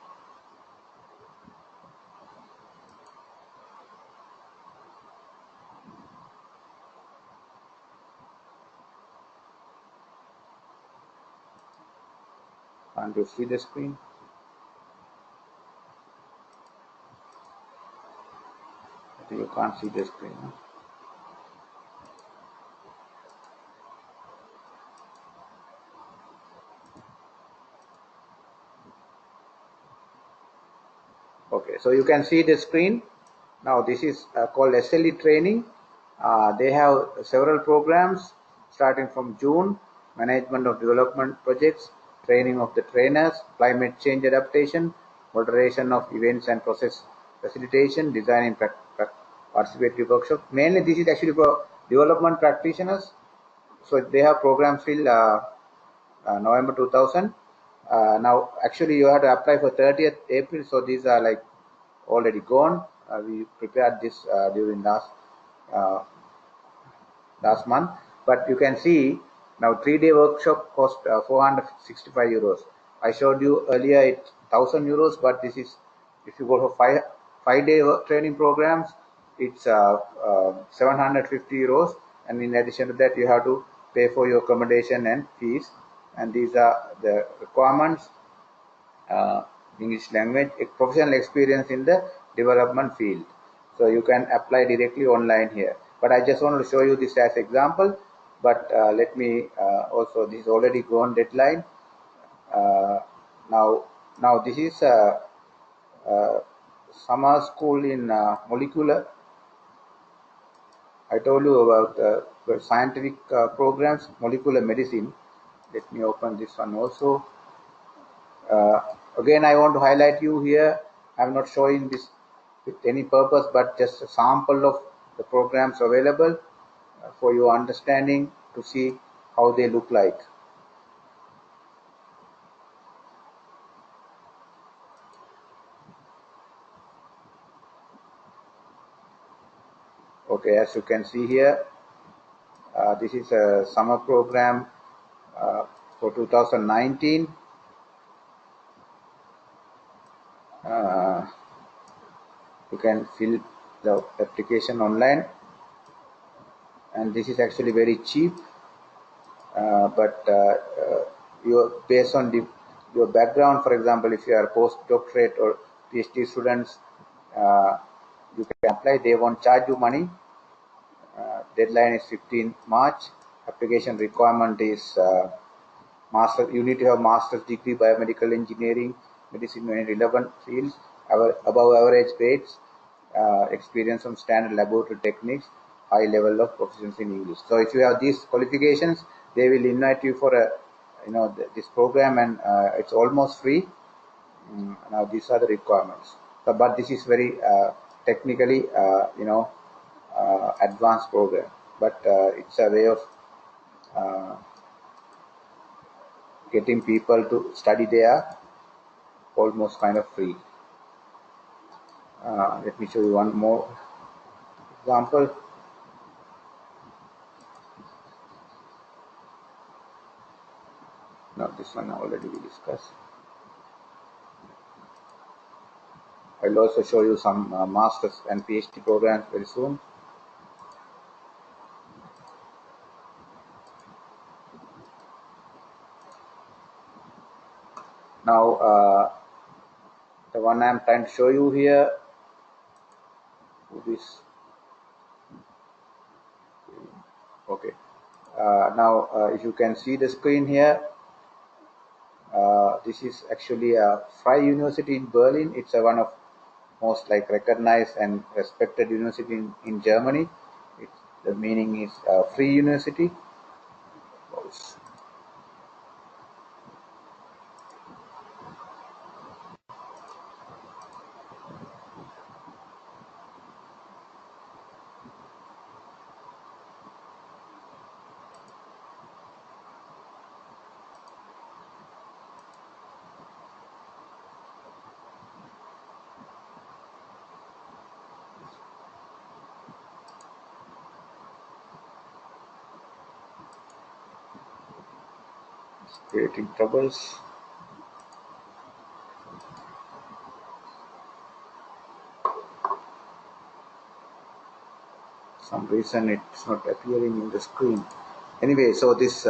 Can't you see the screen? I think you can't see the screen. Huh? Okay, so you can see the screen. Now this is called SLE training. They have several programs starting from June: management of development projects, training of the trainers, climate change adaptation, moderation of events and process facilitation, design and participative workshop. Mainly this is actually for development practitioners. So they have programs till November 2000. Now actually you have to apply for 30th April, so these are like already gone. We prepared this during last month, but you can see now 3-day workshop cost 465 euros. I showed you earlier it's 1000 euros, but this is, if you go for 5-day training programs, it's 750 euros, and in addition to that you have to pay for your accommodation and fees. And these are the requirements: English language, professional experience in the development field. So you can apply directly online here. But I just want to show you this as example. But let me also, this is already gone deadline. Now this is summer school in molecular. I told you about the scientific programs, molecular medicine. Let me open this one also. Again, I want to highlight you here. I'm not showing this with any purpose, but just a sample of the programs available for your understanding to see how they look like. Okay, as you can see here, this is a summer program for 2019. You can fill the application online, and this is actually very cheap, but based on your background. For example, if you are postdoctorate or PhD students, you can apply. They won't charge you money. Deadline is 15 March. Application requirement is master. You need to have master's degree, biomedical engineering, medicine, and relevant fields, above average grades, experience on standard laboratory techniques, high level of proficiency in English. So if you have these qualifications, they will invite you for a this program, and it's almost free. Now these are the requirements. So, but this is very technically advanced program, but it's a way of getting people to study there almost kind of free. Let me show you one more example. No, this one already we discussed. I'll also show you some master's and PhD programs very soon. Now, the one I'm trying to show you here, this. Okay. Now, if you can see the screen here, this is actually a Freie University in Berlin. It's one of most recognized and respected university in Germany. The meaning is free university. Creating troubles. Some reason it's not appearing in the screen. Anyway, so this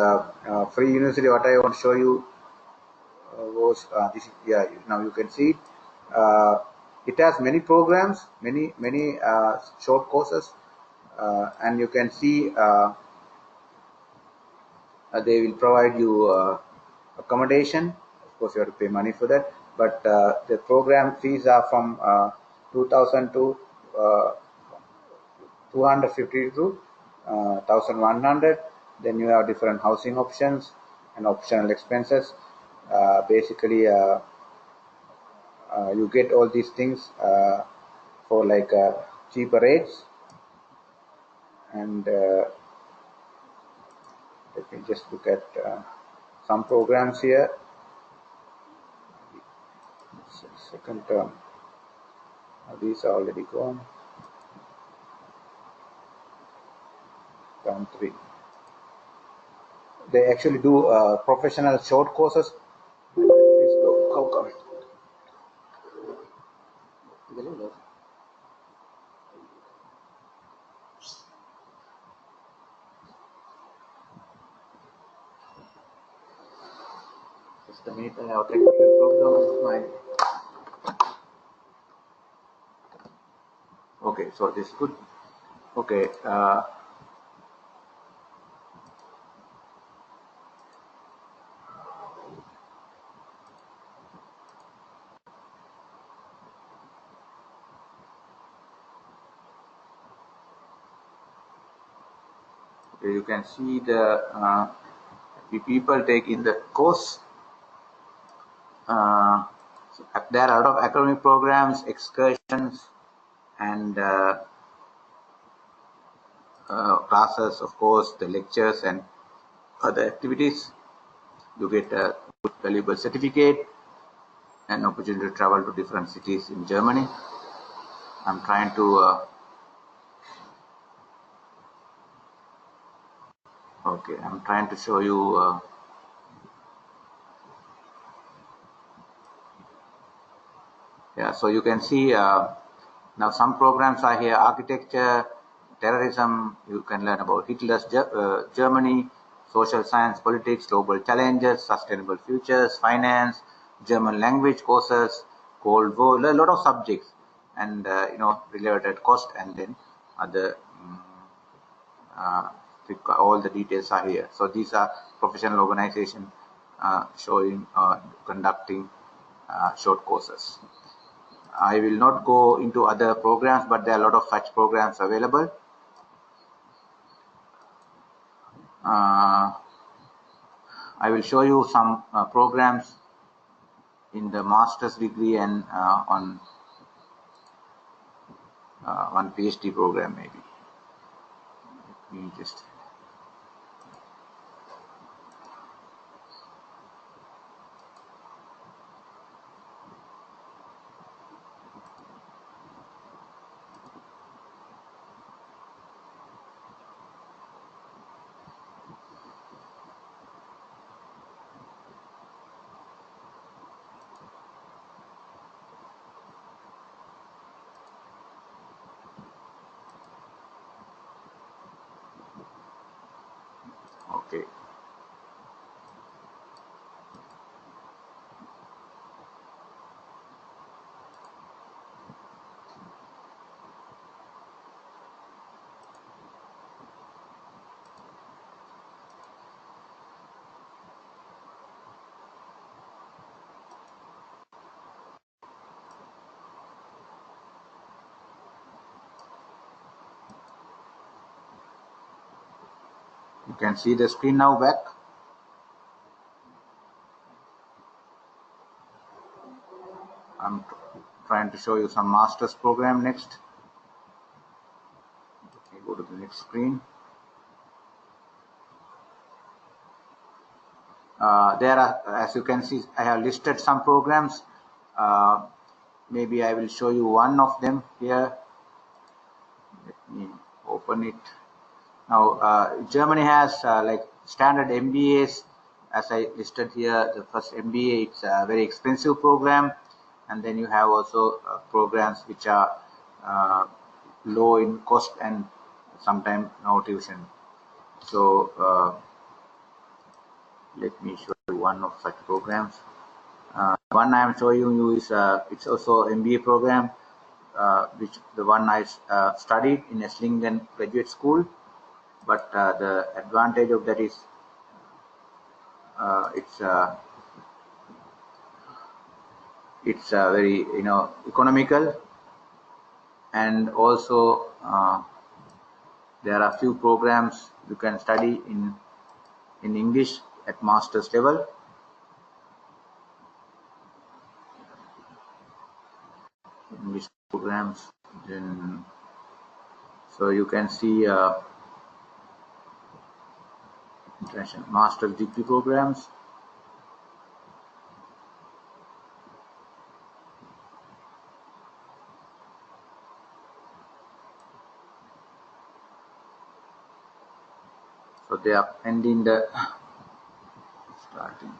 free university, what I want to show you was this. Yeah, now you can see it. It has many programs, many short courses, and you can see they will provide you accommodation. Of course, you have to pay money for that, but the program fees are from 2,000 to 250 to 1,100. Then you have different housing options and optional expenses. Basically, you get all these things for cheaper rates. And let me just look at some programs here. Second term. These are already gone. Term 3. They actually do professional short courses. Please go. How come? Just a minute, I have technical problem with my. Okay, so this is good. Okay. You can see the people take in the course. So there are a lot of academic programs, excursions, and classes, of course, the lectures and other activities. You get a good, valuable certificate and opportunity to travel to different cities in Germany. I'm trying to I'm trying to show you yeah, so you can see now some programs are here: architecture, terrorism. You can learn about Hitler's Germany, social science, politics, global challenges, sustainable futures, finance, German language courses, Cold War, a lot of subjects, and related cost, and then other all the details are here. So these are professional organizations showing conducting short courses. I will not go into other programs, but there are a lot of such programs available. I will show you some programs in the master's degree and on one PhD program maybe. Let me just. Okay. You can see the screen now back. I'm trying to show you some master's program next. Okay, go to the next screen. There are, as you can see, I have listed some programs. Maybe I will show you one of them here. Let me open it. Now, Germany has like standard MBAs, as I listed here. The first MBA, it's a very expensive program, and then you have also programs which are low in cost and sometimes no tuition. So let me show you one of such programs. One I am showing you is it's also MBA program, which the one I studied in a Sri Lankan graduate school. But the advantage of that is it's very economical, and also there are few programs you can study in English at master's level. English programs, then so you can see international master's degree programs. So they are ending the starting.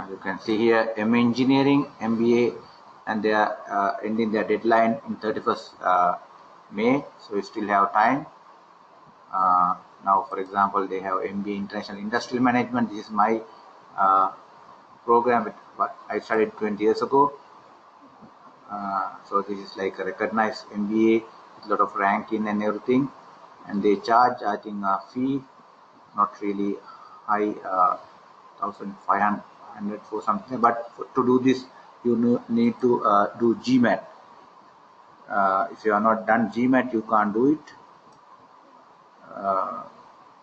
You can see here M Engineering, MBA, and they are ending their deadline in 31st May, so we still have time. Now, for example, they have MBA International Industrial Management. This is my program, but I studied 20 years ago. So this is like a recognized MBA with a lot of ranking and everything, and they charge, I think, a fee, not really high, 1,500 for something, but to do this you need to do GMAT. If you are not done GMAT, you can't do it.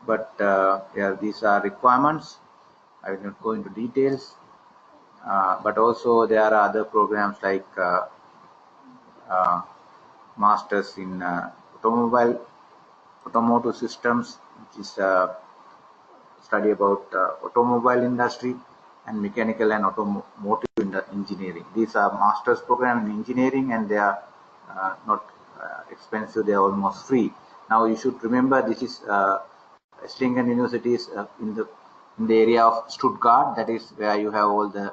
but yeah, these are requirements. I will not go into details, but also there are other programs like masters in automotive systems, which is study about automobile industry, and mechanical and automotive engineering. These are master's program in engineering, and they are not expensive. They are almost free. Now you should remember this is Sri Lankan universities in the area of Stuttgart. That is where you have all the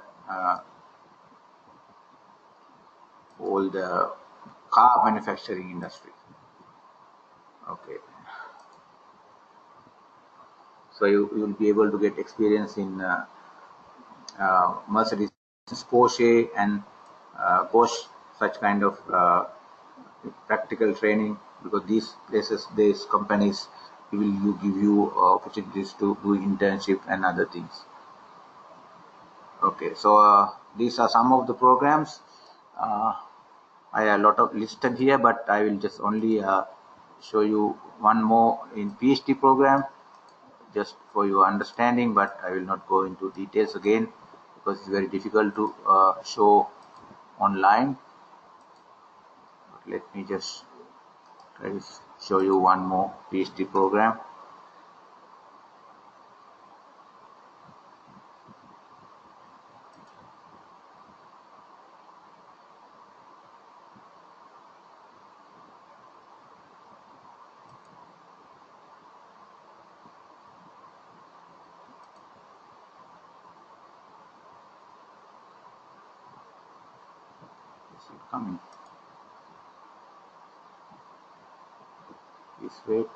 car manufacturing industry. Okay. So you will be able to get experience in Mercedes, Porsche, and Bosch, such kind of practical training, because these places, these companies will give you opportunities to do internship and other things. Okay, so these are some of the programs. I have a lot of listed here, but I will just only show you one more in PhD program, just for your understanding, but I will not go into details again because it's very difficult to show online. But let me just try to show you one more PhD program. Is it coming? Please wait.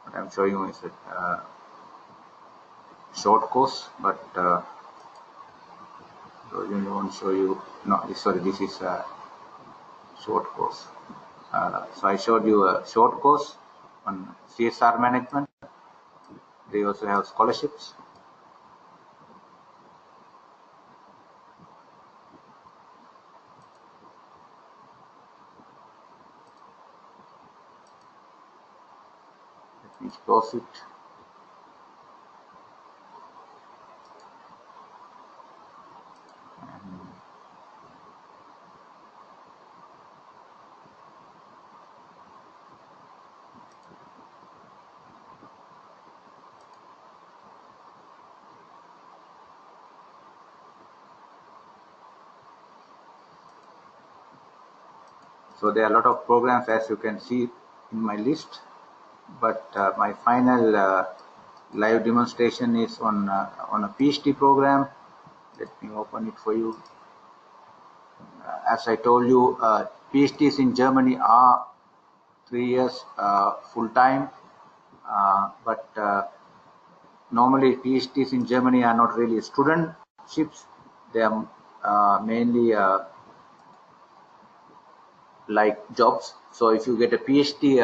What I'm showing you is a short course, but so you want to show you, no, sorry, this is a short course. So I showed you a short course on CSR management. They also have scholarships. Let me close it. So there are a lot of programs, as you can see in my list, but my final live demonstration is on a PhD program. Let me open it for you. As I told you, PhDs in Germany are 3 years full time, but normally PhDs in Germany are not really studentships. They are mainly like jobs. So if you get a PhD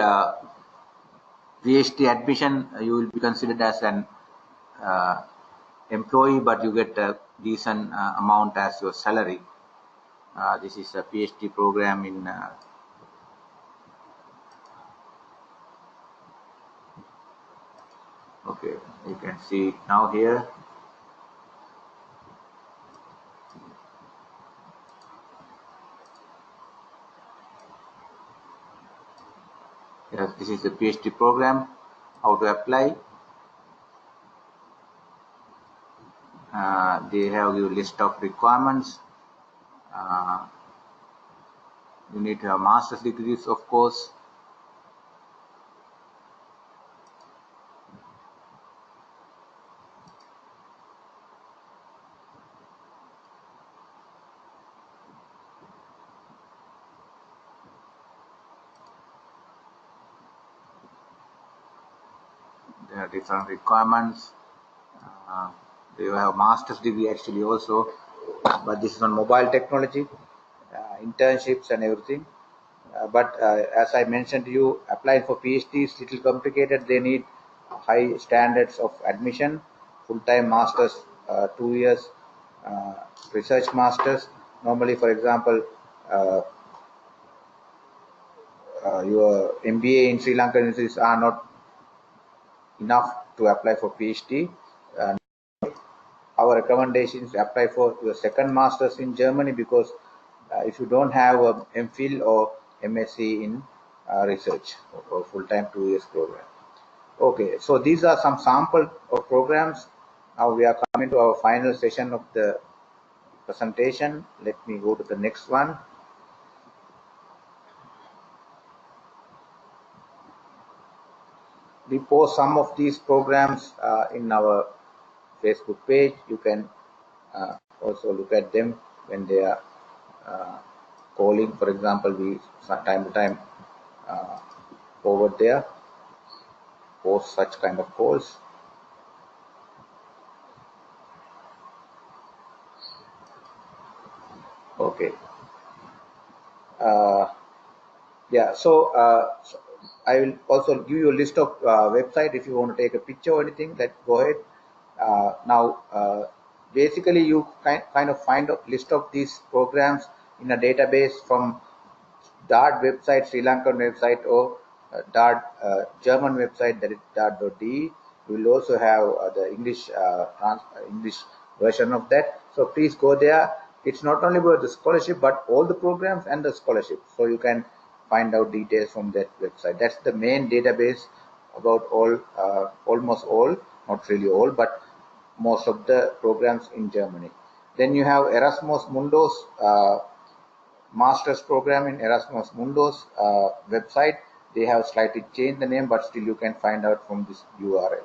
admission, you will be considered as an employee, but you get a decent amount as your salary. This is a PhD program in okay, you can see now here. Yes, this is a PhD program. How to apply? They have your list of requirements. You need to have master's degrees, of course. There are different requirements. They have master's degree actually also, but this is on mobile technology, internships and everything. But as I mentioned to you, applying for PhD is little complicated. They need high standards of admission, full-time masters 2 years, research masters. Normally, for example, your MBA in Sri Lankan universities are not enough to apply for PhD. Our recommendation is to apply for your second masters in Germany, because if you don't have a MPhil or MSc in research or full-time 2 years program. Okay, so these are some sample of programs. Now we are coming to our final session of the presentation. Let me go to the next one. We post some of these programs in our Facebook page. You can also look at them when they are calling. For example, we time to time forward there, post such kind of calls. Okay. Yeah, so I will also give you a list of website if you want to take a picture or anything. Let's go ahead. Now, basically, you kind of find a list of these programs in a database from DART website, Sri Lankan website, or DART German website, that is DART.de. We will also have the English English version of that. So please go there. It's not only about the scholarship, but all the programs and the scholarship. So you can find out details from that website. That's the main database about all, almost all, not really all, but most of the programs in Germany. Then you have Erasmus Mundus master's program in Erasmus Mundus website. They have slightly changed the name, but still you can find out from this URL.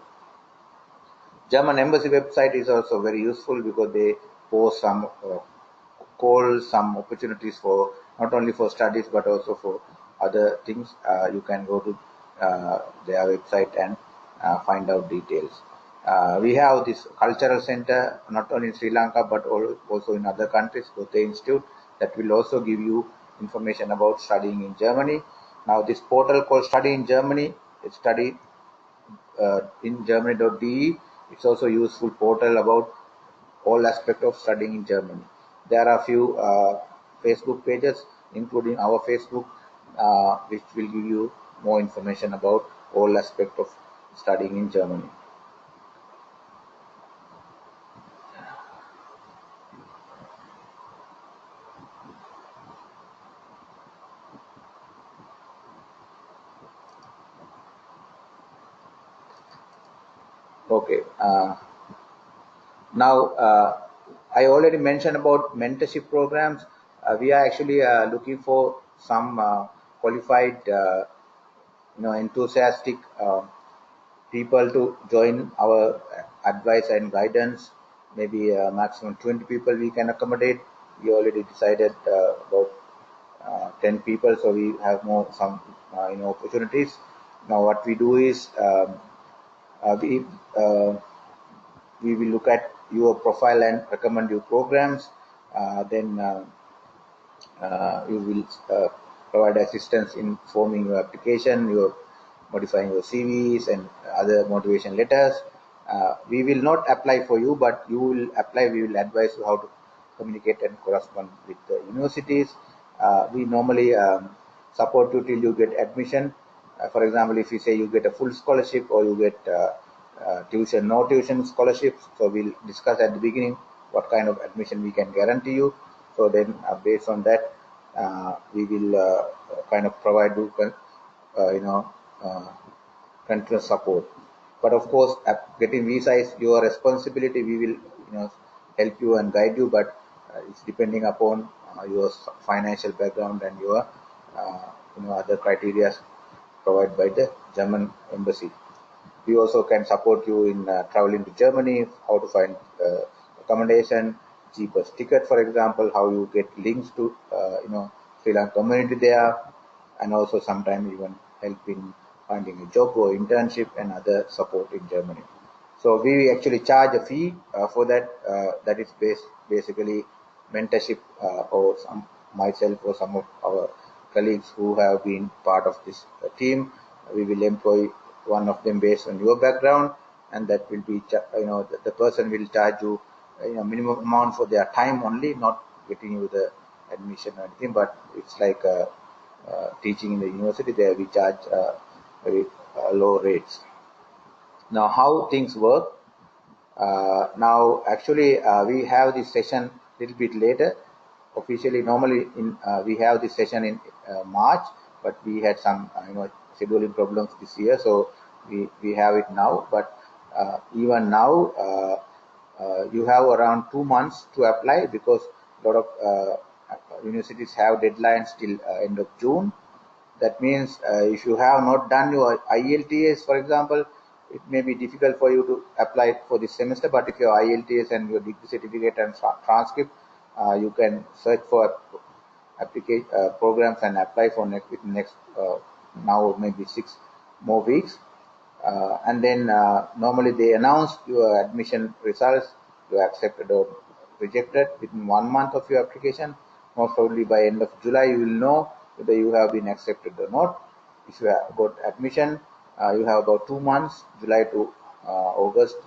German embassy website is also very useful, because they post some calls, some opportunities for not only for studies but also for other things. You can go to their website and find out details. We have this cultural center not only in Sri Lanka but also in other countries, Goethe Institute, that will also give you information about studying in Germany. Now this portal called Study in Germany, it's study in Germany.de. It's also a useful portal about all aspects of studying in Germany. There are a few Facebook pages, including our Facebook, which will give you more information about all aspects of studying in Germany. Okay. Now, I already mentioned about mentorship programs. We are actually looking for some qualified, enthusiastic people to join our advice and guidance. Maybe maximum 20 people we can accommodate. We already decided about 10 people, so we have some opportunities. Now, what we do is we will look at your profile and recommend you programs. Then we will provide assistance in forming your application, your modifying your CVs and other motivation letters. We will not apply for you, but you will apply. We will advise you how to communicate and correspond with the universities. We normally support you till you get admission. For example, if you say you get a full scholarship or you get tuition, no tuition scholarships, so we'll discuss at the beginning what kind of admission we can guarantee you. So then based on that, we will kind of provide you, continuous support. But of course, getting visa is your responsibility. We will, help you and guide you, but it's depending upon your financial background and your, other criteria provided by the German embassy. We also can support you in traveling to Germany, how to find accommodation, cheapest ticket, for example, how you get links to, Sri Lankan community there, and also sometimes even help in finding a job or internship and other support in Germany. So we actually charge a fee for that. That is basically mentorship or myself or some of our colleagues who have been part of this team. We will employ one of them based on your background, and that will be, the person will charge you, minimum amount for their time only, not getting you the admission or anything, but it's like teaching in the university. There we charge very low rates. Now, how things work? Now, actually, we have this session a little bit later. Officially, normally we have this session in March, but we had some scheduling problems this year, so we have it now. But even now, you have around 2 months to apply, because a lot of universities have deadlines till end of June. That means if you have not done your IELTS, for example, it may be difficult for you to apply for this semester. But if your IELTS and your degree certificate and transcript, you can search for application programs and apply for next now maybe 6 more weeks. And then normally they announce your admission results, you accepted or rejected within 1 month of your application. Most probably by end of July you will know whether you have been accepted or not. If you have got admission, you have about 2 months, July to August,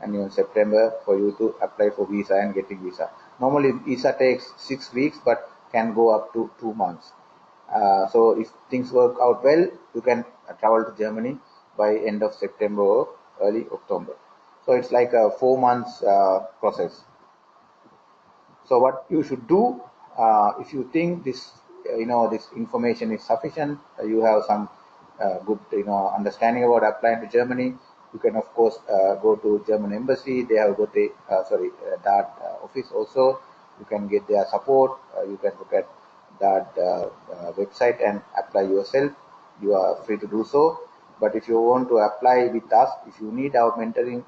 and even September, for you to apply for visa and getting visa. Normally visa takes 6 weeks, but can go up to 2 months. So if things work out well, you can travel to Germany by end of September or early October. So it's like a 4 months process. So what you should do, if you think this this information is sufficient, you have some good understanding about applying to Germany, you can of course go to German embassy. They have got a that office also. You can get their support. You can look at that website and apply yourself. You are free to do so. But if you want to apply with us, if you need our mentoring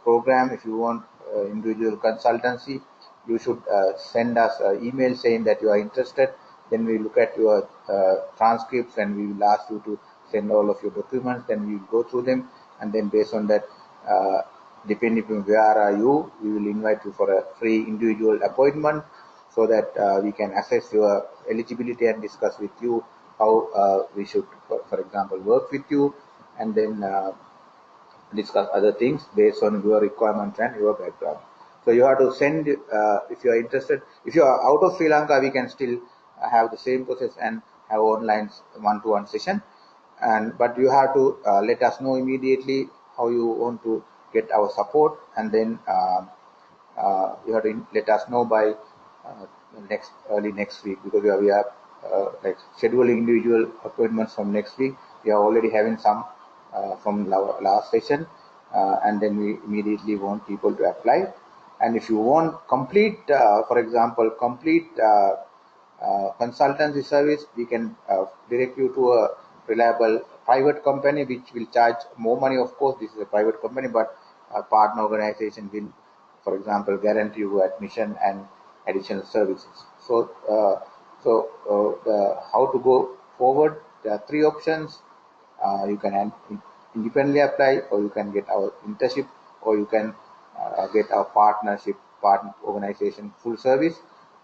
program, if you want individual consultancy, you should send us an email saying that you are interested. Then we look at your transcripts and we will ask you to send all of your documents. Then we will go through them, and then based on that, depending on where are you, we will invite you for a free individual appointment, so that we can assess your eligibility and discuss with you how we should, for example, work with you, and then discuss other things based on your requirements and your background. So you have to send, if you are interested. If you are out of Sri Lanka, we can still have the same process and have online one-to-one session. But you have to let us know immediately how you want to get our support, and then you have to let us know by early next week, because we are like scheduling individual appointments from next week. We are already having some from our last session, and then we immediately want people to apply. And if you want complete, for example, complete consultancy service, we can direct you to a reliable private company which will charge more money. Of course, this is a private company, but a partner organization will, for example, guarantee you admission and additional services. So, how to go forward? There are 3 options. You can independently apply, or you can get our internship, or you can get our partner organization full service.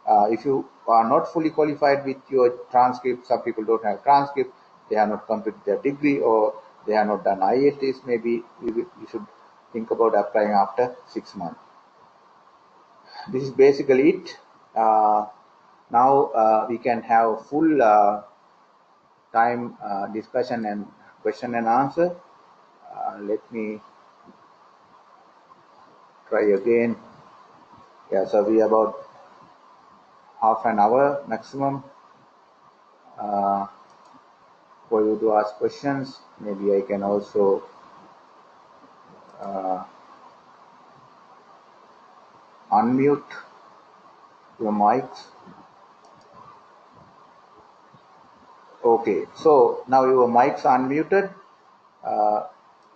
If you are not fully qualified with your transcript, some people don't have transcript, they have not completed their degree, or they have not done IELTS, maybe you should think about applying after 6 months. This is basically it. Now we can have full time discussion and question and answer. Let me try again. Yeah, so we about half an hour maximum for you to ask questions. Maybe I can also unmute your mics. Okay, so now your mics are unmuted.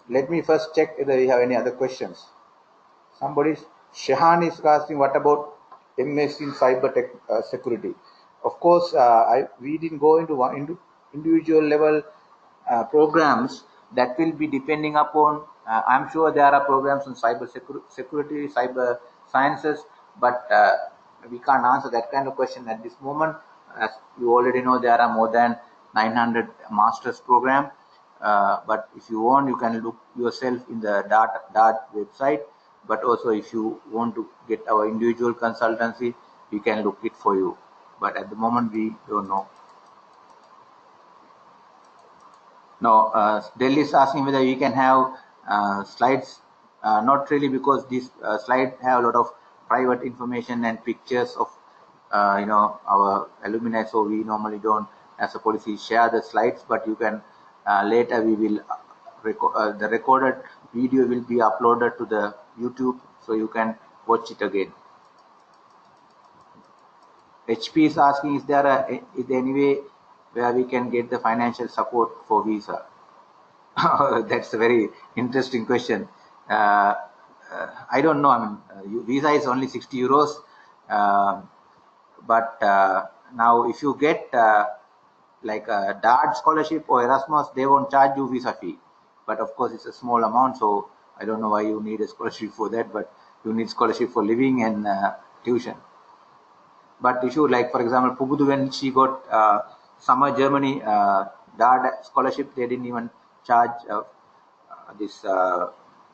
Let me first check whether we have any other questions. Shahan is asking, what about MS in cyber tech security? Of course, we didn't go into individual level programs. That will be depending upon, I'm sure there are programs on cyber security, cyber sciences, but we can't answer that kind of question at this moment. As you already know, there are more than 900 master's program. But if you want, you can look yourself in the DART website. But also, if you want to get our individual consultancy, we can look it for you. But at the moment, we don't know. Now, Delhi is asking whether we can have slides. Not really, because these slides have a lot of private information and pictures of our alumni. So we normally don't, as a policy, share the slides. But you can later we will the recorded video will be uploaded to the YouTube, so you can watch it again. HP is asking, is there any way where we can get the financial support for visa? That's a very interesting question. I don't know. I mean, visa is only 60 euros. But now, if you get like a DART scholarship or Erasmus, they won't charge you visa fee. But of course, it's a small amount, so I don't know why you need a scholarship for that. But you need scholarship for living and tuition. But if you, like, for example, Pubudu, when she got summer Germany DART scholarship, they didn't even charge this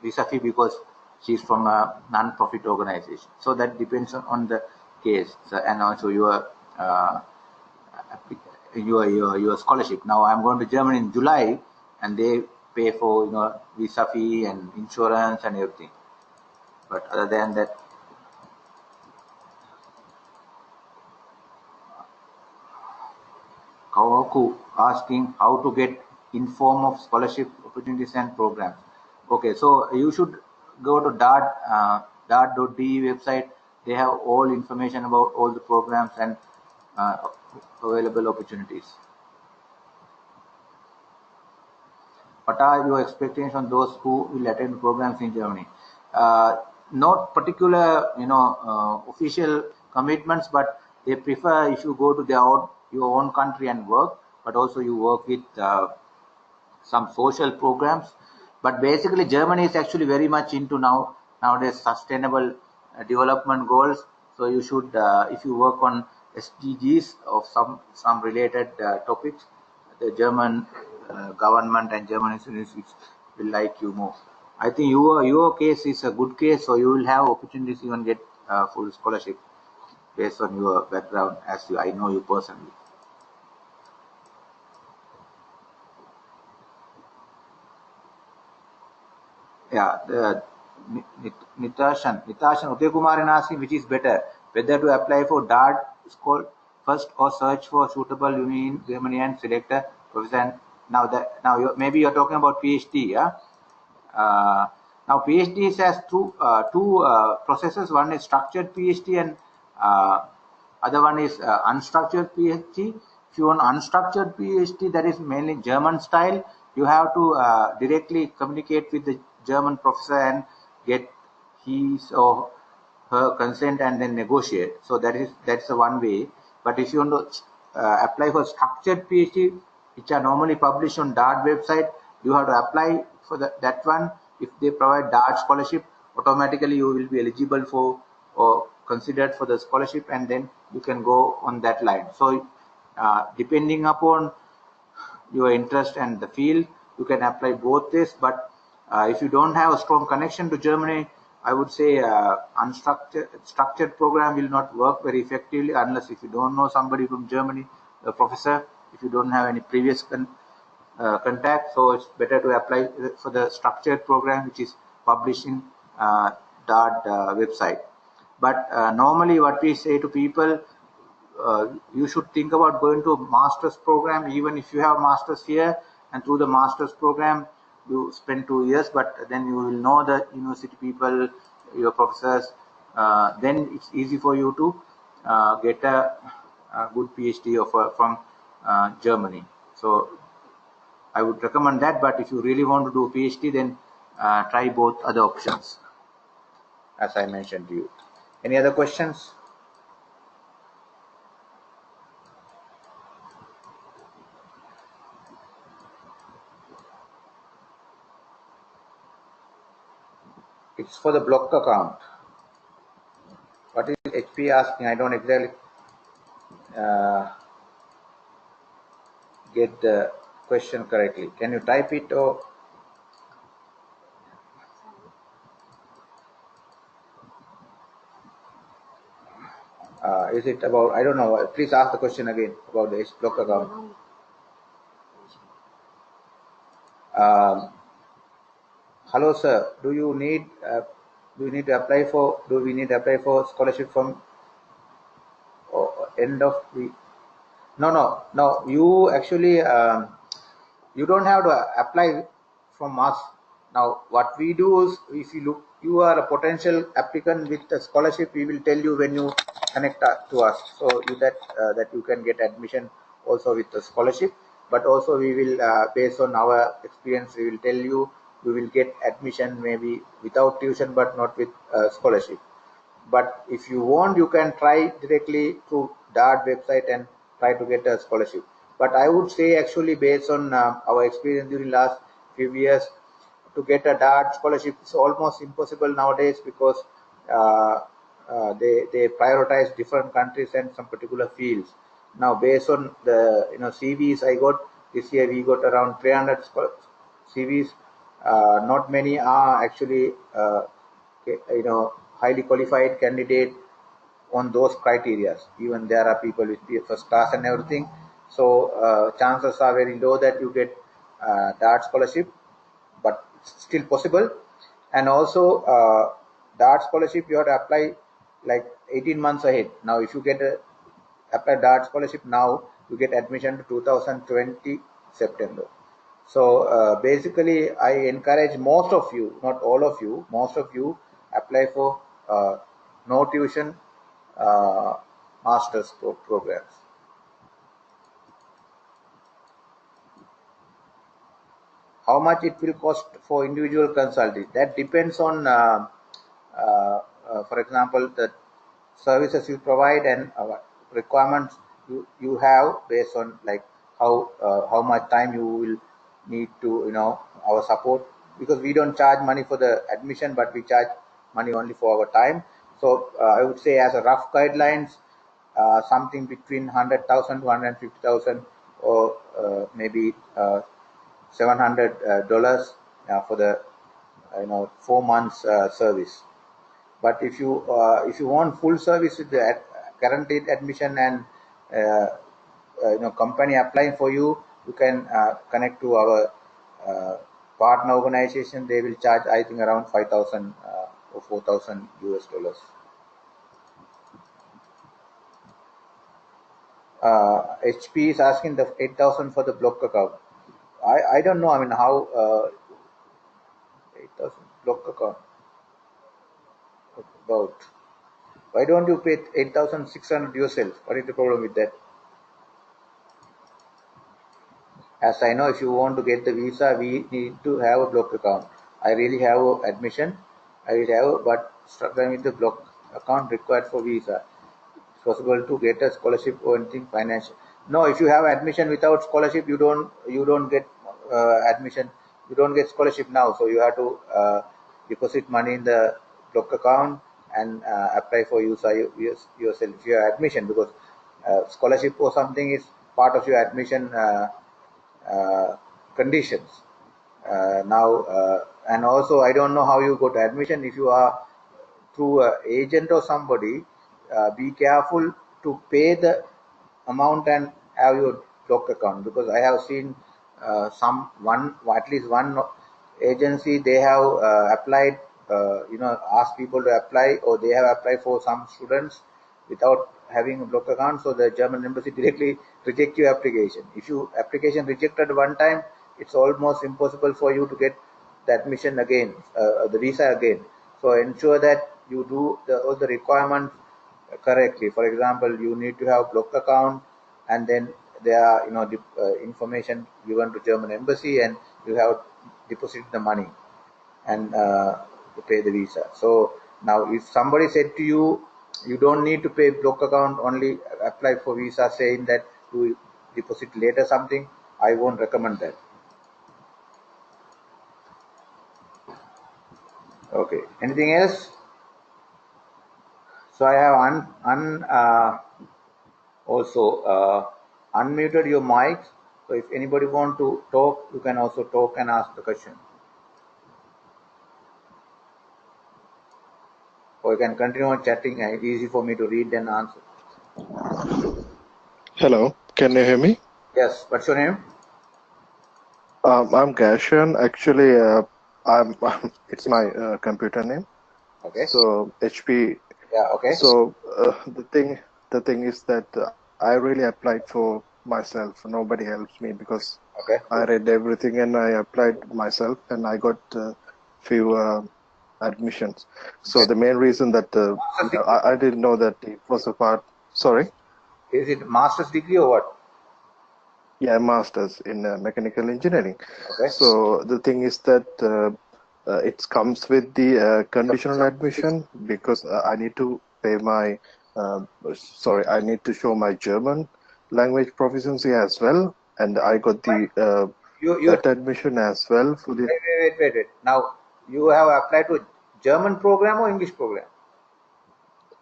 visa fee because she's from a non-profit organization. So that depends on the case, and also your scholarship. Now I'm going to Germany in July, and they pay for visa fee and insurance and everything. But other than that, Kawaku asking how to get inform of scholarship opportunities and programs. Okay, so you should go to dart.de website. They have all information about all the programs and available opportunities. What are your expectations on those who will attend programs in Germany? Not particular, official commitments, but they prefer if you go to your own country and work, but also you work with some social programs. But basically, Germany is actually very much into nowadays sustainable development goals. So you should, if you work on SDGs or some related topics, the German government and German institutions will like you more. I think your case is a good case, so you will have opportunities to even get full scholarship based on your background, as I know you personally. Yeah, Nitashan Udayakumaran asking which is better, whether to apply for DART school first or search for suitable uni in Germany and select a professor. Now maybe you're talking about PhD, yeah. Now PhD has two processes. One is structured PhD and other one is unstructured PhD. If you want unstructured PhD, that is mainly German style. You have to directly communicate with the German professor and get his or her consent and then negotiate. So that's the one way. But if you want to apply for structured PhD, which are normally published on DART website, you have to apply for that one. If they provide DART scholarship, automatically you will be eligible for or considered for the scholarship, and then you can go on that line. So depending upon your interest and the field, you can apply both ways. But if you don't have a strong connection to Germany, I would say structured program will not work very effectively unless if you don't know somebody from Germany, a professor, if you don't have any previous contact. So it's better to apply for the structured program, which is published in DART website. But normally what we say to people, you should think about going to a master's program, even if you have master's here, and through the master's program you spend 2 years, but then you will know the university people, your professors, then it's easy for you to get a good PhD offer from Germany. So I would recommend that. But if you really want to do a PhD, then try both other options, as I mentioned to you. Any other questions? It's for the blocked account. What is HP asking? I don't exactly get the question correctly. Can you type it, or is it about, I don't know, please ask the question again about the block account. Hello sir, do you need to apply for, do we need to apply for scholarship from end of the, no, you actually you don't have to apply from us. Now what we do is, if you look, you are a potential applicant with a scholarship, we will tell you when you connect to us, so that you can get admission also with the scholarship. But also we will, based on our experience, we will tell you we will get admission maybe without tuition but not with scholarship. But if you want, you can try directly through DART website and try to get a scholarship. But I would say, actually, based on our experience during last few years, to get a DART scholarship is almost impossible nowadays, because they prioritize different countries and some particular fields. Now, based on the CVs I got this year, we got around 300 CVs. Not many are actually highly qualified candidate on those criteria. Even there are people with first class and everything. So chances are very low that you get DART scholarship, but it's still possible. And also DART scholarship, you have to apply like 18 months ahead. Now, if you get apply DART scholarship now, you get admission to 2020 September. So basically, I encourage most of you, not all of you, most of you apply for no tuition master's programs. How much it will cost for individual consulting? That depends on, for example, the services you provide and requirements you have, based on like how much time you will need to our support, because we don't charge money for the admission, but we charge money only for our time. So I would say, as a rough guidelines, something between 100,000 to 150,000, or maybe $700 for the 4 months service. But if you want full service with the guaranteed admission and company applying for you, you can connect to our partner organization. They will charge, I think, around 5,000 or 4,000 US dollars. HP is asking the 8,000 for the block account. I don't know. I mean, how 8,000 block account about? Why don't you pay 8,600 yourself? What is the problem with that? As I know, if you want to get the visa, we need to have a block account. I really have admission. I will have, but struggling with the block account required for visa. It's possible to get a scholarship or anything financial. No, if you have admission without scholarship, you don't get admission. You don't get scholarship now. So you have to deposit money in the block account and apply for visa yourself if you have admission, because scholarship or something is part of your admission conditions. And also, I don't know how you go to admission. If you are through an agent or somebody, be careful to pay the amount and have your block account, because I have seen at least one agency, they have applied, asked people to apply, or they have applied for some students without having a block account. So the German embassy directly reject your application. If your application rejected one time, it's almost impossible for you to get the admission again, the visa again. So ensure that you do all the requirements correctly. For example, you need to have block account, and then there are information given to German embassy, and you have deposit the money and to pay the visa. So now, if somebody said to you, you don't need to pay block account, only apply for visa, saying that you deposit later something, I won't recommend that. Okay, anything else? So I have also unmuted your mic. So if anybody want to talk, you can also talk and ask the question. Or you can continue on chatting. It's easy for me to read and answer. Hello, can you hear me? Yes. What's your name? I'm Gashan. Actually, I'm it's my computer name. Okay. So HP. Yeah. Okay. So the thing is that I really applied for myself. Nobody helps me because Okay. I read everything and I applied myself and I got few admissions. So Okay. the main reason that Master's degree? I didn't know that it was a part. Sorry. Is it master's degree or what? Yeah, master's in mechanical engineering. Okay. So the thing is that it comes with the conditional admission because I need to pay my, I need to show my German language proficiency as well. And I got the You that admission as well for the. wait. Now you have applied to German program or English program?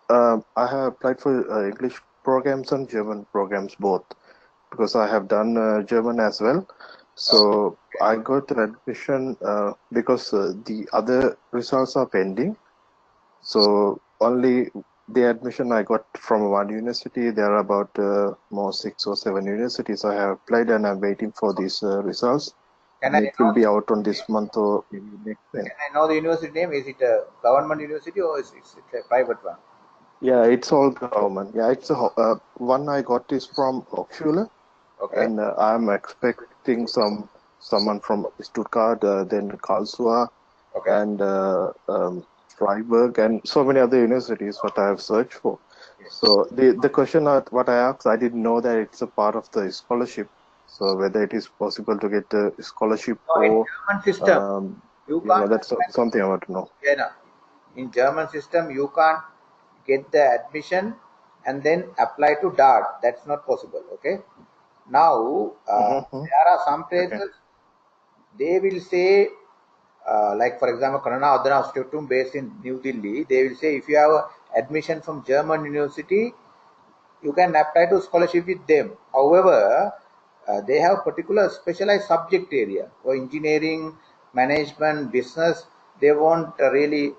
I have applied for English programs and German programs both because I have done German as well. So I got an admission because the other results are pending. So only the admission I got from one university. There are about more 6 or 7 universities I have applied, and I'm waiting for these results. Can And I it will know? be out on this month or maybe next Can month. I know the university name? Is it a government university or is it a private one? Yeah, it's all government. Yeah, it's a one I got is from Hochschule. Okay. And I'm expecting someone from Stuttgart, then Karlsruhe, Okay. and Freiburg, and so many other universities what I have searched for. Yes. So the question what I asked, I didn't know that it's a part of the scholarship. So whether it is possible to get a scholarship No, in or German system, you can't. that's something I want to know. Yeah, no. In German system, you can't get the admission and then apply to DART. That's not possible. Okay. Now there are some places. Okay. They will say, like for example, Karana Adana Institute based in New Delhi, they will say if you have admission from German university, you can apply to scholarship with them. However, they have particular specialized subject area for engineering, management, business. They won't really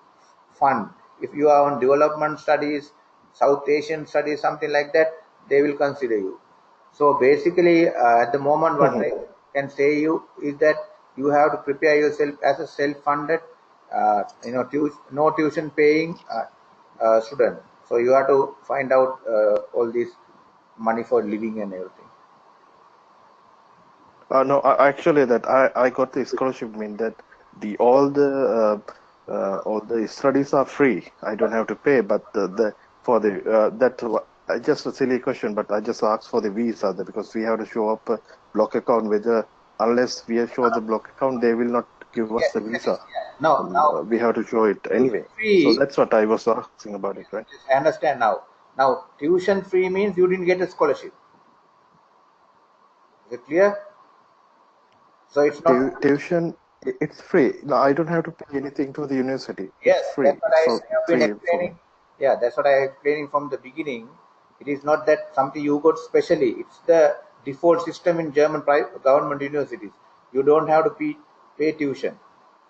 fund. If you are on development studies, South Asian studies, something like that, they will consider you. So basically, at the moment, what I can say you is that you have to prepare yourself as a self-funded, no tuition paying student. So you have to find out all this money for living and everything. No, actually, that I got the scholarship mean that all the studies are free. I don't have to pay, but the for the just a silly question, but I just asked for the visa because we have to show up a block account. Whether unless we show the block account, they will not give us the visa. No, now We have to show it anyway. free. So that's what I was asking about it, right? I understand now. Now tuition free means you didn't get a scholarship. Is it clear? So it's not Tuition, it's free. No, I don't have to pay anything to the university. Yes, It's free. that's what I It's all have been free for me. explaining. Yeah, that's what I explaining from the beginning. It is not that something you got specially. It's the default system in German private government universities. You don't have to pay tuition.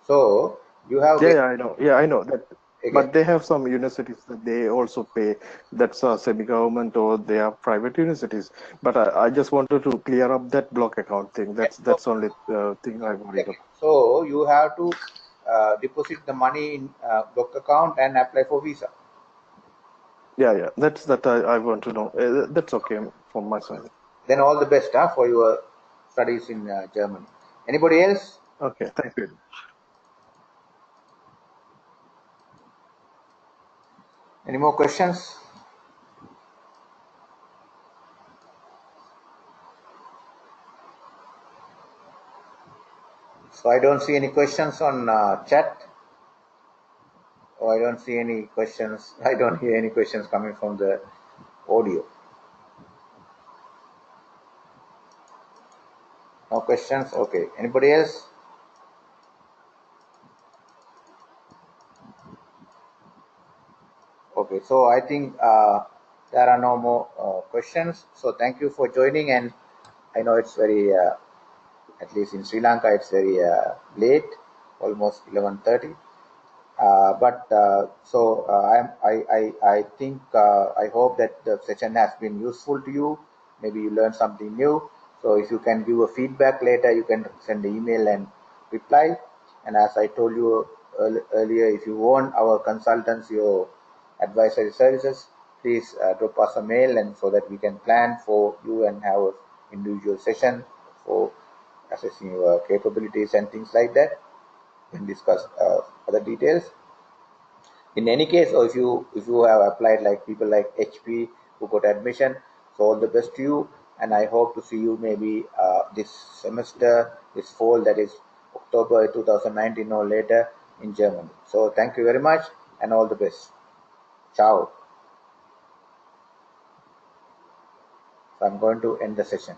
So you have Yeah, I know. Yeah, I know that. again. But they have some universities that they also pay. That's semi-government or they are private universities. But I just wanted to clear up that block account thing. That's only thing I worried about. So you have to deposit the money in block account and apply for visa. Yeah. That's that I want to know. That's okay from my side. Then all the best for your studies in Germany. Anybody else? Okay, thank you. Any more questions? So I don't see any questions on chat. Oh, I don't see any questions. I don't hear any questions coming from the audio. No questions? Okay. Anybody else? Okay. So I think there are no more questions. So thank you for joining, and I know it's very, at least in Sri Lanka, it's very late, almost 11:30. I think I hope that the session has been useful to you. Maybe you learned something new. So if you can give a feedback later, you can send an email and reply. And as I told you earlier, if you want our consultants, your advisory services, please drop us a mail, and so that we can plan for you and have an individual session for assessing your capabilities and things like that, and discuss other details. In any case, or if you have applied, like people like HP who got admission, so all the best to you, and I hope to see you maybe this semester, this fall, that is October 2019 or later, in Germany. So thank you very much and all the best. Ciao. So I'm going to end the session.